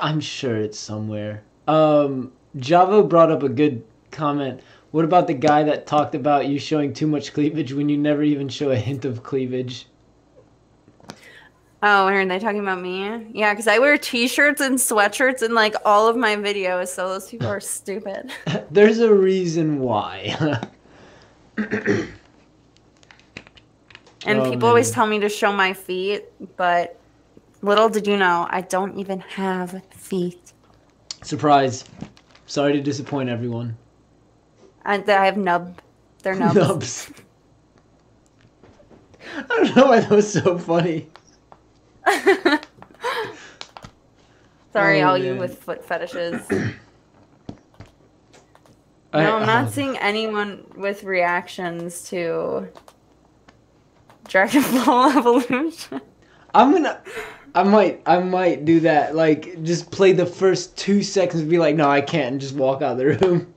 I'm sure it's somewhere. Javo brought up a good comment. What about the guy that talked about you showing too much cleavage when you never even show a hint of cleavage? Oh, are they talking about me? Yeah, because I wear t-shirts and sweatshirts in like all of my videos, so those people are stupid. There's a reason why. And people always tell me to show my feet, but little did you know, I don't even have feet. Surprise. Sorry to disappoint everyone. I have they're nubs. Nubs. I don't know why that was so funny. Sorry, all you with foot fetishes. No, I'm not seeing anyone with reactions to Dragon Ball Evolution. I'm I might do that. Like, just play the first 2 seconds and be like, no, I can't, and just walk out of the room.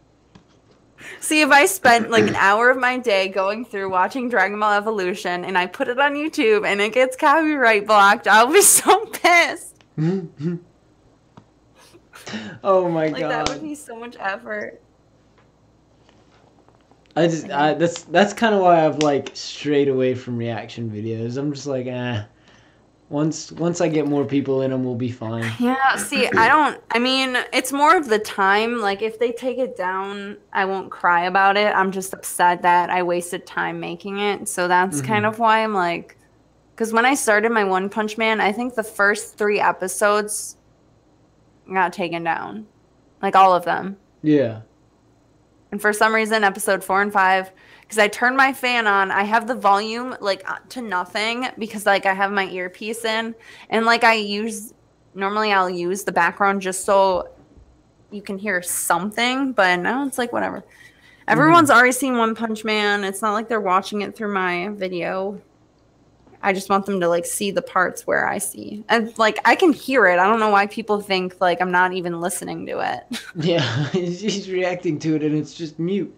See, if I spent like an hour of my day going through watching Dragon Ball Evolution and I put it on YouTube and it gets copyright blocked, I'll be so pissed. Oh my Like, god. that would be so much effort. That's kind of why I've like strayed away from reaction videos. I'm just like, once I get more people in them, we'll be fine. Yeah, see, I mean, it's more of the time. Like, if they take it down, I won't cry about it. I'm just upset that I wasted time making it. So that's kind of why I'm like, because when I started my One Punch Man, I think the first 3 episodes got taken down. Like, all of them. Yeah. And for some reason, episode 4 and 5, because I turned my fan on, I have the volume like to nothing because like I have my earpiece in, and like normally I'll use the background just so you can hear something, but now it's like whatever. Everyone's already seen One Punch Man. It's not like they're watching it through my video. I just want them to like see the parts where I see. And like I can hear it. I don't know why people think like I'm not even listening to it. Yeah, he's reacting to it and it's just mute.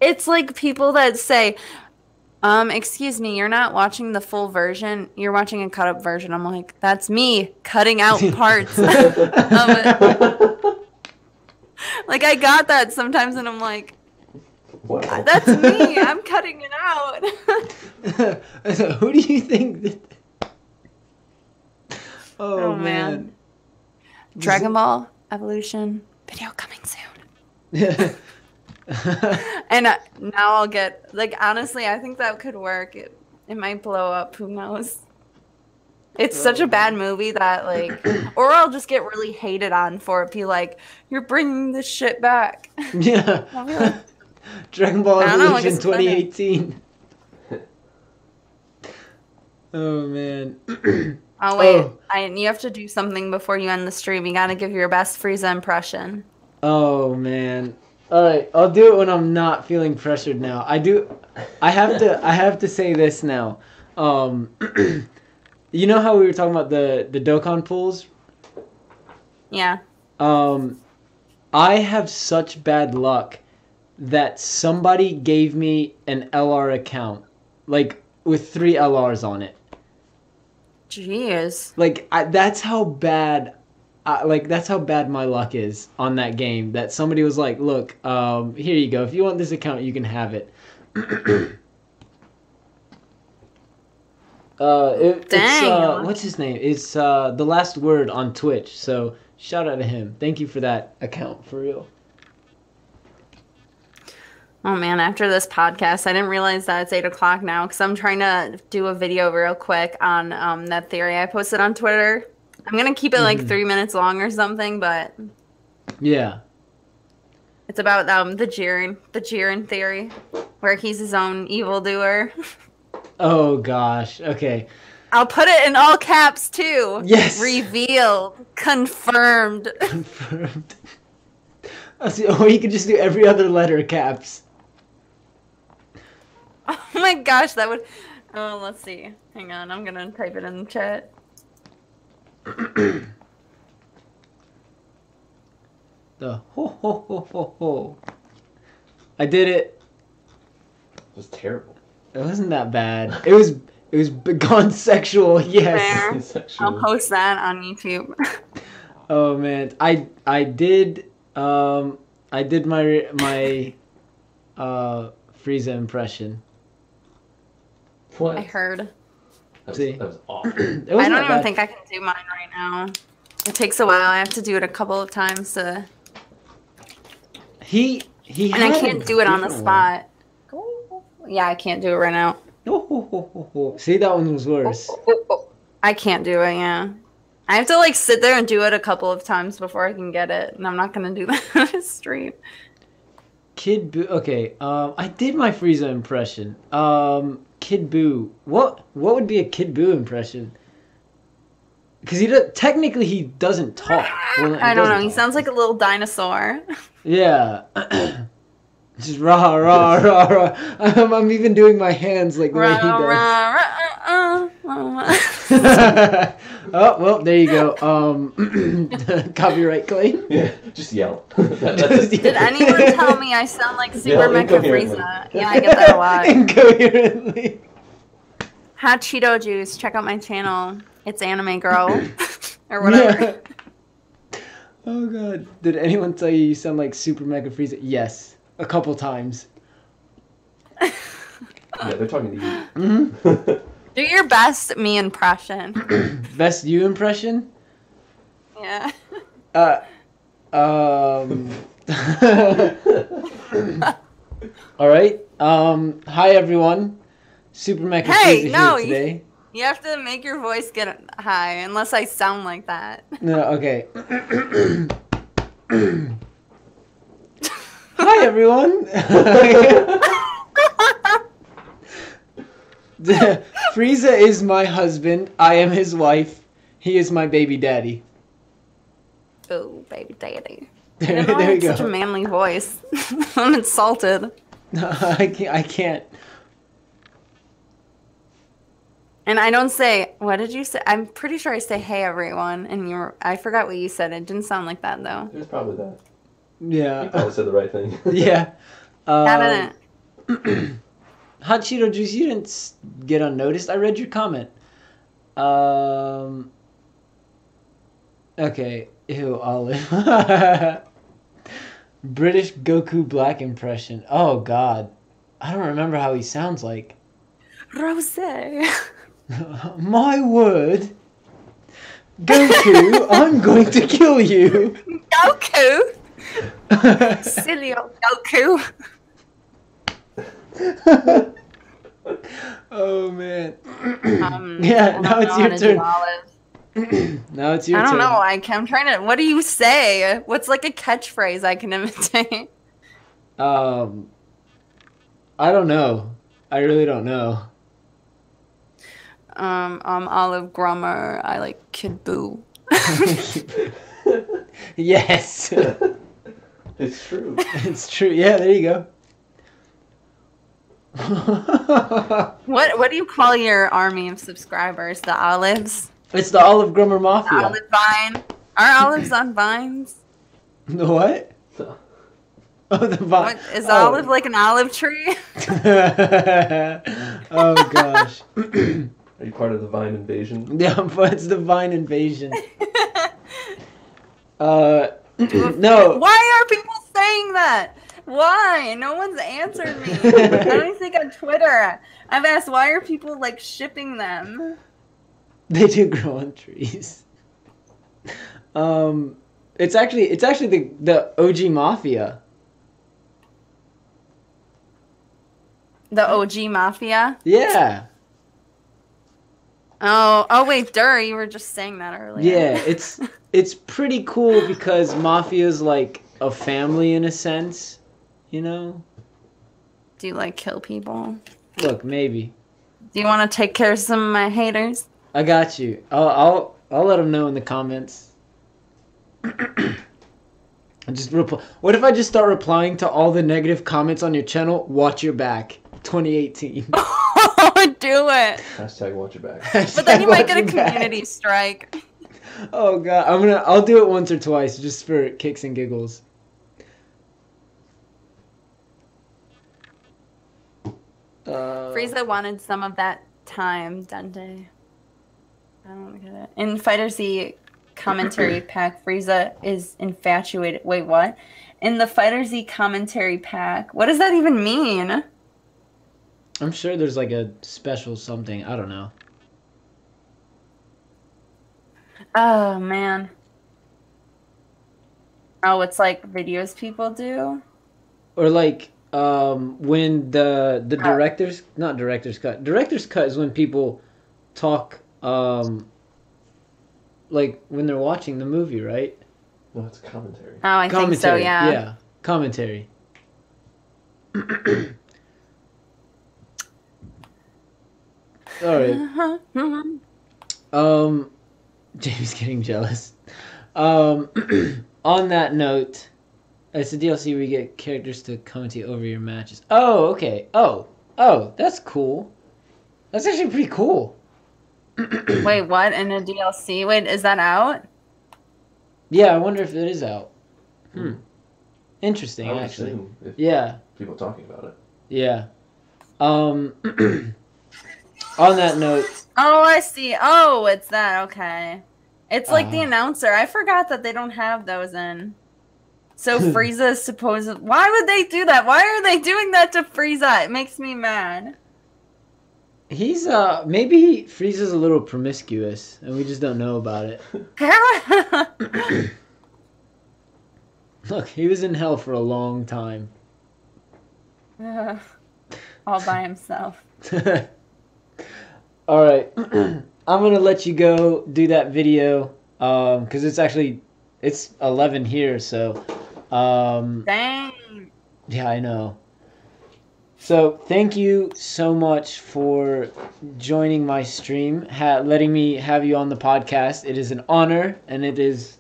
It's like people that say, excuse me, you're not watching the full version. You're watching a cut up version. I'm like, that's me cutting out parts of it. Like I got that sometimes and I'm like, Wow. that's me. I'm cutting it out. Who do you think that... Oh, man. Dragon Ball Evolution video coming soon. And now I'll get, like, honestly, I think that could work. It might blow up. Who knows? It's such a bad movie that, like, or I'll just get really hated on for it. Be like, you're bringing this shit back. Yeah. I'll be like, Dragon Ball I don't know, I Evolution guess it's better. 2018. Oh, man. oh, wait. You have to do something before you end the stream. You got to give your best Frieza impression. Oh, man. All right, I'll do it when I'm not feeling pressured now. I have to say this now. You know how we were talking about the Dokkan pools? Yeah. I have such bad luck that somebody gave me an LR account, like with 3 LRs on it. Jeez. Like that's how bad my luck is on that game. That somebody was like, "Look, here you go. If you want this account, you can have it." Dang. What's his name? It's the last word on Twitch. So shout out to him. Thank you for that account, for real. Oh man, after this podcast, I didn't realize that it's 8 o'clock now because I'm trying to do a video real quick on that theory I posted on Twitter. I'm going to keep it like 3 minutes long or something, but yeah. It's about the Jiren theory, where he's his own evildoer. Oh gosh, okay. I'll put it in all caps too. Yes. Revealed. Confirmed. Confirmed. Or you could just do every other letter caps. Oh my gosh, that would... Oh, let's see. Hang on, I'm gonna type it in the chat. The ho ho ho ho ho. I did it. It was terrible. It wasn't that bad. It was gone sexual. Yes. Fair. I'll post that on YouTube. Oh man, I did my Frieza impression. What? I heard. That See? was awful. I don't even think I can do mine right now. It takes a while. I have to do it a couple of times to... He and I can't do it on the spot. Yeah, I can't do it right now. See, that one was worse. I can't do it, yeah. I have to like sit there and do it a couple of times before I can get it, and I'm not gonna do that on a stream. Kid Buu. Okay, I did my Frieza impression. Kid Buu. What would be a Kid Buu impression? Because technically he doesn't talk. Well, I don't know. He sounds like a little dinosaur. Yeah. Just rah rah rah rah. I'm even doing my hands like the way he does. Oh, well, there you go. Copyright claim. Yeah, just yell. Did anyone tell me I sound like Super Mecha incoherently. Frieza? Yeah, I get that a lot. Incoherently. Hot Cheeto Juice. Check out my channel. It's Anime Girl. Or whatever. Oh, God. Did anyone tell you you sound like Super Mega Frieza? Yes. A couple times. Yeah, they're talking to you. Mm-hmm. Do your best me impression. Best you impression? Yeah. All right. Hi, everyone. Super Mecha Frieza no, here today. You have to make your voice get high, unless I sound like that. No, okay. Hi, everyone. Frieza is my husband. I am his wife. He is my baby daddy. Oh, baby daddy. There, I don't know, we it's go. such a manly voice. I'm insulted. No, I can't. And I don't say, what did you say? I'm pretty sure I say, hey, everyone. And I forgot what you said. It didn't sound like that, though. It was probably that. Yeah. You probably said the right thing. Yeah. I Hot Cheeto Juice, you didn't get unnoticed. I read your comment. Okay. Ew, Olive. British Goku Black impression. Oh, God. I don't remember how he sounds like. Rose. My word. Goku, I'm going to kill you. Goku. Silly old Goku. Oh, man. Yeah, now it's your turn. Now it's your turn. I don't know. I'm trying to. What do you say? What's like a catchphrase I can imitate? I don't know. I really don't know. OliveGrummer. I like Kid Boo. Yes. It's true. It's true. Yeah, there you go. What do you call your army of subscribers? The olives? It's the OliveGrummer Mafia. The olive vine? Are olives on vines? The what? Oh, the vine. What, is olive like an olive tree? Oh, gosh. Are you part of the Vine invasion? Yeah, but it's the Vine invasion. No. Why are people saying that? Why? No one's answered me. I don't even think on Twitter. I've asked why are people like shipping them? They do grow on trees. It's actually the OG Mafia. The OG Mafia? Yeah. Oh wait, you were just saying that earlier. Yeah, it's pretty cool because Mafia's like a family in a sense, you know? Do you like kill people? Look, maybe. Do you want to take care of some of my haters? I got you. I'll let them know in the comments. I just reply. What if I just start replying to all the negative comments on your channel? Watch your back, 2018. Do it. Hashtag watch your back. But then you might get a community strike. Oh god, I'll do it once or twice just for kicks and giggles. Frieza wanted some of that time, Dante. I don't get it. In Fighter Z commentary pack, Frieza is infatuated. Wait, what? In the Fighter Z commentary pack, what does that even mean? I'm sure there's like a special something. I don't know. Oh, man. Oh, it's like videos people do? Or like when the director's not director's cut. Director's cut is when people talk like when they're watching the movie, right? No, it's commentary. Oh, I think so, yeah. Yeah, commentary. All right. Jamie's getting jealous. On that note, it's a DLC where you get characters to commentate over your matches. Oh, okay. Oh, that's cool. That's actually pretty cool. Wait, what? In a DLC? Wait, is that out? Yeah, I wonder if it is out. Interesting, I would actually. assume if Yeah, people talking about it. yeah. On that note, Oh, I see. Oh, it's that. Okay. It's like the Ah. announcer. I forgot that they don't have those in. So Frieza is supposed. Why would they do that? Why are they doing that to Frieza? It makes me mad. he's maybe Frieza's a little promiscuous, and we just don't know about it. Look, he was in hell for a long time. All by himself. All right, I'm gonna let you go do that video because it's 11 here, so Dang. yeah, I know. So thank you so much for joining my stream, letting me have you on the podcast. It is an honor, and it is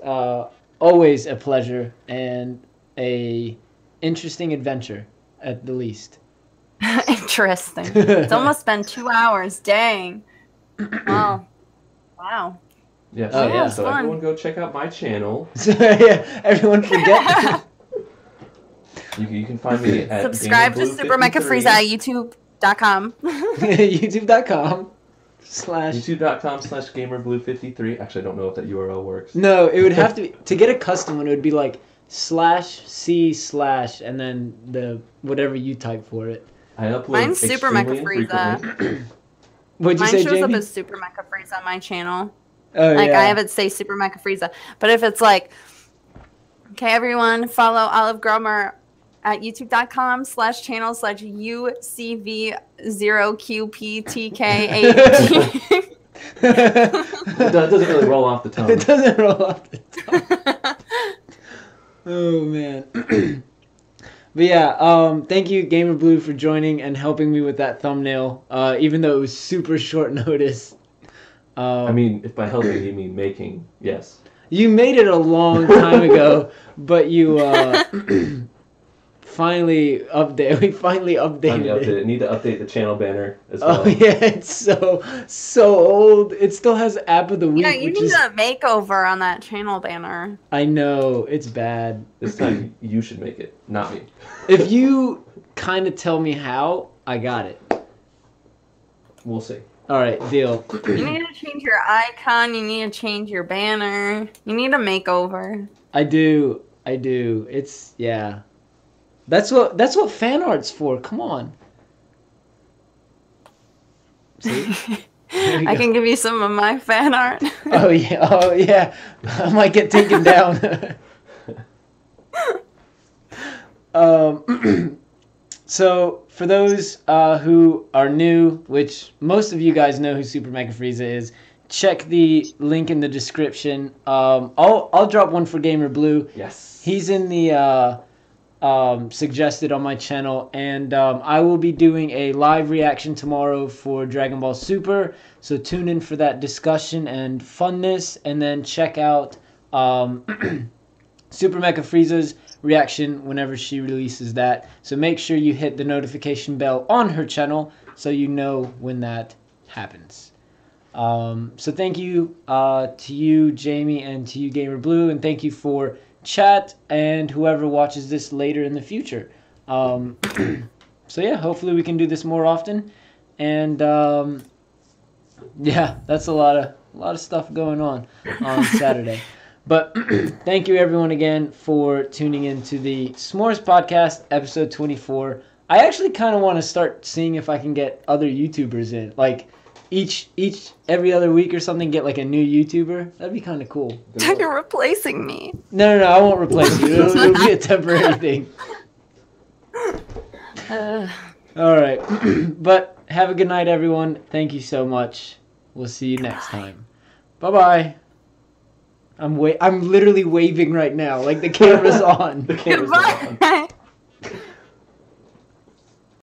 always a pleasure and a interesting adventure, at the least. Interesting. It's almost been 2 hours. Dang. Wow. Wow. Yeah, Oh, so, yeah. so Fun. everyone go check out my channel. So yeah, everyone forget. You can find me at Subscribe to SuperMechaFrieza at YouTube.com. YouTube.com/ YouTube.com/GamerBlue53. Actually, I don't know if that URL works. No, it would have to be, to get a custom one, it would be like /C/ and then the whatever you type for it. I upload Mine's extremely SuperMechaFrieza. infrequently. What'd you Mine say, shows Jamie? up as SuperMechaFrieza on my channel. Oh, Like yeah. I have it say SuperMechaFrieza. But if it's like, okay, everyone, follow OliveGrummer at youtube.com/channel/UCV0QPTK8. It doesn't really roll off the tongue. It doesn't roll off the tongue. Oh, man. But yeah, thank you, Gamer Blue, for joining and helping me with that thumbnail, even though it was super short notice. I mean, if by helping you mean making, yes. You made it a long time ago, but you finally update. We finally updated it. I need to update the channel banner as well. Oh yeah, it's so old. It still has App of the Week, Yeah, you which need is a makeover on that channel banner. I know it's bad. This time you should make it, not me. If you kind of tell me how, I got it. We'll see. All right, deal. You need to change your icon. You need to change your banner. You need a makeover. I do. It's yeah. That's what fan art's for. Come on. See? I can give you some of my fan art. Oh yeah. I might get taken down. So for those who are new, which most of you guys know who SuperMechaFrieza is, check the link in the description. I'll drop one for Gamer Blue. Yes. He's in the suggested on my channel, and I will be doing a live reaction tomorrow for Dragon Ball Super. So tune in for that discussion and funness, and then check out SuperMechaFrieza's reaction whenever she releases that. So make sure you hit the notification bell on her channel so you know when that happens. So thank you to you, Jamie, and to you, Gamer Blue, and thank you for chat and whoever watches this later in the future. So yeah, hopefully we can do this more often. And yeah, that's a lot of stuff going on Saturday. But thank you everyone again for tuning in to the S'mores Podcast, episode 24. I actually kind of want to start seeing if I can get other YouTubers in. Like every other week or something, get like a new YouTuber. That'd be kind of cool. You're replacing me. No, I won't replace you. It'll be a temporary thing. All right. But have a good night, everyone. Thank you so much. We'll see you next time. Bye-bye. I'm literally waving right now, like the camera's on. The camera's on. Bye.